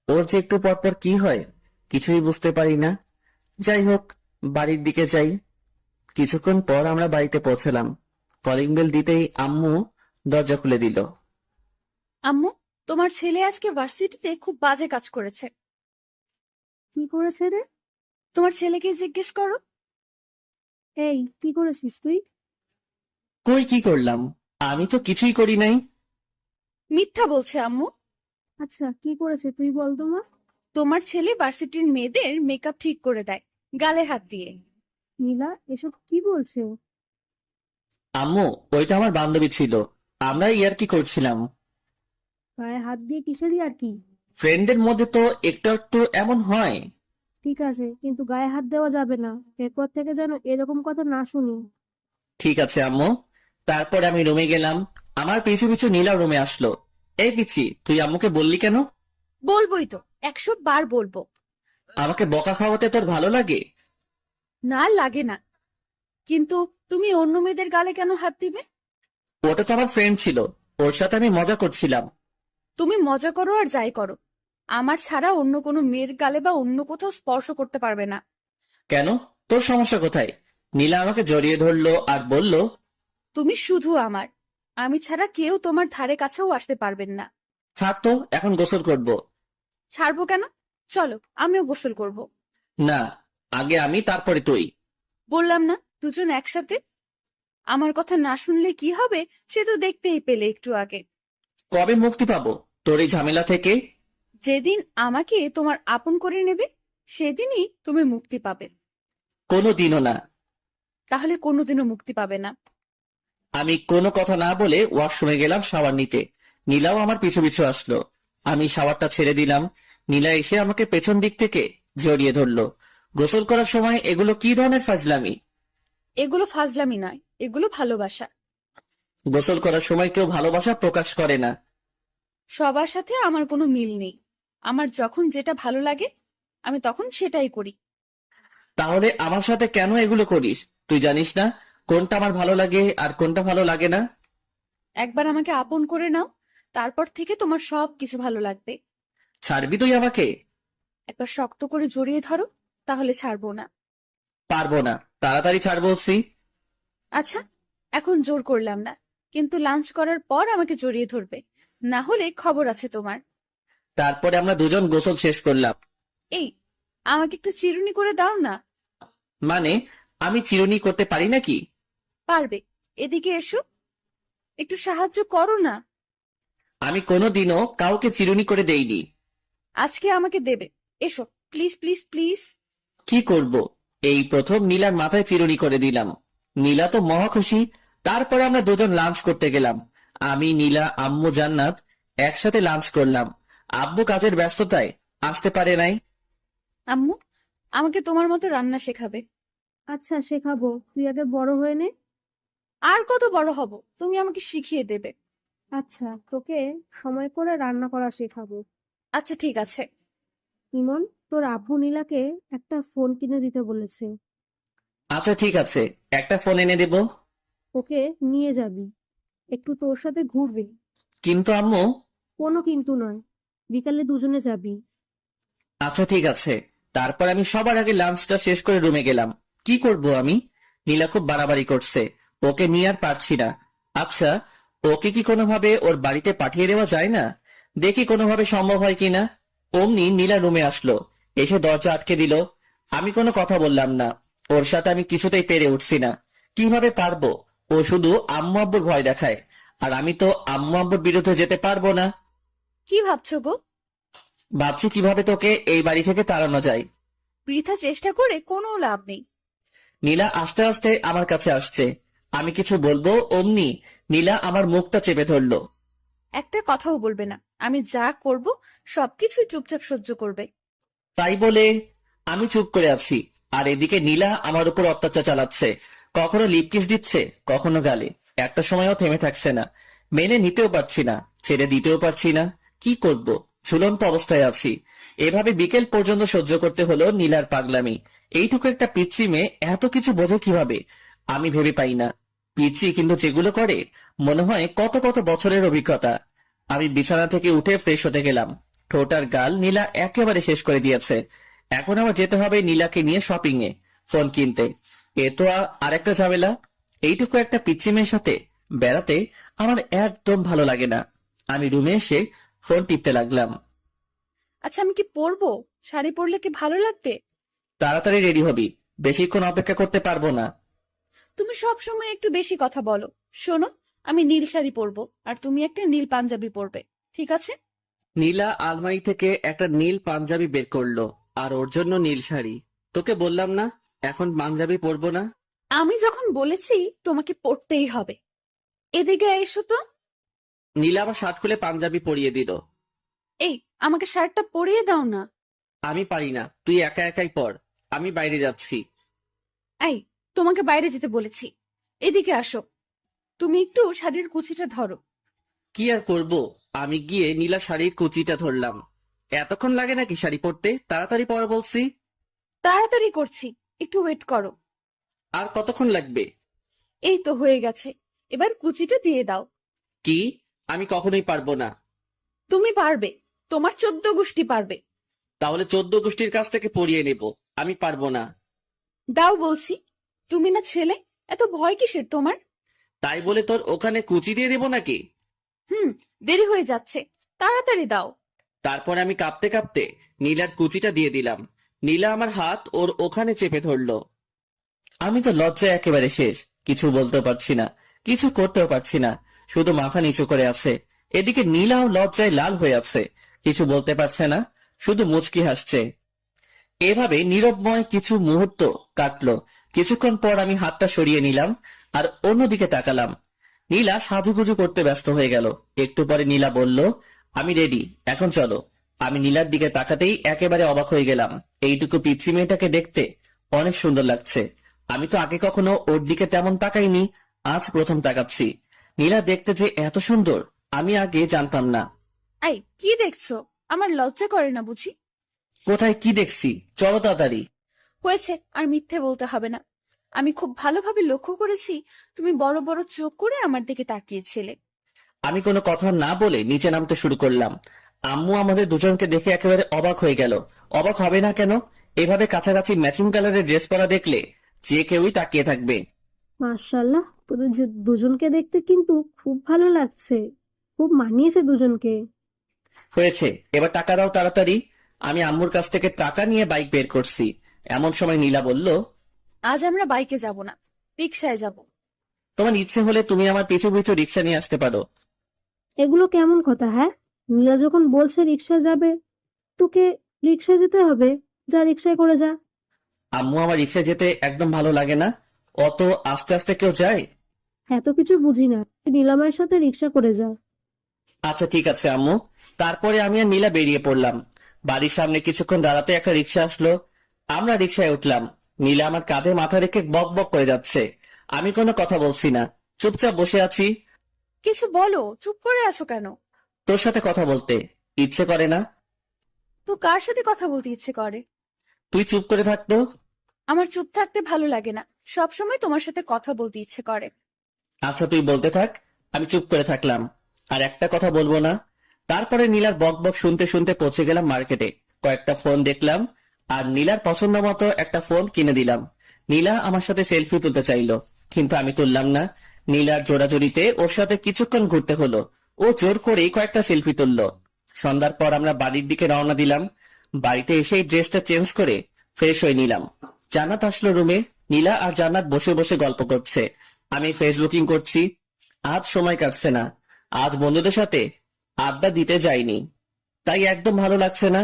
ওর যে একটু পর পর কি হয় কিছুই বুঝতে পারি না। যাই হোক, বাড়ির দিকে যাই। কিছুক্ষণ পর আমরা বাড়িতে পৌঁছলাম। কলিং বেল দিতেই আম্মু দরজা খুলে দিল। আম্মু, তোমার ছেলে আজকে ভার্সিটিতে খুব বাজে কাজ করেছে। কি করেছে রে? তোমার ছেলেকে জিজ্ঞেস করো। এই, কি করেছিস তুই? কই কি করলাম? আমি তো কিছুই করি নাই। মিথ্যা বলছে আম্মু। আচ্ছা, কি করেছে তুই বল তো মা। তোমার ছেলে ভার্সিটির মেয়েদের মেকআপ ঠিক করে দেয় গালে হাত দিয়ে। নীলা, এসব কি বলছে? আম্মু, ওইটা আমার বান্ধবী ছিল, আমরা ইয়ার্কি করছিলাম। গায়ে হাত দিয়ে কিসেরই আর কি? ফ্রেন্ডের মধ্যে তো একটু একটু এমন হয়। ঠিক আছে, কিন্তু গায়ে হাত দেওয়া যাবে না। এরপর থেকে যেন এরকম কথা না শুনি। ঠিক আছে আম্মু। তারপর আমি রুমে গেলাম। আমার পিছু পিছু নীলা রুমে আসলো। এই পিচ্ছি, তুই আম্মুকে বললি কেন? বলবোই তো, 100 বার বলবো। আমাকে বকা খাওয়াতে তোর ভালো লাগে? না, লাগে না। কিন্তু তুমি অন্য মেয়েদের গালে কেন হাত দিবে? ওটা তো আমার ফ্রেন্ড ছিল, ওর সাথে আমি মজা করছিলাম। তুমি মজা করো আর যাই করো, আমার ছাড়া অন্য কোনো মেয়ের গালে বা অন্য কোথাও স্পর্শ করতে পারবে না। কেন? তোর সমস্যা কোথায়? নীলা আমাকে জড়িয়ে ধরলো আর বলল, তুমি শুধু আমার, আমি ছাড়া কেউ তোমার ধারে কাছেও আসতে পারবেন না। ছাড় তো, এখন গোসল করব। ছাড়বো কেন? চলো, আমিও গোসল করব। না, আগে আমি তারপরে তুই। বললাম না দুজন একসাথে। আমার কথা না শুনলে কি হবে সে তো দেখতেই পেলে একটু আগে। কবে মুক্তি পাবো তোর এই ঝামেলা থেকে? যেদিন আমাকে তোমার আপন করে নেবে সেদিনই তুমি মুক্তি পাবে। কোনো দিনও না। তাহলে কোনোদিনও মুক্তি পাবে না। আমি কোনো কথা না বলে ওয়াশরুমে গেলাম শাওয়ার নিতে। নীলাও আমার পিছু পিছু আসলো। আমি শাওয়ারটা ছেড়ে দিলাম। নীলা এসে আমাকে পেছন দিক থেকে জড়িয়ে ধরলো। গোসল করার সময় এগুলো কি ধরনের ফাজলামি? এগুলো ফাজলামি নয়, এগুলো ভালোবাসা। গোসল করার সময় কেউ ভালোবাসা প্রকাশ করে না। সবার সাথে আমার কোনো মিল নেই। আমার যখন যেটা ভালো লাগে আমি তখন সেটাই করি। তাহলে আমার সাথে কেন এগুলো করিস? তুই জানিস না কোনটা আমার ভালো লাগে আর কোনটা ভালো লাগে না? একবার আমাকে আপন করে নাও, তারপর থেকে তোমার সব কিছু ভালো লাগবে। ছাড়বি তুই আমাকে? একবার শক্ত করে জড়িয়ে ধরো, তাহলে ছাড়বো না। পারবো না, তাড়াতাড়ি ছাড় বলছি। আচ্ছা, এখন জোর করলাম না, কিন্তু লাঞ্চ করার পর আমাকে জড়িয়ে ধরবে, না হলে খবর আছে তোমার। তারপরে আমরা দুজন গোসল শেষ করলাম। এই, আমাকে একটু চিরুনি করে দাও না। মানে আমি চিরুনি করতে পারি নাকি? পারবে। এদিকে এসো, একটু সাহায্য করো না। আমি কোনোদিনও কাউকে চিরুনি করে দেইনি। আজকে আমাকে দেবে। এসো প্লিজ প্লিজ প্লিজ। কি করব? এই প্রথম নীলার মাথায় চিরুনি করে দিলাম। নীলা তো মহা খুশি। তারপরে আমরা দুজন লাঞ্চ করতে গেলাম। আমি, নীলা, আম্মু, জান্নাত একসাথে লাঞ্চ করলাম। আব্বু কাজের ব্যস্ততায় আসতে পারে নাই। আম্মু আমাকে তোমার মতো রান্না শেখাবে। আচ্ছা শেখাবো, তুই আগে বড় হয়ে নে। আর কত বড় হব, তুমি আমাকে শিখিয়ে দেবে। আচ্ছা, তোকে সময় করে রান্না করা শেখাবো। আচ্ছা ঠিক আছে। ইমন, তোর আব্বু নীলাকে একটা ফোন কিনে দিতে বলেছে। আচ্ছা ঠিক আছে, একটা ফোন এনে দেব। ওকে নিয়ে যাবি, একটু তোর সাথে ঘুরবে। কিন্তু আম্মু। কোনো কিন্তু নয়, বিকালে দুজনে যাবি। আচ্ছা ঠিক আছে। তারপর আমি সবার আগে লাঞ্চটা শেষ করে রুমে গেলাম। কি করব আমি? নীলা খুব বাড়াবাড়ি করছে, ওকে নিয়ে আর পারছি না। আচ্ছা, ওকে কি কোনোভাবে ওর বাড়িতে পাঠিয়ে দেওয়া যায় না? দেখি কোনোভাবে সম্ভব হয় কিনা। অমনি নীলা রুমে আসলো, এসে দরজা আটকে দিল। আমি কোনো কথা বললাম না। ওর সাথে আমি কিছুতেই পেরে উঠছি না। কিভাবে পারবো? ও শুধু আম্মু আব্বুর ভয় দেখায়, আর আমি তো আম্মু আব্বুর বিরুদ্ধে যেতে পারবো না। কি ভাবছো গো? ভাবছি কিভাবে তোকে এই বাড়ি থেকে তাড়ানো যায়। বৃথা চেষ্টা করে কোনো লাভ নেই। নীলা আস্তে আস্তে আমার কাছে আসছে। আমি কিছু বলবো, অমনি নীলা আমার মুখটা চেপে ধরলো। একটা কথাও বলবে না। আমি যা করব সবকিছুই চুপচাপ সহ্য করবে। তাই বলে আমি চুপ করে আছি, আর এদিকে নীলা আমার উপর অত্যাচার চালাচ্ছে। কখনো লিপ কিস দিচ্ছে, কখনো গালে। একটা সময়ও থেমে থাকছে না। মেনে নিতেও পারছি না, ছেড়ে দিতেও পারছি না। কি করব? ঝুলন্ত অবস্থায় আছি। এভাবে বিকেল পর্যন্ত সহ্য করতে হলো নীলার পাগলামি। এইটুকু একটা পিচ্চি মেয়ে এত কিছু বোঝে কিভাবে? আমি ভেবে পাই না। পিচ্চি কিন্তু যেগুলো করে, মনে হয় কত কত বছরের অভিজ্ঞতা। আমি বিছানা থেকে উঠে ফ্রেশ হতে গেলাম। ঠোঁট আর গাল নীলা একেবারে শেষ করে দিয়েছে। এখন আমার যেতে হবে নীলাকে নিয়ে শপিং এ, ফোন কিনতে। এ তো আরেকটা ঝামেলা। এইটুকু একটা পিচ্চি মেয়ের সাথে বেড়াতে আমার একদম ভালো লাগে না। আমি রুমে এসে ফোন টিপতে লাগলাম। আচ্ছা আমি কি পরবো? শাড়ি পরলে কি ভালো লাগবে? তাড়াতাড়ি রেডি হবি, বেশিক্ষণ অপেক্ষা করতে পারবো না। তুমি সব সময় একটু বেশি কথা বলো। শোনো, আমি নীল শাড়ি পরবো আর তুমি একটা নীল পাঞ্জাবি পরবে, ঠিক আছে? নীলা আলমারি থেকে একটা নীল পাঞ্জাবি বের করলো, আর ওর জন্য নীল শাড়ি। তোকে বললাম না এখন পাঞ্জাবি পরবো না? আমি যখন বলেছি তোমাকে পরতেই হবে। এদিকে এসো তো। নীলা আবার শার্ট খুলে পাঞ্জাবি পরিয়ে দিল। এই, আমাকে শার্টটা পরিয়ে দাও না। আমি পারি না, তুই একা একাই পর। আমি বাইরে যাচ্ছি। এই, তোমাকে বাইরে যেতে বলেছি। এদিকে আসো। তুমি একটু শাড়ির কুচিটা ধরো। কি আর করব? আমি গিয়ে নীলা শাড়ির কুচিটা ধরলাম। এতক্ষণ লাগে নাকি শাড়ি পরতে? তাড়াতাড়ি পর বলছি। তাড়াতাড়ি করছি, একটু ওয়েট করো। আর কতক্ষণ লাগবে? এই তো হয়ে গেছে, এবার কুচিটা দিয়ে দাও। কি? আমি কখনোই পারবো না। তুমি পারবে, তোমার 14 গোষ্ঠী পারবে। তাহলে 14 গোষ্ঠীর কাছ থেকে পরিয়ে নেব। আমি পারবো না। দাও বলছি। তুমি না ছেলে, এত ভয় কিসের তোমার? তাই বলে তোর ওখানে কুচি দিয়ে দেবো নাকি? দেরি হয়ে যাচ্ছে, তাড়াতাড়ি দাও। তারপর আমি কাঁপতে কাঁপতে নীলার কুচিটা দিয়ে দিলাম। নীলা আমার হাত ওর ওখানে চেপে ধরলো। আমি তো লজ্জায় একেবারে শেষ। কিছু বলতেও পারছি না, কিছু করতেও পারছি না, শুধু মাথা নিচু করে আছে। এদিকে নীলাও লজ্জায় লাল হয়ে আছে, কিছু বলতে পারছে না, শুধু মুচকি হাসছে। এভাবে নীরবময় কিছু মুহূর্ত কাটলো। কিছুক্ষণ পর আমি হাতটা সরিয়ে নিলাম আর অন্যদিকে তাকালাম। নীলা সাজুগুজু করতে ব্যস্ত হয়ে গেল। একটু পরে নীলা বলল, আমি রেডি, এখন চলো। আমি নীলার দিকে তাকাতেই একেবারে অবাক হয়ে গেলাম। এইটুকু পিচ্চি মেয়েটাকে দেখতে অনেক সুন্দর লাগছে। আমি তো আগে কখনো ওর দিকে তেমন তাকাইনি, আজ প্রথম তাকাচ্ছি। নীলা দেখতে যে এত সুন্দর আমি আগে জানতাম না। এই, কি দেখছো? আমার লজ্জা করে না বুঝি? কোথায় কি দেখছি? চলো তাড়াতাড়ি। হয়েছে, আর মিথ্যে বলতে হবে না। আমি খুব ভালোভাবে লক্ষ্য করেছি তুমি বড় বড় চোখ করে আমার দিকে তাকিয়েছিলে। আমি কোনো কথা না বলে নিচে নামতে শুরু করলাম। আম্মু আমাদের দুজনকে দেখে একেবারে অবাক হয়ে গেল। অবাক হবে না কেন? এভাবে কাছাকাছি ম্যাচিং কালারের ড্রেস পরা দেখলে যে কেউই তাকিয়ে থাকবে। মাশাআল্লাহ, তোদের দুজনকে দেখতে কিন্তু খুব ভালো লাগছে, খুব মানিয়েছে দুজনকে। হয়েছে, এবার টাকা দাও তাড়াতাড়ি। আমি আম্মুর কাছ থেকে টাকা নিয়ে বাইক বের করছি। এমন সময় নীলা বলল, আজ আমরা বাইকে যাব না, রিকশায় যাব। তোমার ইচ্ছে হলে তুমি আমার পিছু পিছু রিক্সা নিয়ে আসতে পারো। এগুলো কেমন কথা? হ্যাঁ, নীলা যখন বলছে রিক্সায় যাবে, তোকে রিক্সায় যেতে হবে। যা, রিক্সায় করে যা। আম্মু, আমার রিক্সা যেতে একদম ভালো লাগে না। অত আস্তে আস্তে কেউ যায়? এত কিছু বুঝি না, তুই নীলামায়ের সাথে রিক্সা করে যা। আচ্ছা ঠিক আছে আম্মু। তারপরে আমি আর নীলা বেরিয়ে পড়লাম। বাড়ির সামনে কিছুক্ষণ দাঁড়াতে একটা রিক্সা আসলো। আমরা রিক্সায় উঠলাম। নীলা আমার কাঁধে মাথা রেখে বক বক করে যাচ্ছে। আমি কোনো কথা বলছি না, চুপচাপ বসে আছি। কিছু বলো, চুপ করে আছো কেন? তোর সাথে কথা বলতে ইচ্ছে করে না? তো কার সাথে কথা বলতে ইচ্ছে করে? তুই চুপ করে থাকতো। আমার চুপ থাকতে ভালো লাগে না, সব সময় তোমার সাথে কথা বলতে ইচ্ছে করে। আচ্ছা তুই বলতে থাক, আমি চুপ করে থাকলাম। আর একটা কথা বলবো না। তারপরে নীলার বক বক শুনতে শুনতে পৌঁছে গেলাম মার্কেটে। কয়েকটা ফোন দেখলাম আর নীলার পছন্দ মতো একটা ফোন কিনে দিলাম। নীলা আমার সাথে সেলফি তুলতে চাইলো, কিন্তু আমি তুললাম না। নীলার জোড়াজোড়িতে ওর সাথে কিছুক্ষণ ঘুরতে হলো। ও জোর করেই কয়েকটা সেলফি তুললো। সন্ধ্যার পর আমরা বাড়ির দিকে রওনা দিলাম। বাড়িতে এসেই ড্রেসটা চেঞ্জ করে ফ্রেশ হয়ে নিলাম। জান্নাত আসলো রুমে। নীলা আর জান্নাত বসে বসে গল্প করছে। আমি ফেসবুকিং করছি। আজ সময় কাটছে না। আজ বন্ধুদের সাথে আড্ডা দিতে যাইনি, তাই একদম ভালো লাগছে না।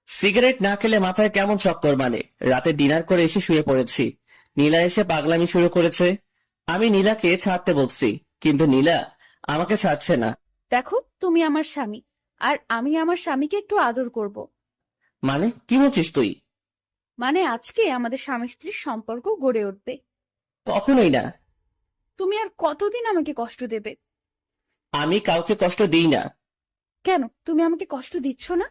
সিগারেট না খেলে মাথায় কেমন চক্কর মানে। রাতে ডিনার করে এসে শুয়ে পড়েছি। নীলা এসে পাগলামি শুরু করেছে। আমি নীলাকে ছাড়তে বলছি, কিন্তু নীলা আমাকে ছাড়ছে না। দেখো, তুমি আমার স্বামী, আর আমি আমার স্বামীকে একটু আদর করব। মানে কি বলছিস তুই? মানে আজকে আমাদের স্বামী স্ত্রীর সম্পর্ক গড়ে উঠবে। কখনোই না। তুমি আর কতদিন আমাকে কষ্ট দেবে? আমি কাউকে কষ্ট দিই না। কেন, তুমি আমাকে কষ্ট দিচ্ছ না?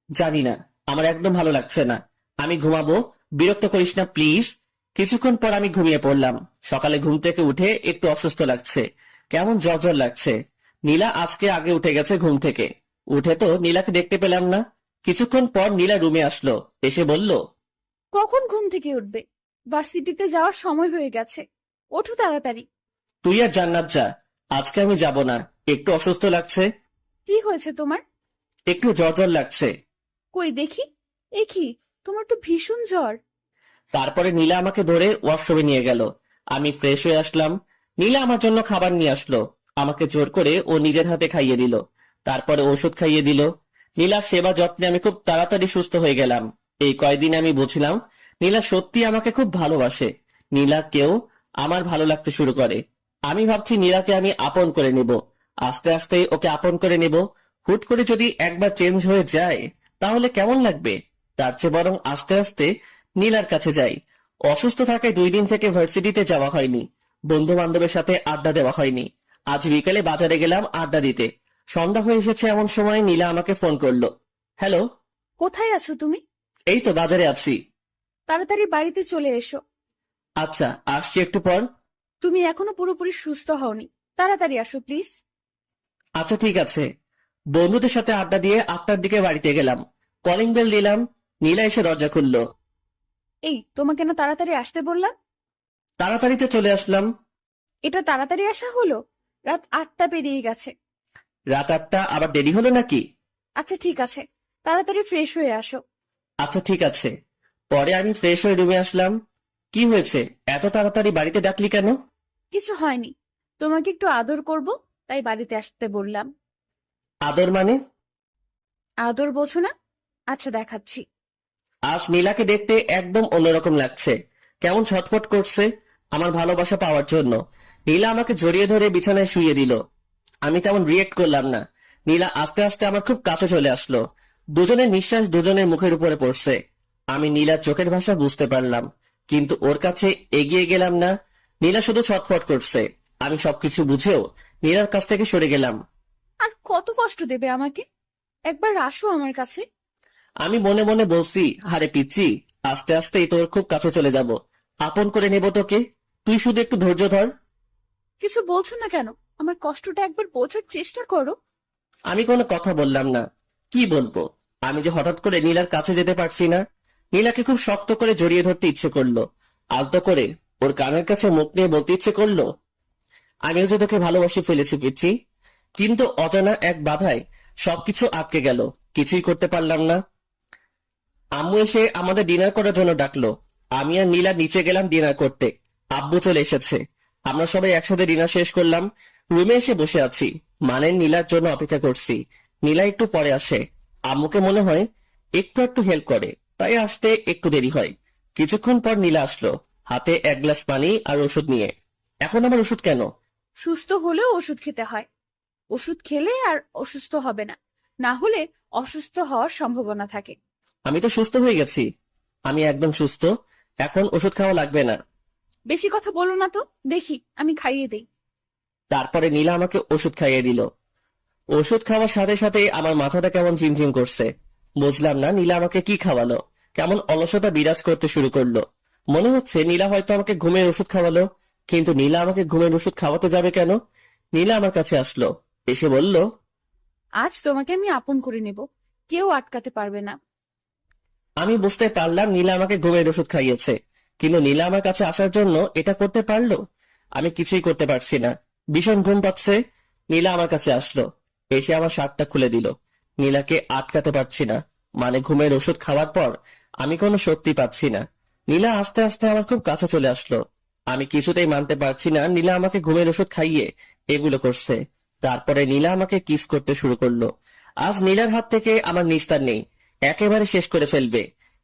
জানি না, আমার একদম ভালো লাগছে না। আমি ঘুমাবো, বিরক্ত করিস না প্লিজ। কিছুক্ষণ পর আমি ঘুমিয়ে পড়লাম। সকালে ঘুম থেকে উঠে একটু অসুস্থ লাগছে, কেমন জ্বর জ্বর লাগছে। নীলা আজকে আগে উঠে গেছে ঘুম থেকে। উঠে তো নীলাকে দেখতে পেলাম না। কিছুক্ষণ পর নীলা রুমে আসলো, এসে বলল, কখন ঘুম থেকে উঠবে? ভার্সিটিতে যাওয়ার সময় হয়ে গেছে, ওঠো তাড়াতাড়ি। তুই আর জান্নাত যা, আজকে আমি যাব না। একটু অসুস্থ লাগছে। কি হয়েছে তোমার? একটু জ্বর জ্বর লাগছে। কই দেখি। এ কি, তোমার তো ভীষণ জ্বর। তারপরে নীলা আমাকে ধরে ওয়াশরুমে নিয়ে গেল। আমি ফ্রেশ হয়ে আসলাম। নীলা আমার জন্য খাবার নিয়ে আসলো। আমাকে জোর করে ও নিজের হাতে খাইয়ে দিল। তারপরে ওষুধ খাইয়ে দিল। নীলার সেবা যত্নে আমি খুব তাড়াতাড়ি সুস্থ হয়ে গেলাম। এই কয়দিন আমি বুঝলাম নীলা সত্যি আমাকে খুব ভালোবাসে। নীলাকেও আমার ভালো লাগতে শুরু করে। আমি ভাবছি নীলাকে আমি আপন করে নেব। আস্তে আস্তে ওকে আপন করে নেব। হুট করে যদি একবার চেঞ্জ হয়ে যায় তাহলে কেমন লাগবে? তার চেয়ে বরং আস্তে আস্তে নীলার কাছে যাই। অসুস্থ থাকায় 2 দিন থেকে ভার্সিটিতে যাওয়া হয়নি। বন্ধু বান্ধবের সাথে আড্ডা দেওয়া হয়নি। আজ বিকেলে বাজারে গেলাম আড্ডা দিতে। সন্ধ্যা হয়ে এসেছে এমন সময় নীলা আমাকে ফোন করলো। হ্যালো। কোথায় আছো তুমি? এই তো বাজারে আছি। তাড়াতাড়ি বাড়িতে চলে এসো। আচ্ছা আসছি একটু পর। তুমি এখনো পুরোপুরি সুস্থ হওনি, তাড়াতাড়ি আসো প্লিজ। আচ্ছা ঠিক আছে। বন্ধুদের সাথে আড্ডা দিয়ে 8টার দিকে বাড়িতে গেলাম। কলিং বেল দিলাম। নীলা এসে দরজা খুললো। এই, তোমাকে না তাড়াতাড়ি আসতে বললাম? তাড়াতাড়িতে চলে আসলাম। এটা তাড়াতাড়ি আসা হলো? রাত 8টা পেরিয়ে গেছে। রাত 8টা আবার দেরি হলো নাকি? আচ্ছা ঠিক আছে, তাড়াতাড়ি ফ্রেশ হয়ে আসো। আচ্ছা ঠিক আছে। পরে আমি ফ্রেশ হয়ে রুমে আসলাম। কি হয়েছে, এত তাড়াতাড়ি বাড়িতে ডাকলি কেন? কিছু হয়নি, তোমাকে একটু আদর করব, তাই বাড়িতে আসতে বললাম। আদর মানে? আদর বোঝো না? আচ্ছা দেখাচ্ছি। আজ নীলাকে দেখতে একদম অন্যরকম লাগছে। কেমন ছটফট করছে আমার ভালোবাসা পাওয়ার জন্য। নীলা আমাকে জড়িয়ে ধরে বিছানায় শুইয়ে দিল। আমি তেমন রিয়েক্ট করলাম না। নীলা আস্তে আস্তে আমার খুব কাছে চলে আসলো। দুজনের নিঃশ্বাস দুজনের মুখের উপরে পড়ছে। আমি নীলার চোখের ভাষা বুঝতে পারলাম, কিন্তু ওর কাছে এগিয়ে গেলাম না। নীলা শুধু ছটফট করছে। আমি সবকিছু বুঝেও নীলার কাছ থেকে সরে গেলাম। আর কত কষ্ট দেবে আমাকে? একবার আসো আমার কাছে। আমি মনে মনে বলছি, হারে পিচ্ছি, আস্তে আস্তেই তোর খুব কাছে চলে যাব। আপন করে নেব তোকে। তুই শুধু একটু ধৈর্য ধর। কিছু বলছো না কেন? আমার কষ্টটা একবার বোঝার চেষ্টা করো। আমি কোনো কথা বললাম না। কি বলবো? আমি যে হঠাৎ করে নীলার কাছে যেতে পারছি না। নীলাকে খুব শক্ত করে জড়িয়ে ধরতে ইচ্ছে করলো। আলতো করে ওর কানের কাছে মুখ নিয়ে বলতে ইচ্ছে করলো, আমিও যে তোকে ভালোবাসি ফেলেছি পিচ্ছি। কিন্তু অজানা এক বাধায় সবকিছু আটকে গেল। কিছুই করতে পারলাম না। আম্মু এসে আমাদের ডিনার করার জন্য ডাকলো। আমি আর নীলা নিচে গেলাম ডিনার করতে। আব্বু চলে এসেছে। আমরা সবাই একসাথে ডিনার শেষ করলাম। রুমে এসে বসে আছি, মানে নীলার জন্য অপেক্ষা করছি। নীলা একটু পরে আসে। আম্মুকে মনে হয় একটু একটু হেল্প করে, তাই আসতে একটু দেরি হয়। কিছুক্ষণ পর নীলা আসলো, হাতে এক গ্লাস পানি আর ওষুধ নিয়ে। এখন আমার ওষুধ কেন? সুস্থ হলেও ওষুধ খেতে হয়। ওষুধ খেলে আর অসুস্থ হবে না, না হলে অসুস্থ হওয়ার সম্ভাবনা থাকে। আমি তো সুস্থ হয়ে গেছি। আমি একদম সুস্থ, এখন ওষুধ খাওয়া লাগবে না। বেশি কথা বলো না তো, দেখি আমি খাইয়ে দেই। তারপরে নীলা আমাকে ওষুধ খাইয়ে দিল। ওষুধ খাওয়ার সাথে সাথে আমার মাথাটা কেমন ঝিমঝিম করছে। বুঝলাম না নীলা আমাকে কি খাওয়ালো। কেমন অলসতা বিরাজ করতে শুরু করলো। মনে হচ্ছে নীলা হয়তো আমাকে ঘুমের ওষুধ খাওয়ালো, কিন্তু নীলা আমাকে ঘুমের ওষুধ খাওয়াতে যাবে কেন? নীলা আমার কাছে আসলো, এসে বলল, আজ তোমাকে আমি আপন করে নেব, কেউ আটকাতে পারবে না। আমি বুঝতে পারলাম নীলা আমাকে ঘুমের ওষুধ খাইয়েছে, কিন্তু নীলা আমার কাছে আসার জন্য এটা করতে পারলো? আমি কিছুই করতে পারছি না, ভীষণ ঘুম পাচ্ছে। নীলা আমার কাছে আসলো, এসে আমার শার্টটা খুলে দিল। নীলাকে আটকাতে পারছি না, মানে ঘুমের ওষুধ খাওয়ার পর আমি কোনো শক্তি পাচ্ছি না। নীলা আস্তে আস্তে আমার খুব কাছে চলে আসলো। আমি কিছুতেই মানতে পারছি না নীলা আমাকে ঘুমের ওষুধ খাইয়ে এগুলো করছে। তারপরে নীলা আমাকে কিস করতে শুরু করলো। আজ নীলার হাত থেকে আমার নিস্তার নেই, একেবারে শেষ করে ফেলবে।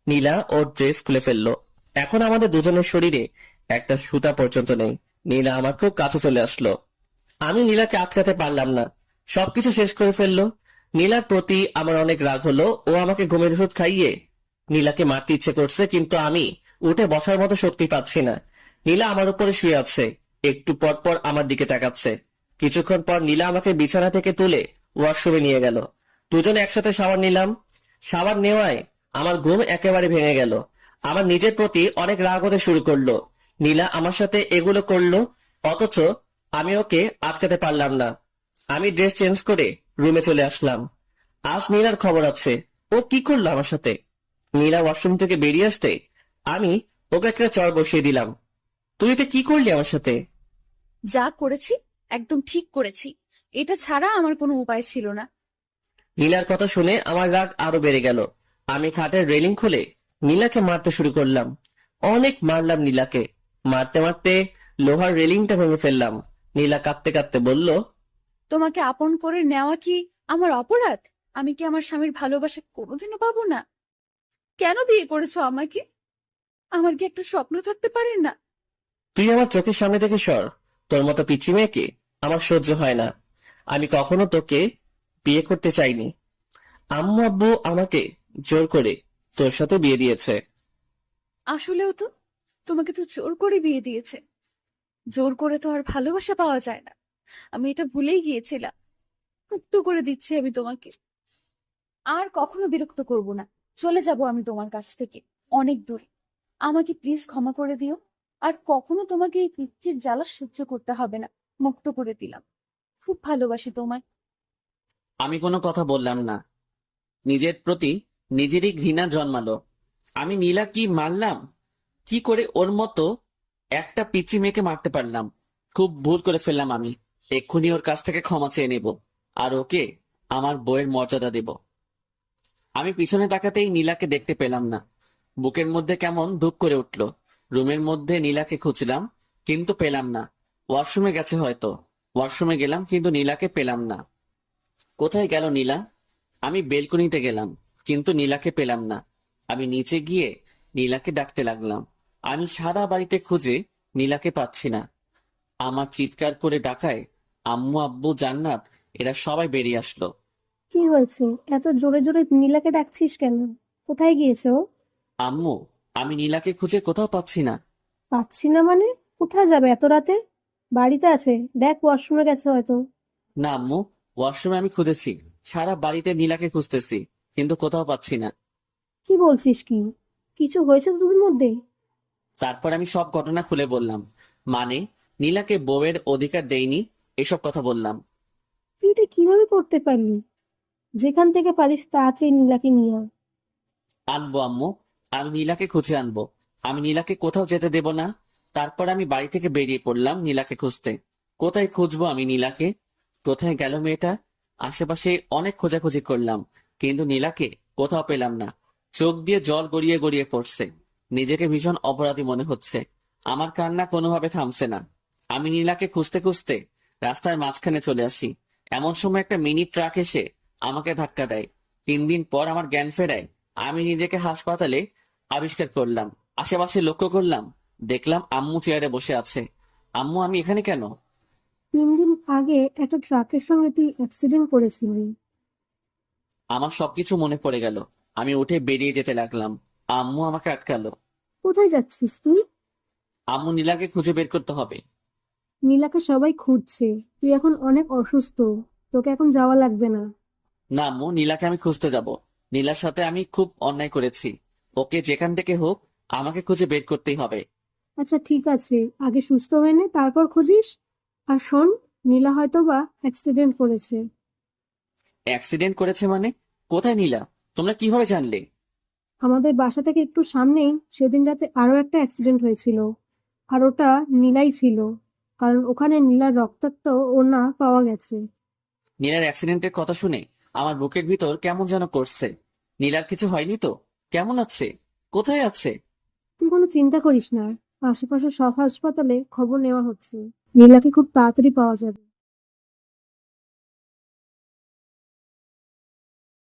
নীলা ওর ড্রেস খুলে ফেললো। এখন আমাদের দুজনের শরীরে একটা সুতা পর্যন্ত নেই। নীলা আমার খুব কাছে চলে আসলো। আমি নীলাকে আটকাতে পারলাম না, সবকিছু শেষ করে ফেললো। নীলার প্রতি আমার অনেক রাগ হলো। ও আমাকে ঘুমের ওষুধ খাইয়ে নীলাকে মারতে ইচ্ছে করছে, কিন্তু আমি উঠে বসার মতো শক্তি পাচ্ছি না। নীলা আমার উপরে শুয়ে আছে, একটু পর পর আমার দিকে তাকাচ্ছে। কিছুক্ষণ পর নীলা আমাকে বিছানা থেকে তুলে ওয়াশরুমে নিয়ে গেল। দুজনে একসাথে শাওয়ার নিলাম। শাওয়ার নেওয়ায় আমার ঘুম একেবারে ভেঙে গেল। আমার নিজের প্রতি অনেক রাগ হতে শুরু করলো। নীলা আমার সাথে এগুলো করলো, অথচ আমি ওকে আটকাতে পারলাম না। আমি ড্রেস চেঞ্জ করে রুমে চলে আসলাম। আজ নীলার খবর আছে। ও কি করলো আমার সাথে? নীলা ওয়াশরুম থেকে বেরিয়ে আসতে আমি ওকে একটা চড় বসিয়ে দিলাম। তুই এটা কি করলি আমার সাথে? যা করেছি একদম ঠিক করেছি, এটা ছাড়া আমার কোনো উপায় ছিল না। নীলার কথা শুনে আমার রাগ আরো বেড়ে গেল। আমি খাটের রেলিং খুলে নীলাকে মারতে শুরু করলাম। অনেক মারলাম নীলাকে। মারতে মারতে লোহার রেলিংটা ভেঙে ফেললাম। নীলা কাঁদতে কাঁদতে বলল, তোমাকে আপন করে নেওয়া কি আমার অপরাধ? আমি কি আমার স্বামীর ভালোবাসা কোনোদিনও পাবো না? কেন বিয়ে করেছো আমাকে? আমার কি একটা স্বপ্ন থাকতে পারে না? তুই আমার চোখের সামনে থেকে সর। তোর মতো পিচ্চি মেয়েকে আমার সহ্য হয় না। আমি কখনো তোকে বিয়ে করতে চাইনি। আম্মু আব্বু আমাকে জোর করে তোর সাথে বিয়ে দিয়েছে। আসলেও তো তোমাকে তো জোর করে বিয়ে দিয়েছে। জোর করে তো আর ভালোবাসা পাওয়া যায় না। আমি এটা ভুলেই গিয়েছিলাম। মুক্ত করে দিচ্ছি আমি তোমাকে। আর কখনো বিরক্ত করব না। চলে যাব আমি তোমার কাছ থেকে অনেক দূরে। আমাকে প্লিজ ক্ষমা করে দিও। আর কখনো তোমাকে এই পিচ্চির জ্বালা সহ্য করতে হবে না। মুক্ত করে দিলাম। খুব ভালোবাসি তোমায়। আমি কোনো কথা বললাম না। নিজের প্রতি নিজেরই ঘৃণা জন্মালো। আমি নীলা কি মারলাম? কি করে ওর মতো একটা পিচ্চি মেয়েকে মারতে পারলাম? খুব ভুল করে ফেললাম আমি। এক্ষুনি ওর কাছ থেকে ক্ষমা চেয়ে নেব, আর ওকে আমার বউয়ের মর্যাদা দেব। আমি পিছনে তাকাতেই নীলাকে দেখতে পেলাম না। বুকের মধ্যে কেমন ধুক করে উঠল। রুমের মধ্যে নীলাকে খুঁজলাম, কিন্তু পেলাম না। ওয়াশরুমে গেছে হয়তো। ওয়াশরুমে গেলাম, কিন্তু নীলাকে পেলাম না। কোথায় গেল নীলা? আমি বেলকনিতে গেলাম, কিন্তু নীলাকে পেলাম না। আমি নিচে গিয়ে নীলাকে ডাকতে লাগলাম। আমি সারা বাড়িতে খুঁজে নীলাকে পাচ্ছি না। আমার চিৎকার করে ডাকায় আম্মু আব্বু জান্নাত এরা সবাই বেরিয়ে আসলো। কি হয়েছে? এত জোরে জোরে নীলাকে ডাকছিস কেন? কোথায় গিয়েছে ও? আম্মু, আমি নীলাকে খুঁজে কোথাও পাচ্ছি না। পাচ্ছি না মানে? কোথায় যাবে এত রাতে? বাড়িতে আছে, দেখ ওয়াশরুমে গেছে হয়তো। না আম্মু, ওয়াশরুমে আমি খুঁজেছি, সারা বাড়িতে নীলাকে খুঁজতেছি, কিন্তু কোথাও পাচ্ছি না। কি বলছিস কি? কিছু হয়েছে দুদিন মধ্যে? তারপর আমি সব ঘটনা খুলে বললাম। মানে নীলাকে বউয়ের অধিকার দেইনি, এসব কথা বললাম। তুই এটা কিভাবে করতে পারলি? যেখান থেকে পারিস তাড়াতাড়ি নীলাকে নিয়ে আয়। আনবো আম্মু, আমি নীলাকে খুঁজে আনবো। আমি নীলাকে কোথাও যেতে দেব না। তারপর আমি বাড়ি থেকে বেরিয়ে পড়লাম নীলাকে খুঁজতে। কোথায় খুঁজবো আমি নীলাকে? কোথায় গেল মেয়েটা? আশেপাশে অনেক খোঁজাখুঁজি করলাম, কিন্তু নীলাকে কোথাও পেলাম না। চোখ দিয়ে জল গড়িয়ে গড়িয়ে পড়ছে। নিজেকে ভীষণ অপরাধী মনে হচ্ছে। আমার কান্না কোনোভাবে থামছে না। আমি নীলাকে খুঁজতে খুঁজতে রাস্তার মাঝখানে চলে আসি। এমন সময় একটা মিনি ট্রাক এসে আমাকে ধাক্কা দেয়। 3 দিন পর আমার জ্ঞান ফেরায়। আমি নিজেকে হাসপাতালে আবিষ্কার করলাম। আশেপাশে লক্ষ্য করলাম, দেখলাম আম্মু চেয়ারে বসে আছে। আম্মু, আমি এখানে কেন? 3 দিন আগে একটা ট্রাকের সঙ্গে তুই অ্যাক্সিডেন্ট করেছিলি। আমার সবকিছু মনে পড়ে গেল। আমি উঠে বেরিয়ে যেতে লাগলাম। আম্মু আমাকে আটকালো। কোথায় যাচ্ছিস তুই? আম্মু, নীলাকে খুঁজে বের করতে হবে। নীলাকে সবাই খুঁজছে, তুই এখন অনেক অসুস্থ, তোকে এখন যাওয়া লাগবে না। না আম্মু, নীলাকে আমি খুঁজতে যাব। নীলার সাথে আমি খুব অন্যায় করেছি। ওকে যেখান থেকে হোক আমাকে খুঁজে বের করতেই হবে। আচ্ছা ঠিক আছে, আগে সুস্থ হয়ে নে, তারপর খুঁজিস। আর শোন, নীলা হয়তো বা অ্যাক্সিডেন্ট করেছে। অ্যাক্সিডেন্ট করেছে মানে? কোথায় নীলা? তোমরা কিভাবে জানলে? আমাদের বাসা থেকে একটু সামনেই সেদিন রাতে আরো একটা অ্যাক্সিডেন্ট হয়েছিল, আর ওটা নীলাই ছিল, কারণ ওখানে নীলার রক্তাক্ত ওড়না পাওয়া গেছে। নীলার অ্যাক্সিডেন্টের কথা শুনে আমার বুকের ভিতর কেমন যেন করছে। নীলার কিছু হয়নি তো? কেমন আছে? কোথায় আছে? তুই কোনো চিন্তা করিস না, আশেপাশে সব হাসপাতালে খবর নেওয়া হচ্ছে, নীলাকে খুব তাড়াতাড়ি পাওয়া যাবে।